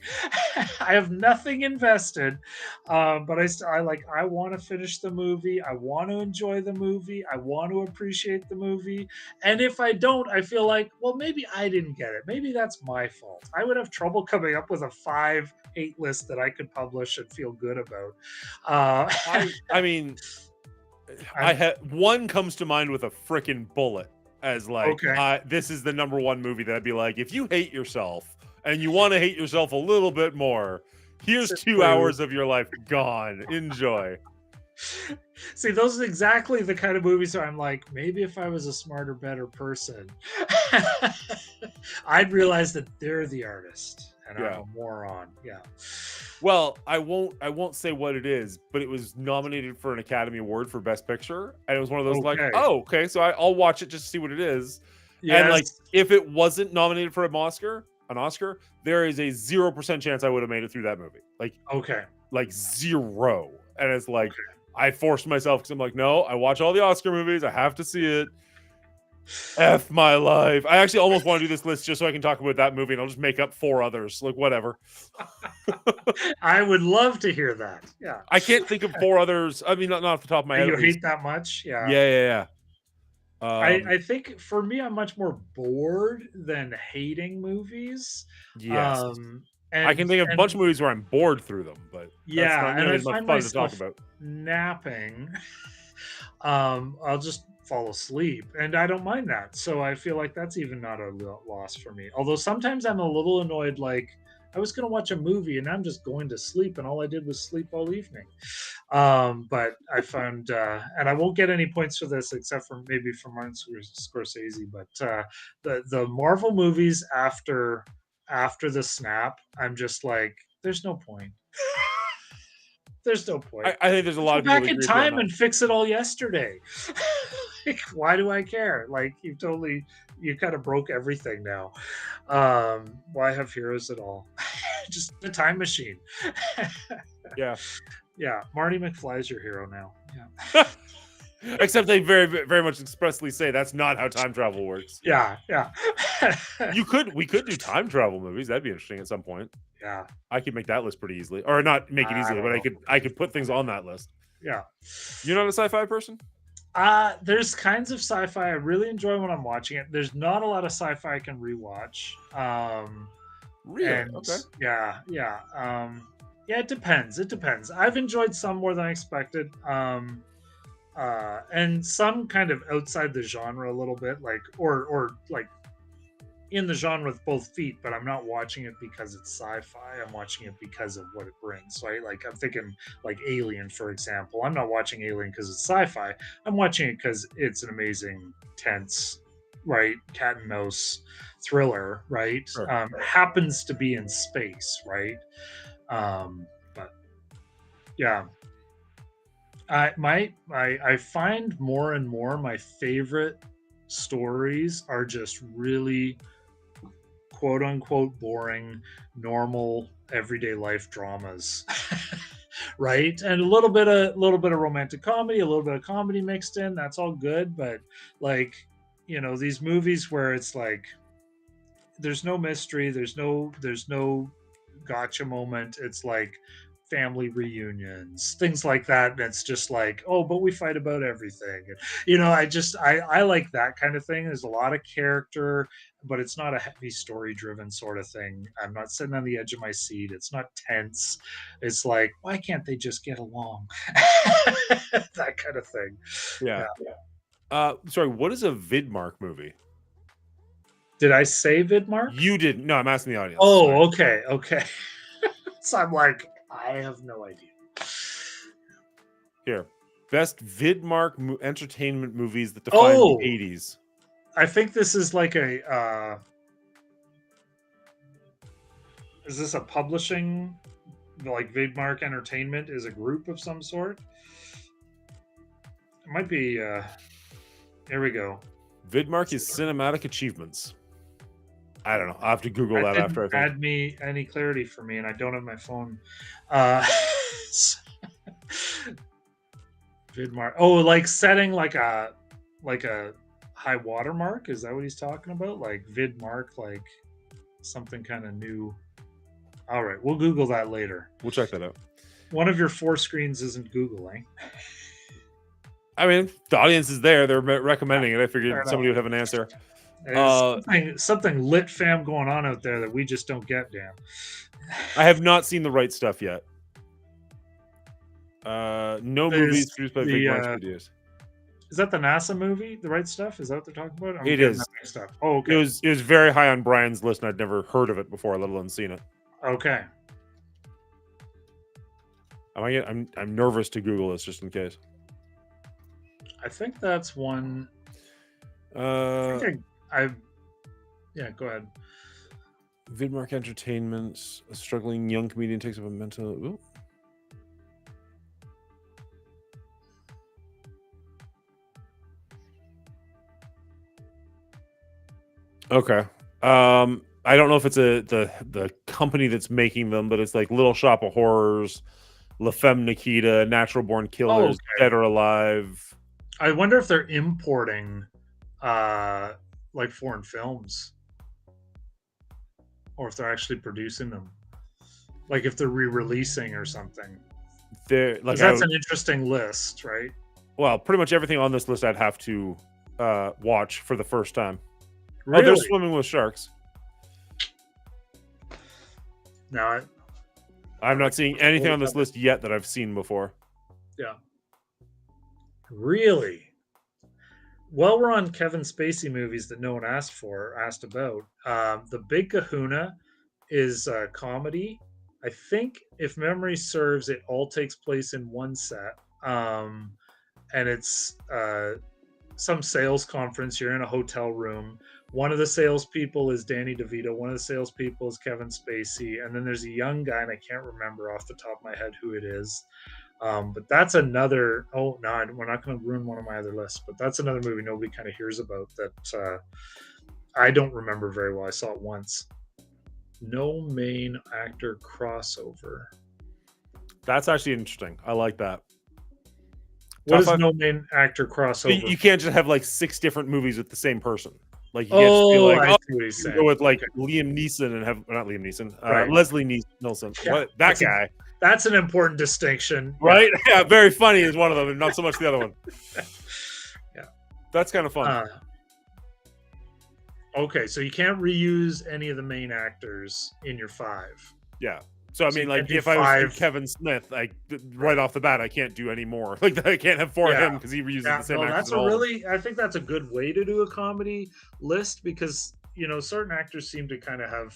I have nothing invested, but I want to finish the movie. I want to enjoy the movie. I want to appreciate the movie. And if I don't, I feel like, well, maybe I didn't get it. Maybe that's my fault. I would have trouble coming up with a 5 hate list that I could publish and feel good about. I mean, one comes to mind with a freaking bullet. as like, Okay. this is the number one movie that I'd be like, if you hate yourself and you want to hate yourself a little bit more, here's Sit 2 through. hours of your life gone. Enjoy. See, those are exactly the kind of movies where I'm like, maybe if I was a smarter, better person, I'd realize that they're the artist and Yeah. I'm a moron. Yeah. Well, I won't say what it is, but it was nominated for an Academy Award for Best Picture, and it was one of those like, Okay. oh, okay, so I'll watch it just to see what it is. And like, Yes. if it wasn't nominated for an Oscar, there is a 0% chance I would have made it through that movie. Okay. Like 0. And it's like, Okay. I forced myself because I'm like, no, I watch all the Oscar movies. I have to see it. F my life. I actually almost want to do this list just so I can talk about that movie, and I'll just make up 4 others. Like, whatever. I would love to hear that. Yeah. I can't think of 4 others. I mean, not off the top of my head. You at least. hate that much? Yeah. Yeah. I think for me, I'm much more bored than hating movies. Yes. And, I can think of a bunch of movies where I'm bored through them, but that's yeah, not and nearly I as much find fun to talk myself about. napping. I'll just fall asleep, and I don't mind that. So I feel like that's even not a loss for me. Although sometimes I'm a little annoyed, like I was going to watch a movie and I'm just going to sleep, and all I did was sleep all evening. But I found, and I won't get any points for this except for maybe from Martin Scorsese. But the Marvel movies after the snap, I'm just like, there's no point. There's no point. I think there's a lot Go of people back who in agree with you on time that. and fix it all yesterday. Like, why do I care? Like, you kind of broke everything now. Why have heroes at all? Just a time machine. Yeah. Yeah, Marty McFly is your hero now. Yeah. Except they very, very much expressly say that's not how time travel works. Yeah. We could do time travel movies. That'd be interesting at some point. Yeah. I could make that list pretty easily, or not make it easily, but I could put things on that list. Yeah. You're not a sci-fi person? There's kinds of sci-fi I really enjoy when I'm watching it. There's not a lot of sci-fi I can rewatch. Really? And Okay. yeah. Yeah, it depends. I've enjoyed some more than I expected. And some kind of outside the genre a little bit, like or like in the genre with both feet, but I'm not watching it because it's sci-fi. I'm watching it because of what it brings. So I'm thinking like Alien, for example. I'm not watching Alien because it's sci-fi. I'm watching it because it's an amazing, tense, right, cat and mouse thriller, right? Sure. Happens to be in space, right? But yeah. I find more and more my favorite stories are just really quote unquote boring, normal, everyday life dramas. Right? And a little bit of romantic comedy, a little bit of comedy mixed in. That's all good, but like, these movies where it's like there's no mystery, there's no gotcha moment. It's like family reunions, things like that. And it's just like, oh, but we fight about everything. I like that kind of thing. There's a lot of character, but it's not a heavy story driven sort of thing. I'm not sitting on the edge of my seat. It's not tense. It's like, why can't they just get along? That kind of thing. Yeah. Sorry, what is a Vidmark movie? Did I say Vidmark? You didn't. No, I'm asking the audience. Oh, Sorry. okay. So I'm like, I have no idea. Here, best Vidmark entertainment movies that define the 80s. I think this is like a. Is this a publishing? Like Vidmark Entertainment is a group of some sort. It might be. Here we go. Vidmark is cinematic achievements. I don't know. I'll have to Google that after. I think. Add me any clarity for me, and I don't have my phone. Vidmark. Oh, like setting like a high watermark. Is that what he's talking about? Like Vidmark, like something kind of new. All right, we'll Google that later. We'll check that out. One of your 4 screens isn't Googling. I mean, the audience is there. They're recommending it. I figured somebody would have an answer. Something lit fam going on out there that we just don't get, Dan. I have not seen The Right Stuff yet. No movies produced by Vidmark Studios. Is that the NASA movie, The Right Stuff? Is that what they're talking about? I'm It getting is. that mixed up. Oh, It okay. was very high on Brian's list, and I'd never heard of it before, let alone seen it. Okay. I'm nervous to Google this just in case. I think that's one. Uh, Yeah, go ahead. Vidmark Entertainment. A struggling young comedian takes up a mental. Ooh. Okay. I don't know if it's the company that's making them, but it's like Little Shop of Horrors, La Femme Nikita, Natural Born Killers, okay. Dead or Alive. I wonder if they're importing like foreign films, or if they're actually producing them, like if they're re-releasing or something. They're like, 'Cause that's an interesting list, right? well, pretty much everything on this list I'd have to watch for the first time. Really? Oh, they're Swimming with Sharks. Now, I'm not seeing anything on this list yet that I've seen before. yeah. Really? While we're on Kevin Spacey movies that no one asked about, The Big Kahuna is a comedy. I think, if memory serves, it all takes place in one set. And it's some sales conference. You're in a hotel room. One of the salespeople is Danny DeVito. One of the salespeople is Kevin Spacey. And then there's a young guy, and I can't remember off the top of my head who it is. But that's another. Oh no, we're not going to ruin one of my other lists. But that's another movie nobody kind of hears about that I don't remember very well. I saw it once. No main actor crossover. That's actually interesting. I like that. What Top is five- no main actor crossover? You can't just have like 6 different movies with the same person. Like you can't Oh, just be like, I oh, see what he's you saying. go with like Okay. Liam Neeson and have not Liam Neeson, Right. Leslie Nielsen. Yeah, What, that that's guy, That's an important distinction, right? Yeah, very funny is one of them, and not so much the other one. Yeah. That's kind of fun. Okay, so you can't reuse any of the main actors in your 5. Yeah. So I So mean, you like can't do if I was to do 5. Kevin Smith, right off the bat, I can't do any more. Like I can't have 4 of Yeah. him because he reuses Yeah, the same no, actors. that's in all of them. I think that's a good way to do a comedy list, because certain actors seem to kind of have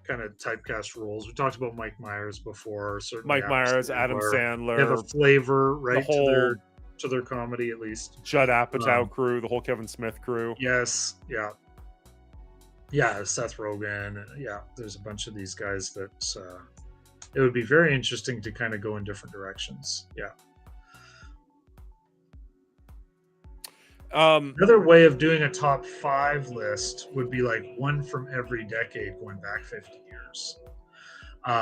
typecast roles. We talked about Mike Myers before. Certainly Mike Myers, Adam They have a Sandler, flavor, right, whole- to their comedy at least. Judd Apatow crew, the whole Kevin Smith crew. Yes, yeah. Yeah, Seth Rogen. Yeah, there's a bunch of these guys that it would be very interesting to kind of go in different directions. Yeah. Another way of doing a top 5 list would be like one from every decade going back 50 years. And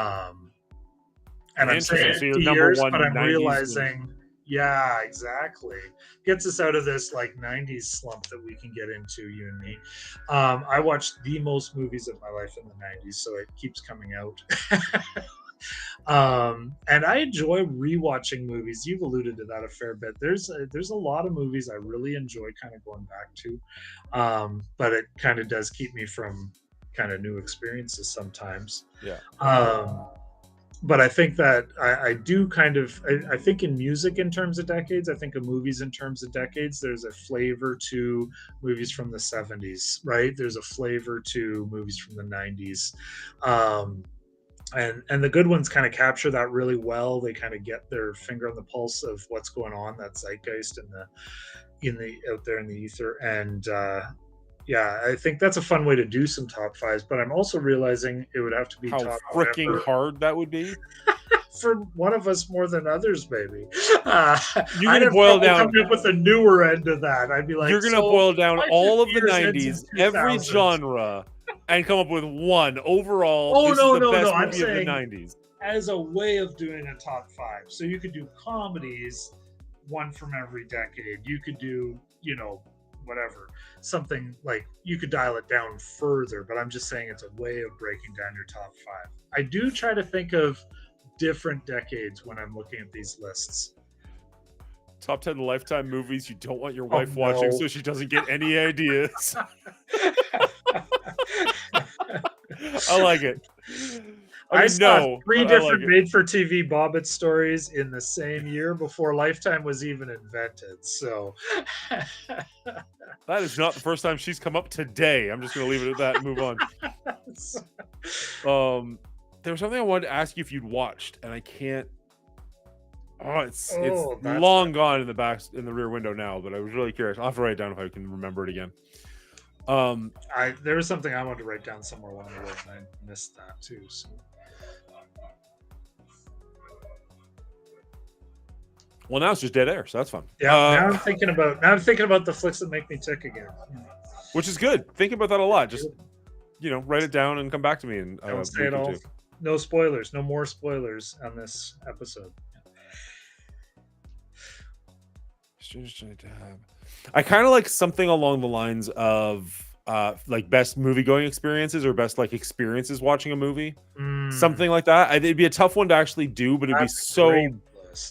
I'm saying Interesting. So you're 50 number years, one but I'm 90s realizing, yeah, exactly. Gets us out of this like 90s slump that we can get into, you and me. I watched the most movies of my life in the 90s, so it keeps coming out. And I enjoy rewatching movies. You've alluded to that a fair bit. There's a lot of movies I really enjoy kind of going back to, but it kind of does keep me from kind of new experiences sometimes. Yeah. But I think that I do kind of I think in music in terms of decades, I think of movies in terms of decades. There's a flavor to movies from the 70s, right? There's a flavor to movies from the 90s. And the good ones kind of capture that really well. They kind of get their finger on the pulse of what's going on, that zeitgeist in the out there in the ether. And yeah, I think that's a fun way to do some top 5s. But I'm also realizing it would have to be How top freaking whatever hard that would be. for one of us more than others, maybe. You're I'd gonna have boil trouble down. coming up with the newer end of that. I'd be like, You're gonna so boil down my all of the 50 years ends 90s, in every 2000s. genre, and come up with one overall. Oh, this no, is the no, best no, I'm movie of saying- the 90s. As a way of doing a top 5. So you could do comedies, one from every decade. You could do, whatever, something like, you could dial it down further, but I'm just saying it's a way of breaking down your top 5. I do try to think of different decades when I'm looking at these lists. Top 10 Lifetime movies you don't want your wife watching no. so she doesn't get any ideas. I like it. I mean, saw no, three but I like different it. made-for-TV Bobbit stories in the same year before Lifetime was even invented. So, That is not the first time she's come up today. I'm just going to leave it at that and move on. There was something I wanted to ask you if you'd watched, and I can't. Oh, it's oh, that's long gone in the rear window now. But I was really curious. I'll have to write it down if I can remember it again. there was something I wanted to write down somewhere along the way, and I missed that too. So. Well, now it's just dead air, so that's fun. Yeah, now I'm thinking about the flicks that make me tick again. Which is good. Think about that a lot. Just write it down and come back to me. And Don't say it all. No spoilers. No more spoilers on this episode. I kind of like something along the lines of like best movie going experiences or best like experiences watching a movie. Something like that. It'd be a tough one to actually do, but it'd be so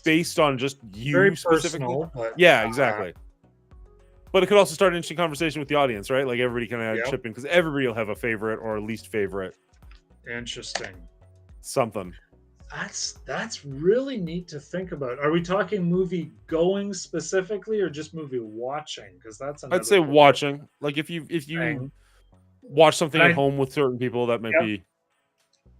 based on just you very specifically. Personal, but, yeah, exactly. But it could also start an interesting conversation with the audience, right? Like everybody kind of chip in because everybody will have a favorite or a least favorite. Interesting. Something. That's really neat to think about. Are we talking movie going specifically or just movie watching? Because that's I'd say watching. Like if you watch something at home with certain people, that might be.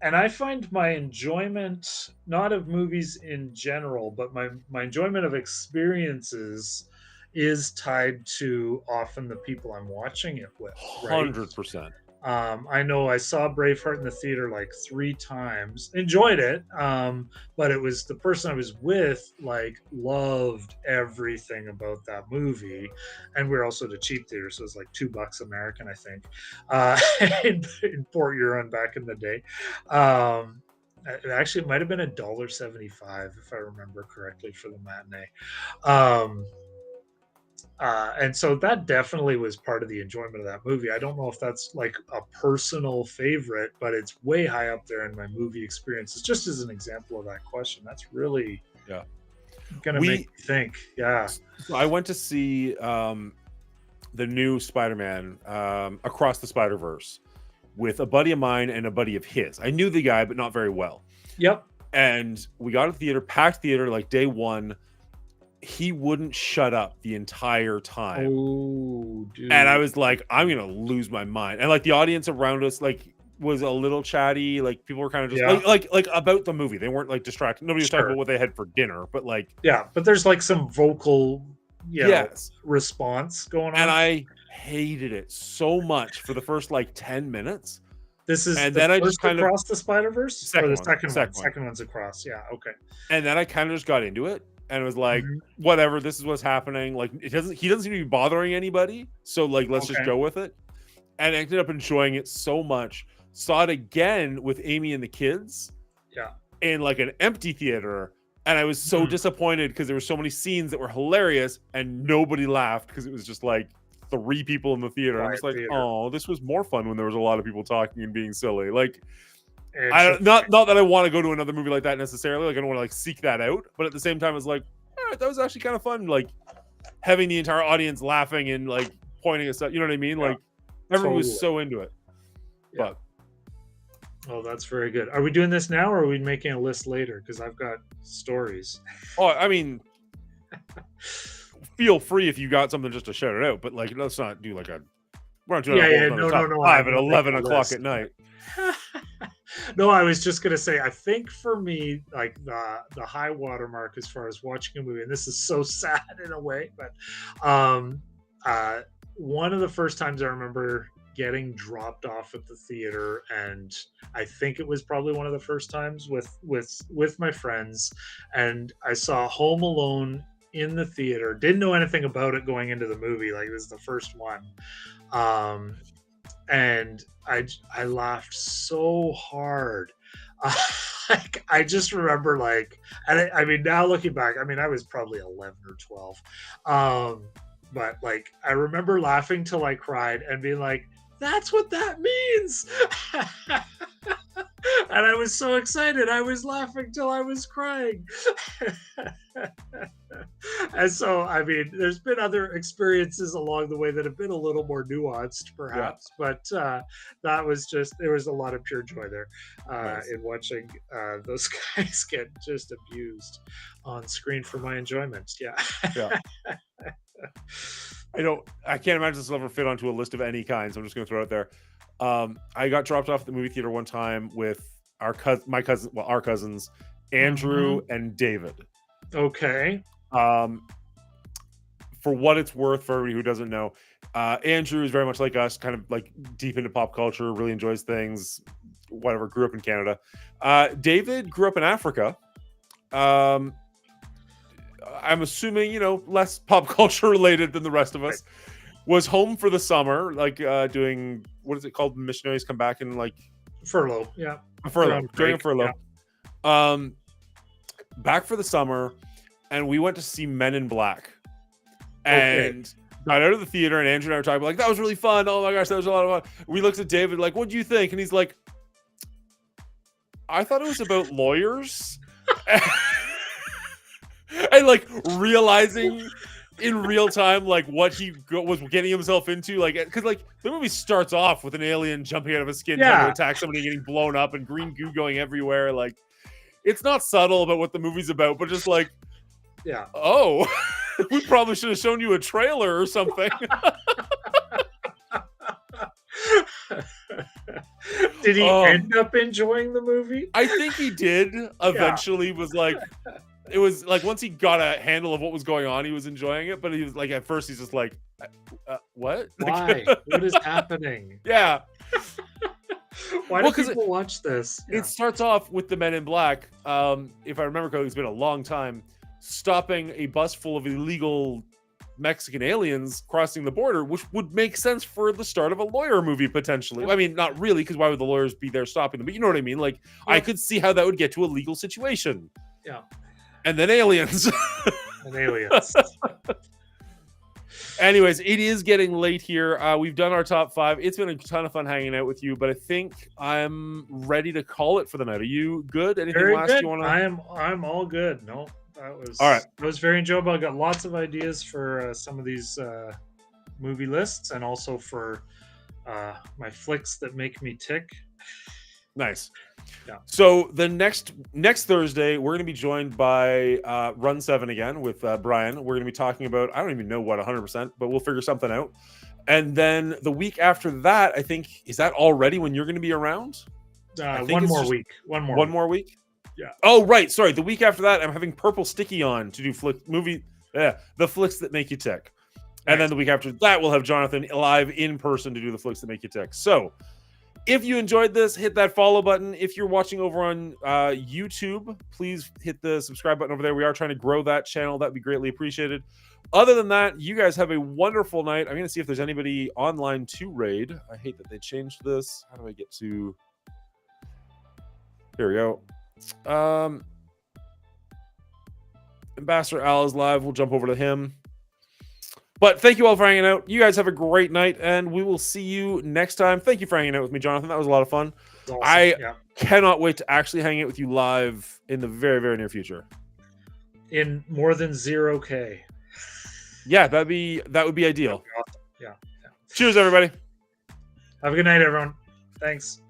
And I find my enjoyment not of movies in general, but my enjoyment of experiences is tied to often the people I'm watching it with. 100%. I know I saw Braveheart in the theater like 3 times, enjoyed it, but it was the person I was with like loved everything about that movie, and we're also at a cheap theater, so it's like $2 American, I think, in Port Huron back in the day. Actually, it might have been $1.75 if I remember correctly for the matinee. And so that definitely was part of the enjoyment of that movie. I don't know if that's like a personal favorite, but it's way high up there in my movie experiences. Just as an example of that question, that's really gonna make me think. Yeah, so I went to see the new Spider-Man Across the Spider-Verse with a buddy of mine and a buddy of his. I knew the guy, but not very well. Yep. And we got to the theater, packed theater, like day one. He wouldn't shut up the entire time. Oh, dude. And I was like, I'm gonna lose my mind. And like the audience around us like was a little chatty. Like people were kind of just like about the movie. They weren't like distracted. Nobody was talking about what they had for dinner, but like but there's like some vocal response going on. And I hated it so much for the first like 10 minutes. This is and then I just kind Across the Spider-Verse? Or the second one? One. Second one's Across, yeah, okay. And then I kind of just got into it. And it was like, whatever, this is what's happening. Like, he doesn't seem to be bothering anybody. So, like, let's just go with it. And I ended up enjoying it so much. Saw it again with Amy and the kids. Yeah. In like an empty theater. And I was so disappointed because there were so many scenes that were hilarious and nobody laughed because it was just like 3 people in the theater. I'm just like, oh, this was more fun when there was a lot of people talking and being silly. Like, not that I want to go to another movie like that necessarily. Like I don't want to like seek that out, but at the same time, it's like, all right, that was actually kind of fun. Like having the entire audience laughing and like pointing at stuff. You know what I mean? Like everyone was so into it. Yeah. But that's very good. Are we doing this now, or are we making a list later? Because I've got stories. Oh, I mean, feel free if you got something just to shout it out. But like, let's not do like a. We're not doing no. 5 at 11 o'clock at night. No, I was just gonna say, I think for me, like the high water mark as far as watching a movie, and this is so sad in a way, but one of the first times I remember getting dropped off at the theater, and I think it was probably one of the first times with my friends, and I saw Home Alone in the theater. Didn't know anything about it going into the movie, like this is the first one. And I laughed so hard. Like I just remember like, and I mean now looking back, I mean I was probably 11 or 12, but like I remember laughing till I cried and being like, that's what that means. And I was so excited. I was laughing till I was crying. And so, I mean, there's been other experiences along the way that have been a little more nuanced, perhaps, but that was just, there was a lot of pure joy there Nice. in watching those guys get just abused on screen for my enjoyment. Yeah. Yeah. I can't imagine this will ever fit onto a list of any kind, so I'm just going to throw it out there. I got dropped off at the movie theater one time with our cousins, Andrew and David. Okay. For what it's worth, for everybody who doesn't know, Andrew is very much like us, kind of like deep into pop culture, really enjoys things, whatever, grew up in Canada. David grew up in Africa. I'm assuming, less pop culture related than the rest of us. Was home for the summer, like doing, what is it called? Missionaries come back and like Furlough. Yeah. a furlough, during a break, furlough. Back for the summer, and we went to see Men in Black. And got out of the theater, and Andrew and I were talking like, that was really fun. Oh my gosh, that was a lot of fun. We looked at David like, what do you think? And he's like, I thought it was about lawyers. And like realizing in real time like what he was getting himself into, like, because like the movie starts off with an alien jumping out of his skin trying to attack somebody, getting blown up, and green goo going everywhere. Like, it's not subtle about what the movie's about, but just like, oh, we probably should have shown you a trailer or something. Did he end up enjoying the movie? I think he did. Eventually, was like, it was like once he got a handle of what was going on, he was enjoying it. But he was like, at first, he's just like, what? Why? What is happening? Yeah. Why do people watch this? It starts off with the Men in Black. If I remember correctly, it's been a long time. Stopping a bus full of illegal Mexican aliens crossing the border, which would make sense for the start of a lawyer movie potentially. I mean, not really, because why would the lawyers be there stopping them? But you know what I mean? Like, I could see how that would get to a legal situation. Yeah. And then aliens. Anyways, it is getting late here. We've done our top 5. It's been a ton of fun hanging out with you, but I think I'm ready to call it for the night. Are you good? Anything Very last good. you want to? I'm all good. No, that was all right. It was very enjoyable. I got lots of ideas for some of these movie lists, and also for my flicks that make me tick. Nice. Yeah. So the next Thursday, we're going to be joined by Run 7 again with Brian. We're going to be talking about, I don't even know what 100%, but we'll figure something out. And then the week after that, I think, is that already when you're going to be around? One more week. One more week? Yeah. Oh, right. Sorry. The week after that, I'm having Purple Sticky on to do the flicks that make you tick. And then the week after that, we'll have Jonathan live in person to do the flicks that make you tick. So if you enjoyed this, hit that follow button. If you're watching over on YouTube, please hit the subscribe button over there. We are trying to grow that channel. That'd be greatly appreciated. Other than that, you guys have a wonderful night. I'm going to see if there's anybody online to raid. I hate that they changed this. How do I get to... Here we go. Ambassador Al is live. We'll jump over to him. But thank you all for hanging out. You guys have a great night, and we will see you next time. Thank you for hanging out with me, Jonathan. That was a lot of fun. Awesome. I cannot wait to actually hang out with you live in the very, very near future. In more than 0K. Yeah, that would be ideal. Awesome. Yeah. Cheers, everybody. Have a good night, everyone. Thanks.